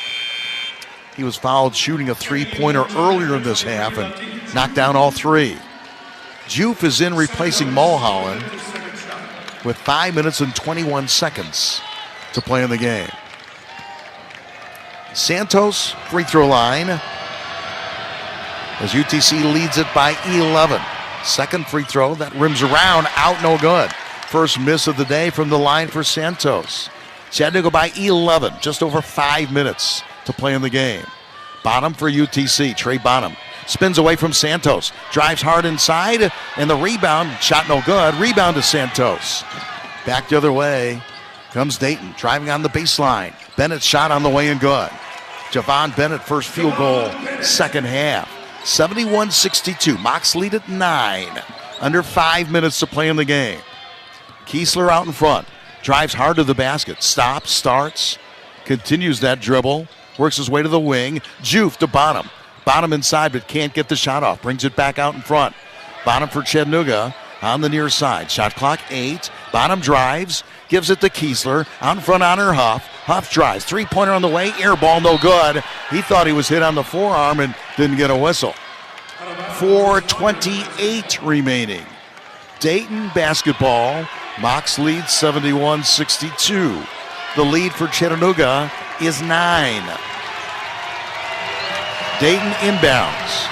He was fouled shooting a three-pointer earlier in this half and knocked down all 3. Juve is in replacing Mulholland with 5 minutes and 21 seconds to play in the game. Santos, free throw line, as UTC leads it by 11. Second free throw, that rims around, out, no good. First miss of the day from the line for Santos. Chattanooga by 11, just over 5 minutes to play in the game. Bonham for UTC, Trey Bonham. Spins away from Santos, drives hard inside, and the rebound, shot no good, rebound to Santos. Back the other way comes Dayton, driving on the baseline. Bennett's shot on the way and good. Javon Bennett, first field goal, second half. 71-62, Mocs lead at 9. Under 5 minutes to play in the game. Kiesler out in front. Drives hard to the basket. Stops, starts, continues that dribble. Works his way to the wing. Juve to Bonham. Bonham inside but can't get the shot off. Brings it back out in front. Bonham for Chattanooga on the near side. Shot clock 8. Bonham drives. Gives it to Kiesler. Out in front, Honor Huff. Huff drives. Three-pointer on the way. Air ball, no good. He thought he was hit on the forearm and didn't get a whistle. 4:28 remaining. Dayton basketball. Mocs lead 71-62. The lead for Chattanooga is 9. Dayton inbounds.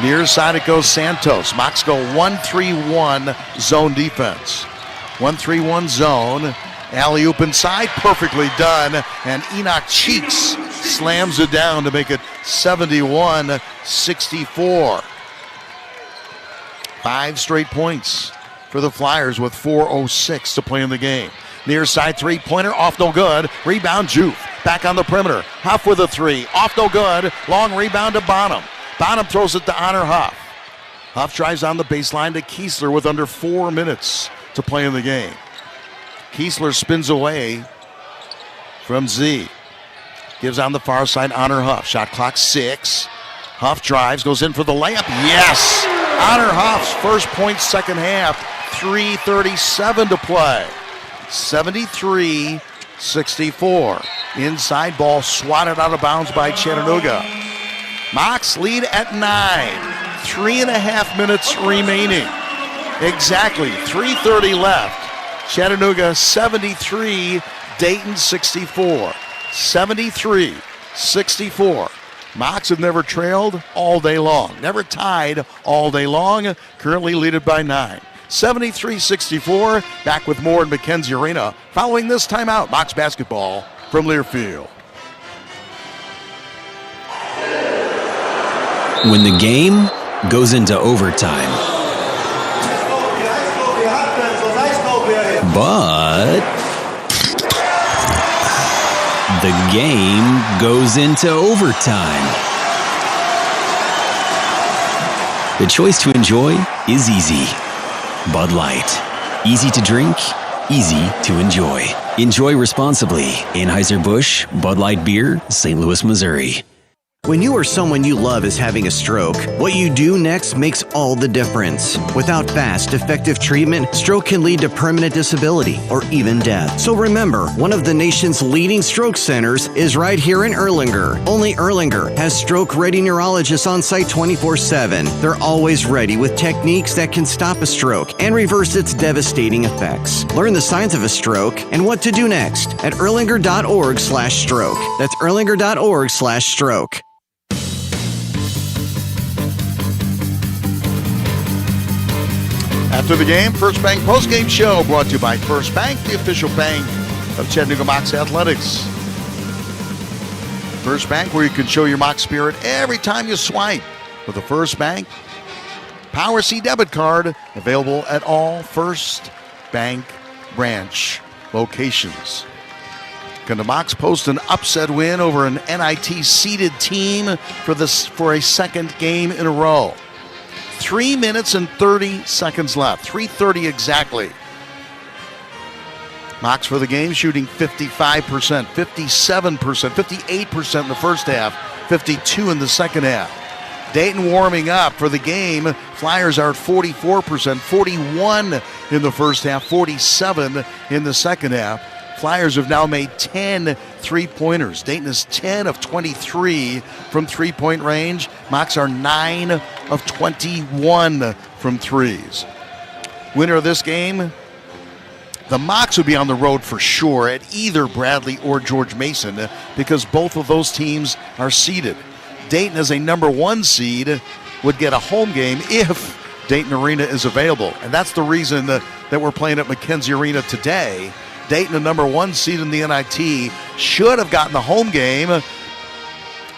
Near side it goes Santos. Mocs go 1-3-1 zone defense. 1-3-1 zone. Alley-oop inside, perfectly done. And Enoch Cheeks slams it down to make it 71-64. 5 straight points for the Flyers with 4:06 to play in the game. Near side three-pointer, off no good. Rebound, Juve. Back on the perimeter. Huff with a three. Off no good. Long rebound to Bonham. Bonham throws it to Honor Huff. Huff drives on the baseline to Kiesler with under 4 minutes to play in the game. Kiesler spins away from Z. Gives on the far side, Honor Huff. Shot clock 6. Huff drives, goes in for the layup. Yes! Honor Huff's first point second half. 3:37 to play. 73-64. Inside ball swatted out of bounds by Chattanooga. Mocs lead at 9. 3.5 minutes remaining. Exactly 3:30 left. Chattanooga 73, Dayton 64. 73-64. Mocs have never trailed all day long. Never tied all day long. Currently leaded by 9. 73-64. Back with more in McKenzie Arena following this timeout. Mocs basketball from Learfield. When the game goes into overtime. But the game goes into overtime. The choice to enjoy is easy. Bud Light. Easy to drink, easy to enjoy. Enjoy responsibly. Anheuser-Busch, Bud Light Beer, St. Louis, Missouri. When you or someone you love is having a stroke, what you do next makes all the difference. Without fast, effective treatment, stroke can lead to permanent disability or even death. So remember, one of the nation's leading stroke centers is right here in Erlanger. Only Erlanger has stroke-ready neurologists on site 24/7. They're always ready with techniques that can stop a stroke and reverse its devastating effects. Learn the signs of a stroke and what to do next at erlanger.org/stroke. That's erlanger.org/stroke. After the game, First Bank postgame show brought to you by First Bank, the official bank of Chattanooga Mocs Athletics. First Bank, where you can show your Mocs spirit every time you swipe with a First Bank Power C debit card, available at all First Bank branch locations. Can the Mocs post an upset win over an NIT seeded team for a second game in a row? 3 minutes and 30 seconds left. 3:30 exactly. Mocs for the game shooting 55%, 57%, 58% in the first half, 52% in the second half. Dayton warming up for the game. Flyers are at 44%, 41% in the first half, 47% in the second half. Flyers have now made 10 three-pointers. Dayton is 10 of 23 from three-point range. Mocs are 9 of 21 from threes. Winner of this game, the Mocs would be on the road for sure at either Bradley or George Mason because both of those teams are seeded. Dayton as a number 1 seed would get a home game if Dayton Arena is available. And that's the reason that we're playing at McKenzie Arena today. Dayton, the number 1 seed in the NIT, should have gotten the home game,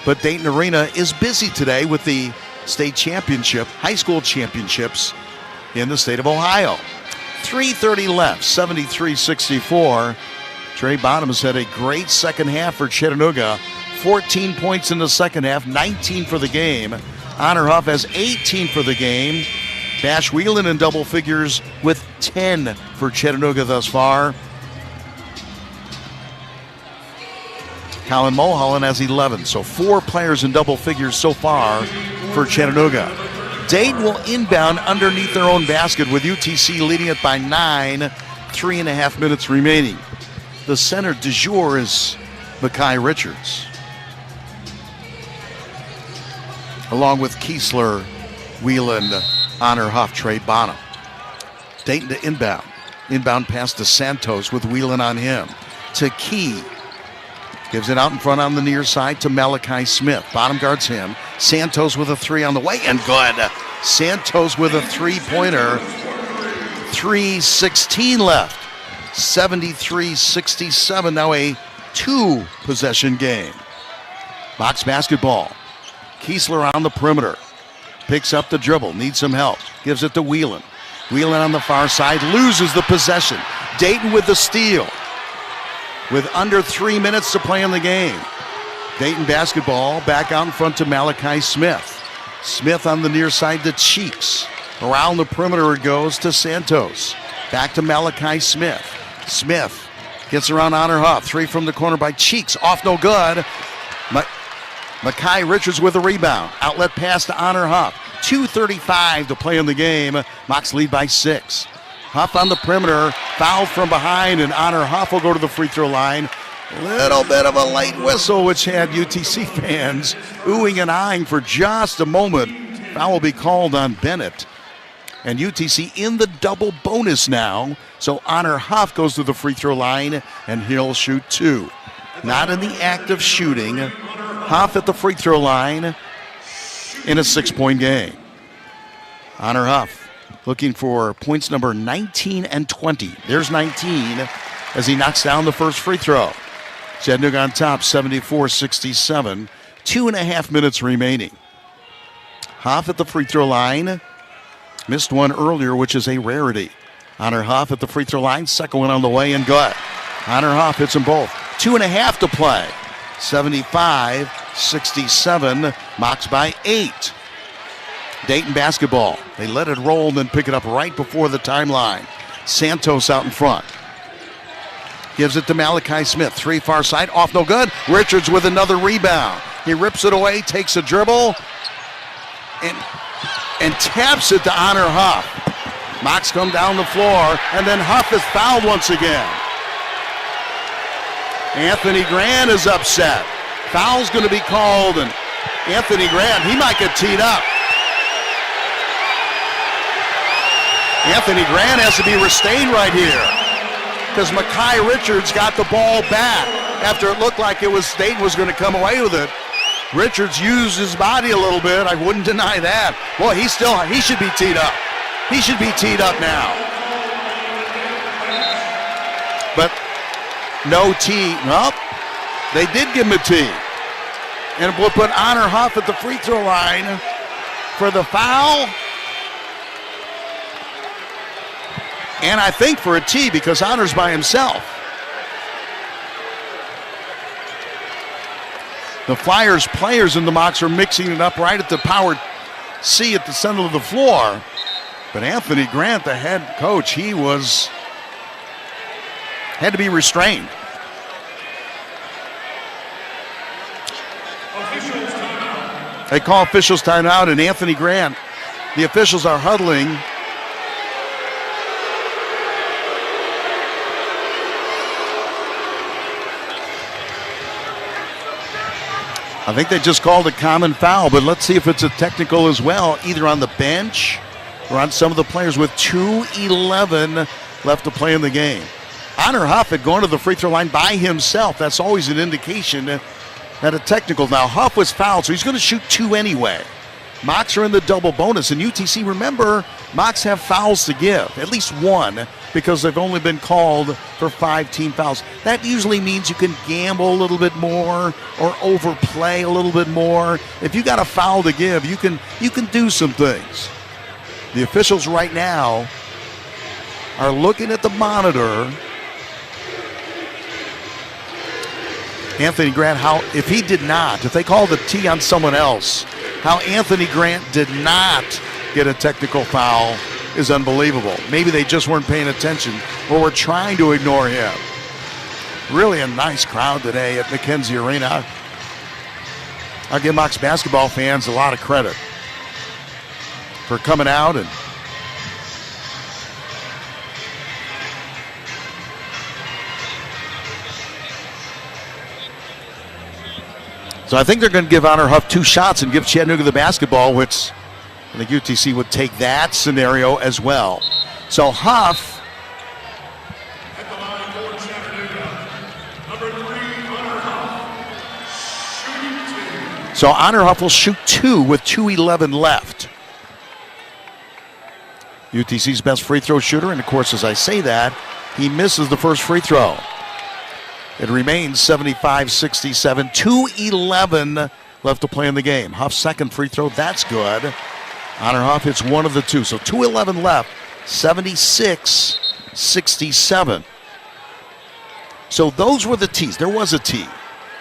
but Dayton Arena is busy today with the state championship, high school championships in the state of Ohio. 3:30 left, 73-64. Trey Bonham has had a great second half for Chattanooga. 14 points in the second half, 19 for the game. Honor Huff has 18 for the game. Bash Whelan in double figures with 10 for Chattanooga thus far. Colin Mulholland has 11, so 4 players in double figures so far for Chattanooga. Dayton will inbound underneath their own basket with UTC leading it by 9, 3.5 minutes remaining. The center du jour is Mekhi Richards, along with Kiesler, Whelan, Honor Huff, Trey Bonham. Dayton to inbound. Inbound pass to Santos with Whelan on him. To Key. Gives it out in front on the near side to Malachi Smith. Bottom guards him. Santos with a three on the way, and good. Santos with a three-pointer. 3:16 left. 73-67, now a two-possession game. Mocs basketball. Kiesler on the perimeter. Picks up the dribble, needs some help. Gives it to Whelan. Whelan on the far side, loses the possession. Dayton with the steal. With under 3 minutes to play in the game. Dayton basketball back out in front to Malachi Smith. Smith on the near side to Cheeks. Around the perimeter it goes to Santos. Back to Malachi Smith. Smith gets around Honor Huff. Three from the corner by Cheeks. Off no good. Makai Richards with a rebound. Outlet pass to Honor Huff. 2:35 to play in the game. Mocs lead by 6. Huff on the perimeter. Fouled from behind, and Honor Huff will go to the free throw line. Little bit of a late whistle, which had UTC fans oohing and eyeing for just a moment. Foul will be called on Bennett. And UTC in the double bonus now. So Honor Huff goes to the free throw line, and he'll shoot 2. Not in the act of shooting. Huff at the free throw line in a 6-point game. Honor Huff looking for points number 19 and 20. There's 19 as he knocks down the first free throw. Chattanooga on top, 74-67. 2.5 minutes remaining. Huff at the free throw line. Missed one earlier, which is a rarity. Honor Huff at the free throw line. Second one on the way and good. Honor Huff hits them both. 2.5 to play. 75-67. Mocs by 8. Dayton basketball. They let it roll and then pick it up right before the timeline. Santos out in front. Gives it to Malachi Smith. Three far side. Off no good. Richards with another rebound. He rips it away, takes a dribble, and taps it to Honor Huff. Mocs come down the floor, and then Huff is fouled once again. Anthony Grant is upset. Foul's going to be called, and Anthony Grant, he might get teed up. Anthony Grant has to be restrained right here because Makai Richards got the ball back after it looked like Dayton was going to come away with it. Richards used his body a little bit. I wouldn't deny that. Boy, he should be teed up. He should be teed up now. But no tee. Well, they did give him a tee. And we'll put Honor Huff at the free throw line for the foul. And I think for a tee because Honor's by himself. The Flyers players in the Mocs are mixing it up right at the power C at the center of the floor. But Anthony Grant, the head coach, had to be restrained. They call officials timeout, and Anthony Grant, the officials are huddling. I think they just called a common foul, but let's see if it's a technical as well, either on the bench or on some of the players with 2:11 left to play in the game. Honor Huff had gone to the free throw line by himself. That's always an indication that a technical. Now, Huff was fouled, so he's going to shoot 2 anyway. Mocs are in the double bonus, and UTC, remember, Mocs have fouls to give, at least one, because they've only been called for 5 team fouls. That usually means you can gamble a little bit more or overplay a little bit more. If you got a foul to give, you can do some things. The officials right now are looking at the monitor. Anthony Grant, if they called a tee on someone else, how Anthony Grant did not get a technical foul is unbelievable. Maybe they just weren't paying attention or were trying to ignore him. Really a nice crowd today at McKenzie Arena. I'll give Mocs basketball fans a lot of credit for coming out and so I think they're going to give Honor Huff 2 shots and give Chattanooga the basketball, which I think UTC would take that scenario as well. So Huff So Honor Huff will shoot 2 with 2:11 left. UTC's best free throw shooter, and of course, as I say that, he misses the first free throw. It remains 75-67, 2:11 left to play in the game. Huff's second free throw, that's good. Honor Huff hits one of the two, so 2:11 left, 76-67. So those were the tees. There was a tee.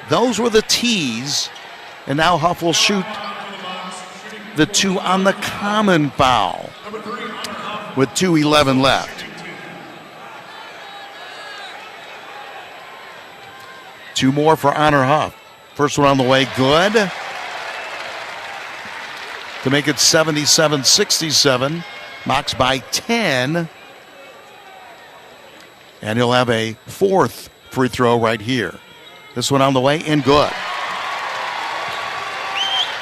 Those were the tees, and now Huff will shoot the 2 on the common foul with 2:11 left. 2 more for Honor Huff. First one on the way, good. To make it 77-67. Mocs by 10. And he'll have a 4th free throw right here. This one on the way and good.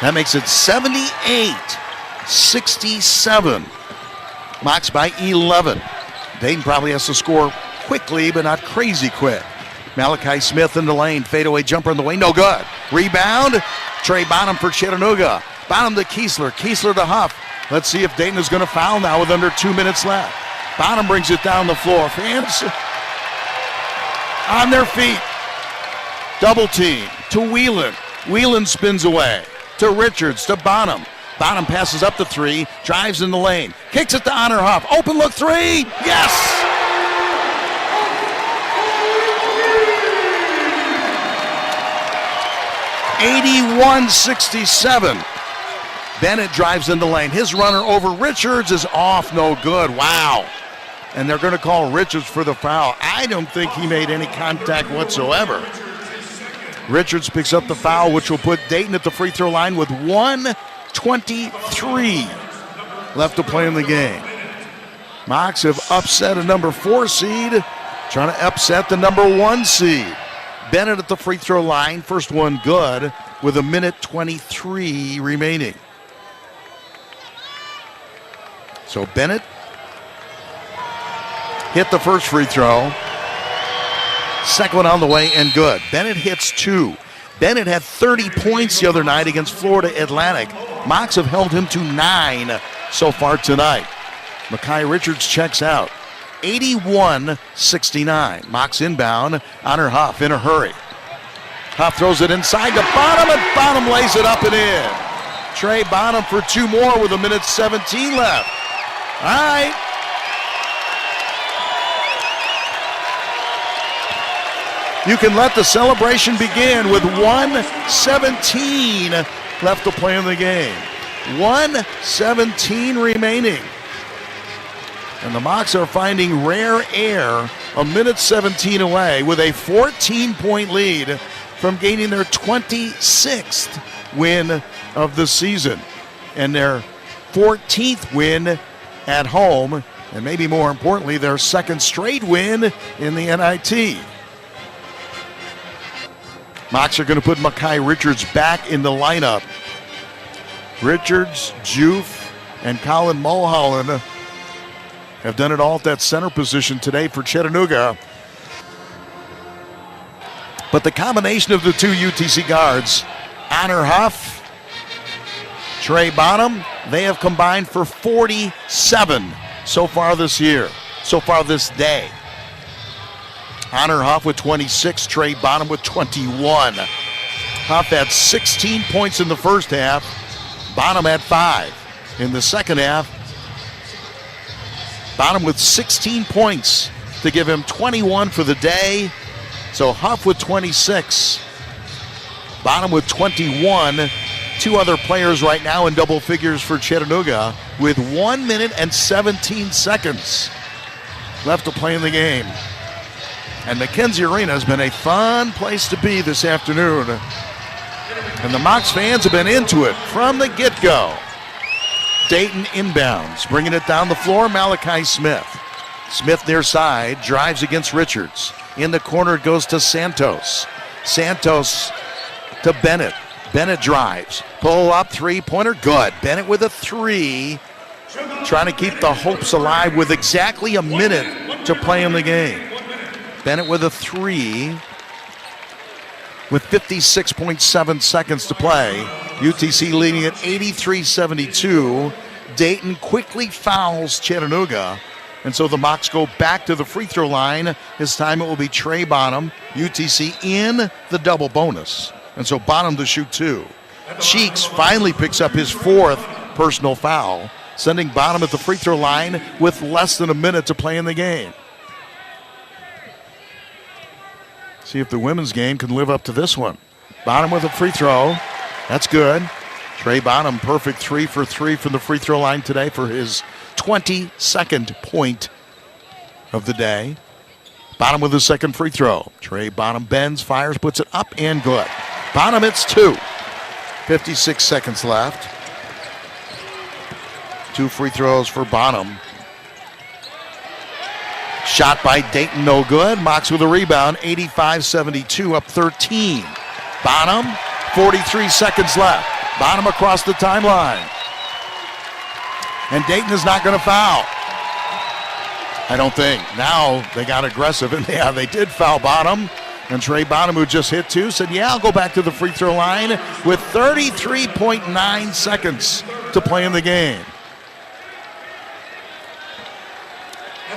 That makes it 78-67. Mocs by 11. Dayton probably has to score quickly, but not crazy quick. Malachi Smith in the lane. Fadeaway jumper in the way. No good. Rebound. Trey Bonham for Chattanooga. Bonham to Kiesler. Kiesler to Huff. Let's see if Dayton is going to foul now with under 2 minutes left. Bonham brings it down the floor. Fans on their feet. Double team to Whelan. Whelan spins away. To Richards. To Bonham. Bonham passes up the 3. Drives in the lane. Kicks it to Honor Huff. Open look 3. Yes! 81-67. Bennett drives in the lane. His runner over Richards is off, no good. Wow. And they're going to call Richards for the foul. I don't think he made any contact whatsoever. Richards picks up the foul, which will put Dayton at the free throw line with 1:23 left to play in the game. Mocs have upset a number 4 seed, trying to upset the number 1 seed. Bennett at the free throw line, first one good, with 1:23 remaining. So Bennett hit the first free throw. Second one on the way and good. Bennett hits 2. Bennett had 30 points the other night against Florida Atlantic. Mocs have held him to 9 so far tonight. Mekhi Richards checks out. 81-69. Mocs inbound. Honor Huff in a hurry. Huff throws it inside to Bonham, and Bonham lays it up and in. Trey Bonham for 2 more with 1:17 left. All right. You can let the celebration begin with 1:17 left to play in the game. 1:17 remaining. And the Mocs are finding rare air 1:17 away with a 14-point lead from gaining their 26th win of the season and their 14th win at home, and maybe more importantly, their 2nd straight win in the NIT. Mocs are going to put Mekhi Richards back in the lineup. Richards, Juf, and Colin Mulholland have done it all at that center position today for Chattanooga. But the combination of the 2 UTC guards, Honor Huff, Trey Bonham, they have combined for 47 so far this year, so far this day. Honor Huff with 26, Trey Bonham with 21. Huff had 16 points in the first half. Bonham had 5 in the second half. Bonham with 16 points to give him 21 for the day. So Huff with 26. Bonham with 21. 2 other players right now in double figures for Chattanooga with 1:17 left to play in the game. And McKenzie Arena has been a fun place to be this afternoon. And the Mocs fans have been into it from the get-go. Dayton inbounds, bringing it down the floor, Malachi Smith. Smith near side, drives against Richards. In the corner it goes to Santos. Santos to Bennett. Bennett drives. Pull up, 3-pointer, good. Bennett with a 3. Trying to keep the hopes alive with exactly a minute to play in the game. Bennett with a 3. with 56.7 seconds to play. UTC leading at 83-72. Dayton quickly fouls Chattanooga. And so the Mocs go back to the free throw line. This time it will be Trey Bonham. UTC in the double bonus. And so Bonham to shoot 2. Cheeks finally picks up his 4th personal foul, sending Bonham at the free throw line with less than a minute to play in the game. See if the women's game can live up to this one. Bonham with a free throw. That's good. Trey Bonham, perfect 3 for 3 from the free throw line today for his 22nd point of the day. Bonham with his second free throw. Trey Bonham bends, fires, puts it up, and good. Bonham hits 2. 56 seconds left. 2 free throws for Bonham. Shot by Dayton, no good. Mocs with a rebound, 85-72, up 13. Bonham, 43 seconds left. Bonham across the timeline. And Dayton is not going to foul. I don't think. Now they got aggressive, and yeah, they did foul Bonham. And Trey Bonham, who just hit 2, said, yeah, I'll go back to the free throw line with 33.9 seconds to play in the game.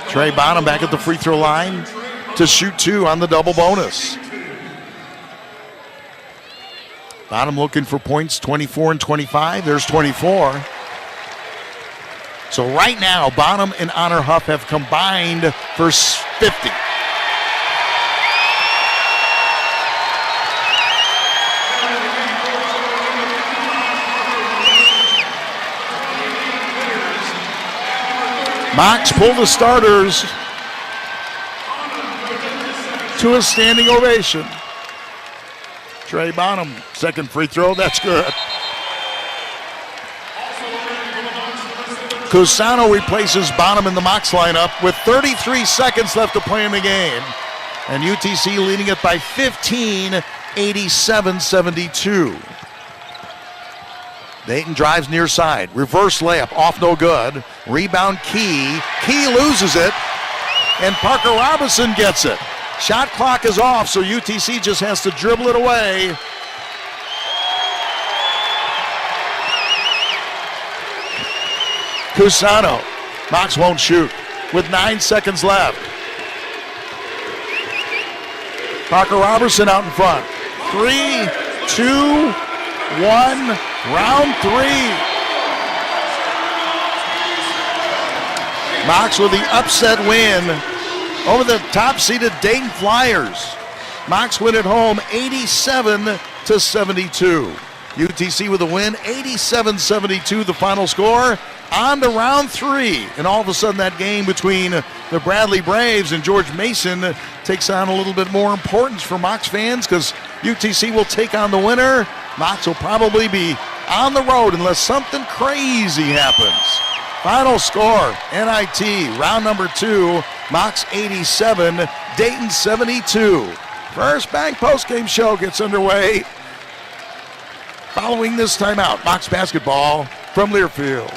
Trey Bonham back at the free throw line to shoot 2 on the double bonus. Bonham looking for points, 24 and 25. There's 24. So right now, Bonham and Honor Huff have combined for 50. Mocs pull the starters to a standing ovation. Trey Bonham, second free throw, that's good. Cusano replaces Bonham in the Mocs lineup with 33 seconds left to play in the game. And UTC leading it by 15, 87-72. Dayton drives near side. Reverse layup, off no good. Rebound Key. Key loses it. And Parker Robinson gets it. Shot clock is off, so UTC just has to dribble it away. Cusano. Mocs won't shoot with 9 seconds left. Parker Robertson out in front. 3, 2, 1, round 3. Mocs with the upset win over the top-seeded Dayton Flyers. Mocs win at home 87-72. UTC with a win, 87-72 the final score. On to round 3. And all of a sudden that game between the Bradley Braves and George Mason takes on a little bit more importance for Mocs fans because UTC will take on the winner. Mocs will probably be on the road unless something crazy happens. Final score, NIT, round number 2, Mocs 87, Dayton 72. First Bank postgame show gets underway. Following this timeout, Mocs basketball from Learfield.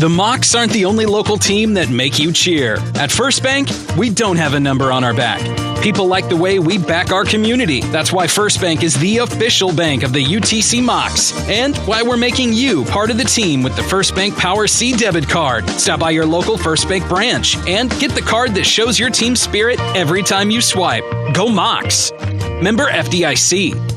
The Mocs aren't the only local team that make you cheer. At First Bank, we don't have a number on our back. People like the way we back our community. That's why First Bank is the official bank of the UTC Mocs. And why we're making you part of the team with the First Bank Power C debit card. Stop by your local First Bank branch and get the card that shows your team spirit every time you swipe. Go Mocs. Member FDIC.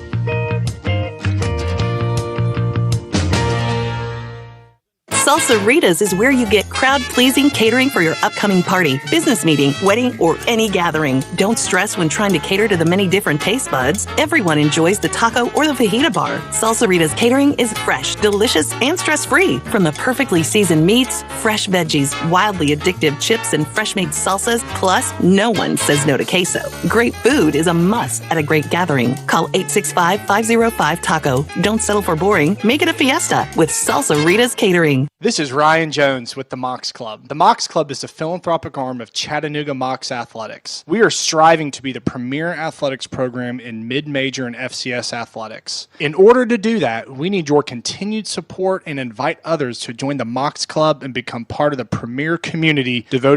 Salsa-ritas is where you get crowd-pleasing catering for your upcoming party, business meeting, wedding, or any gathering. Don't stress when trying to cater to the many different taste buds. Everyone enjoys the taco or the fajita bar. Salsa-ritas catering is fresh, delicious, and stress-free. From the perfectly seasoned meats, fresh veggies, wildly addictive chips, and fresh-made salsas, plus no one says no to queso. Great food is a must at a great gathering. Call 865-505-TACO. Don't settle for boring. Make it a fiesta with Salsa-ritas Catering. This is Ryan Jones with the Mocs Club. The Mocs Club is the philanthropic arm of Chattanooga Mocs Athletics. We are striving to be the premier athletics program in mid-major and FCS athletics. In order to do that, we need your continued support and invite others to join the Mocs Club and become part of the premier community devoted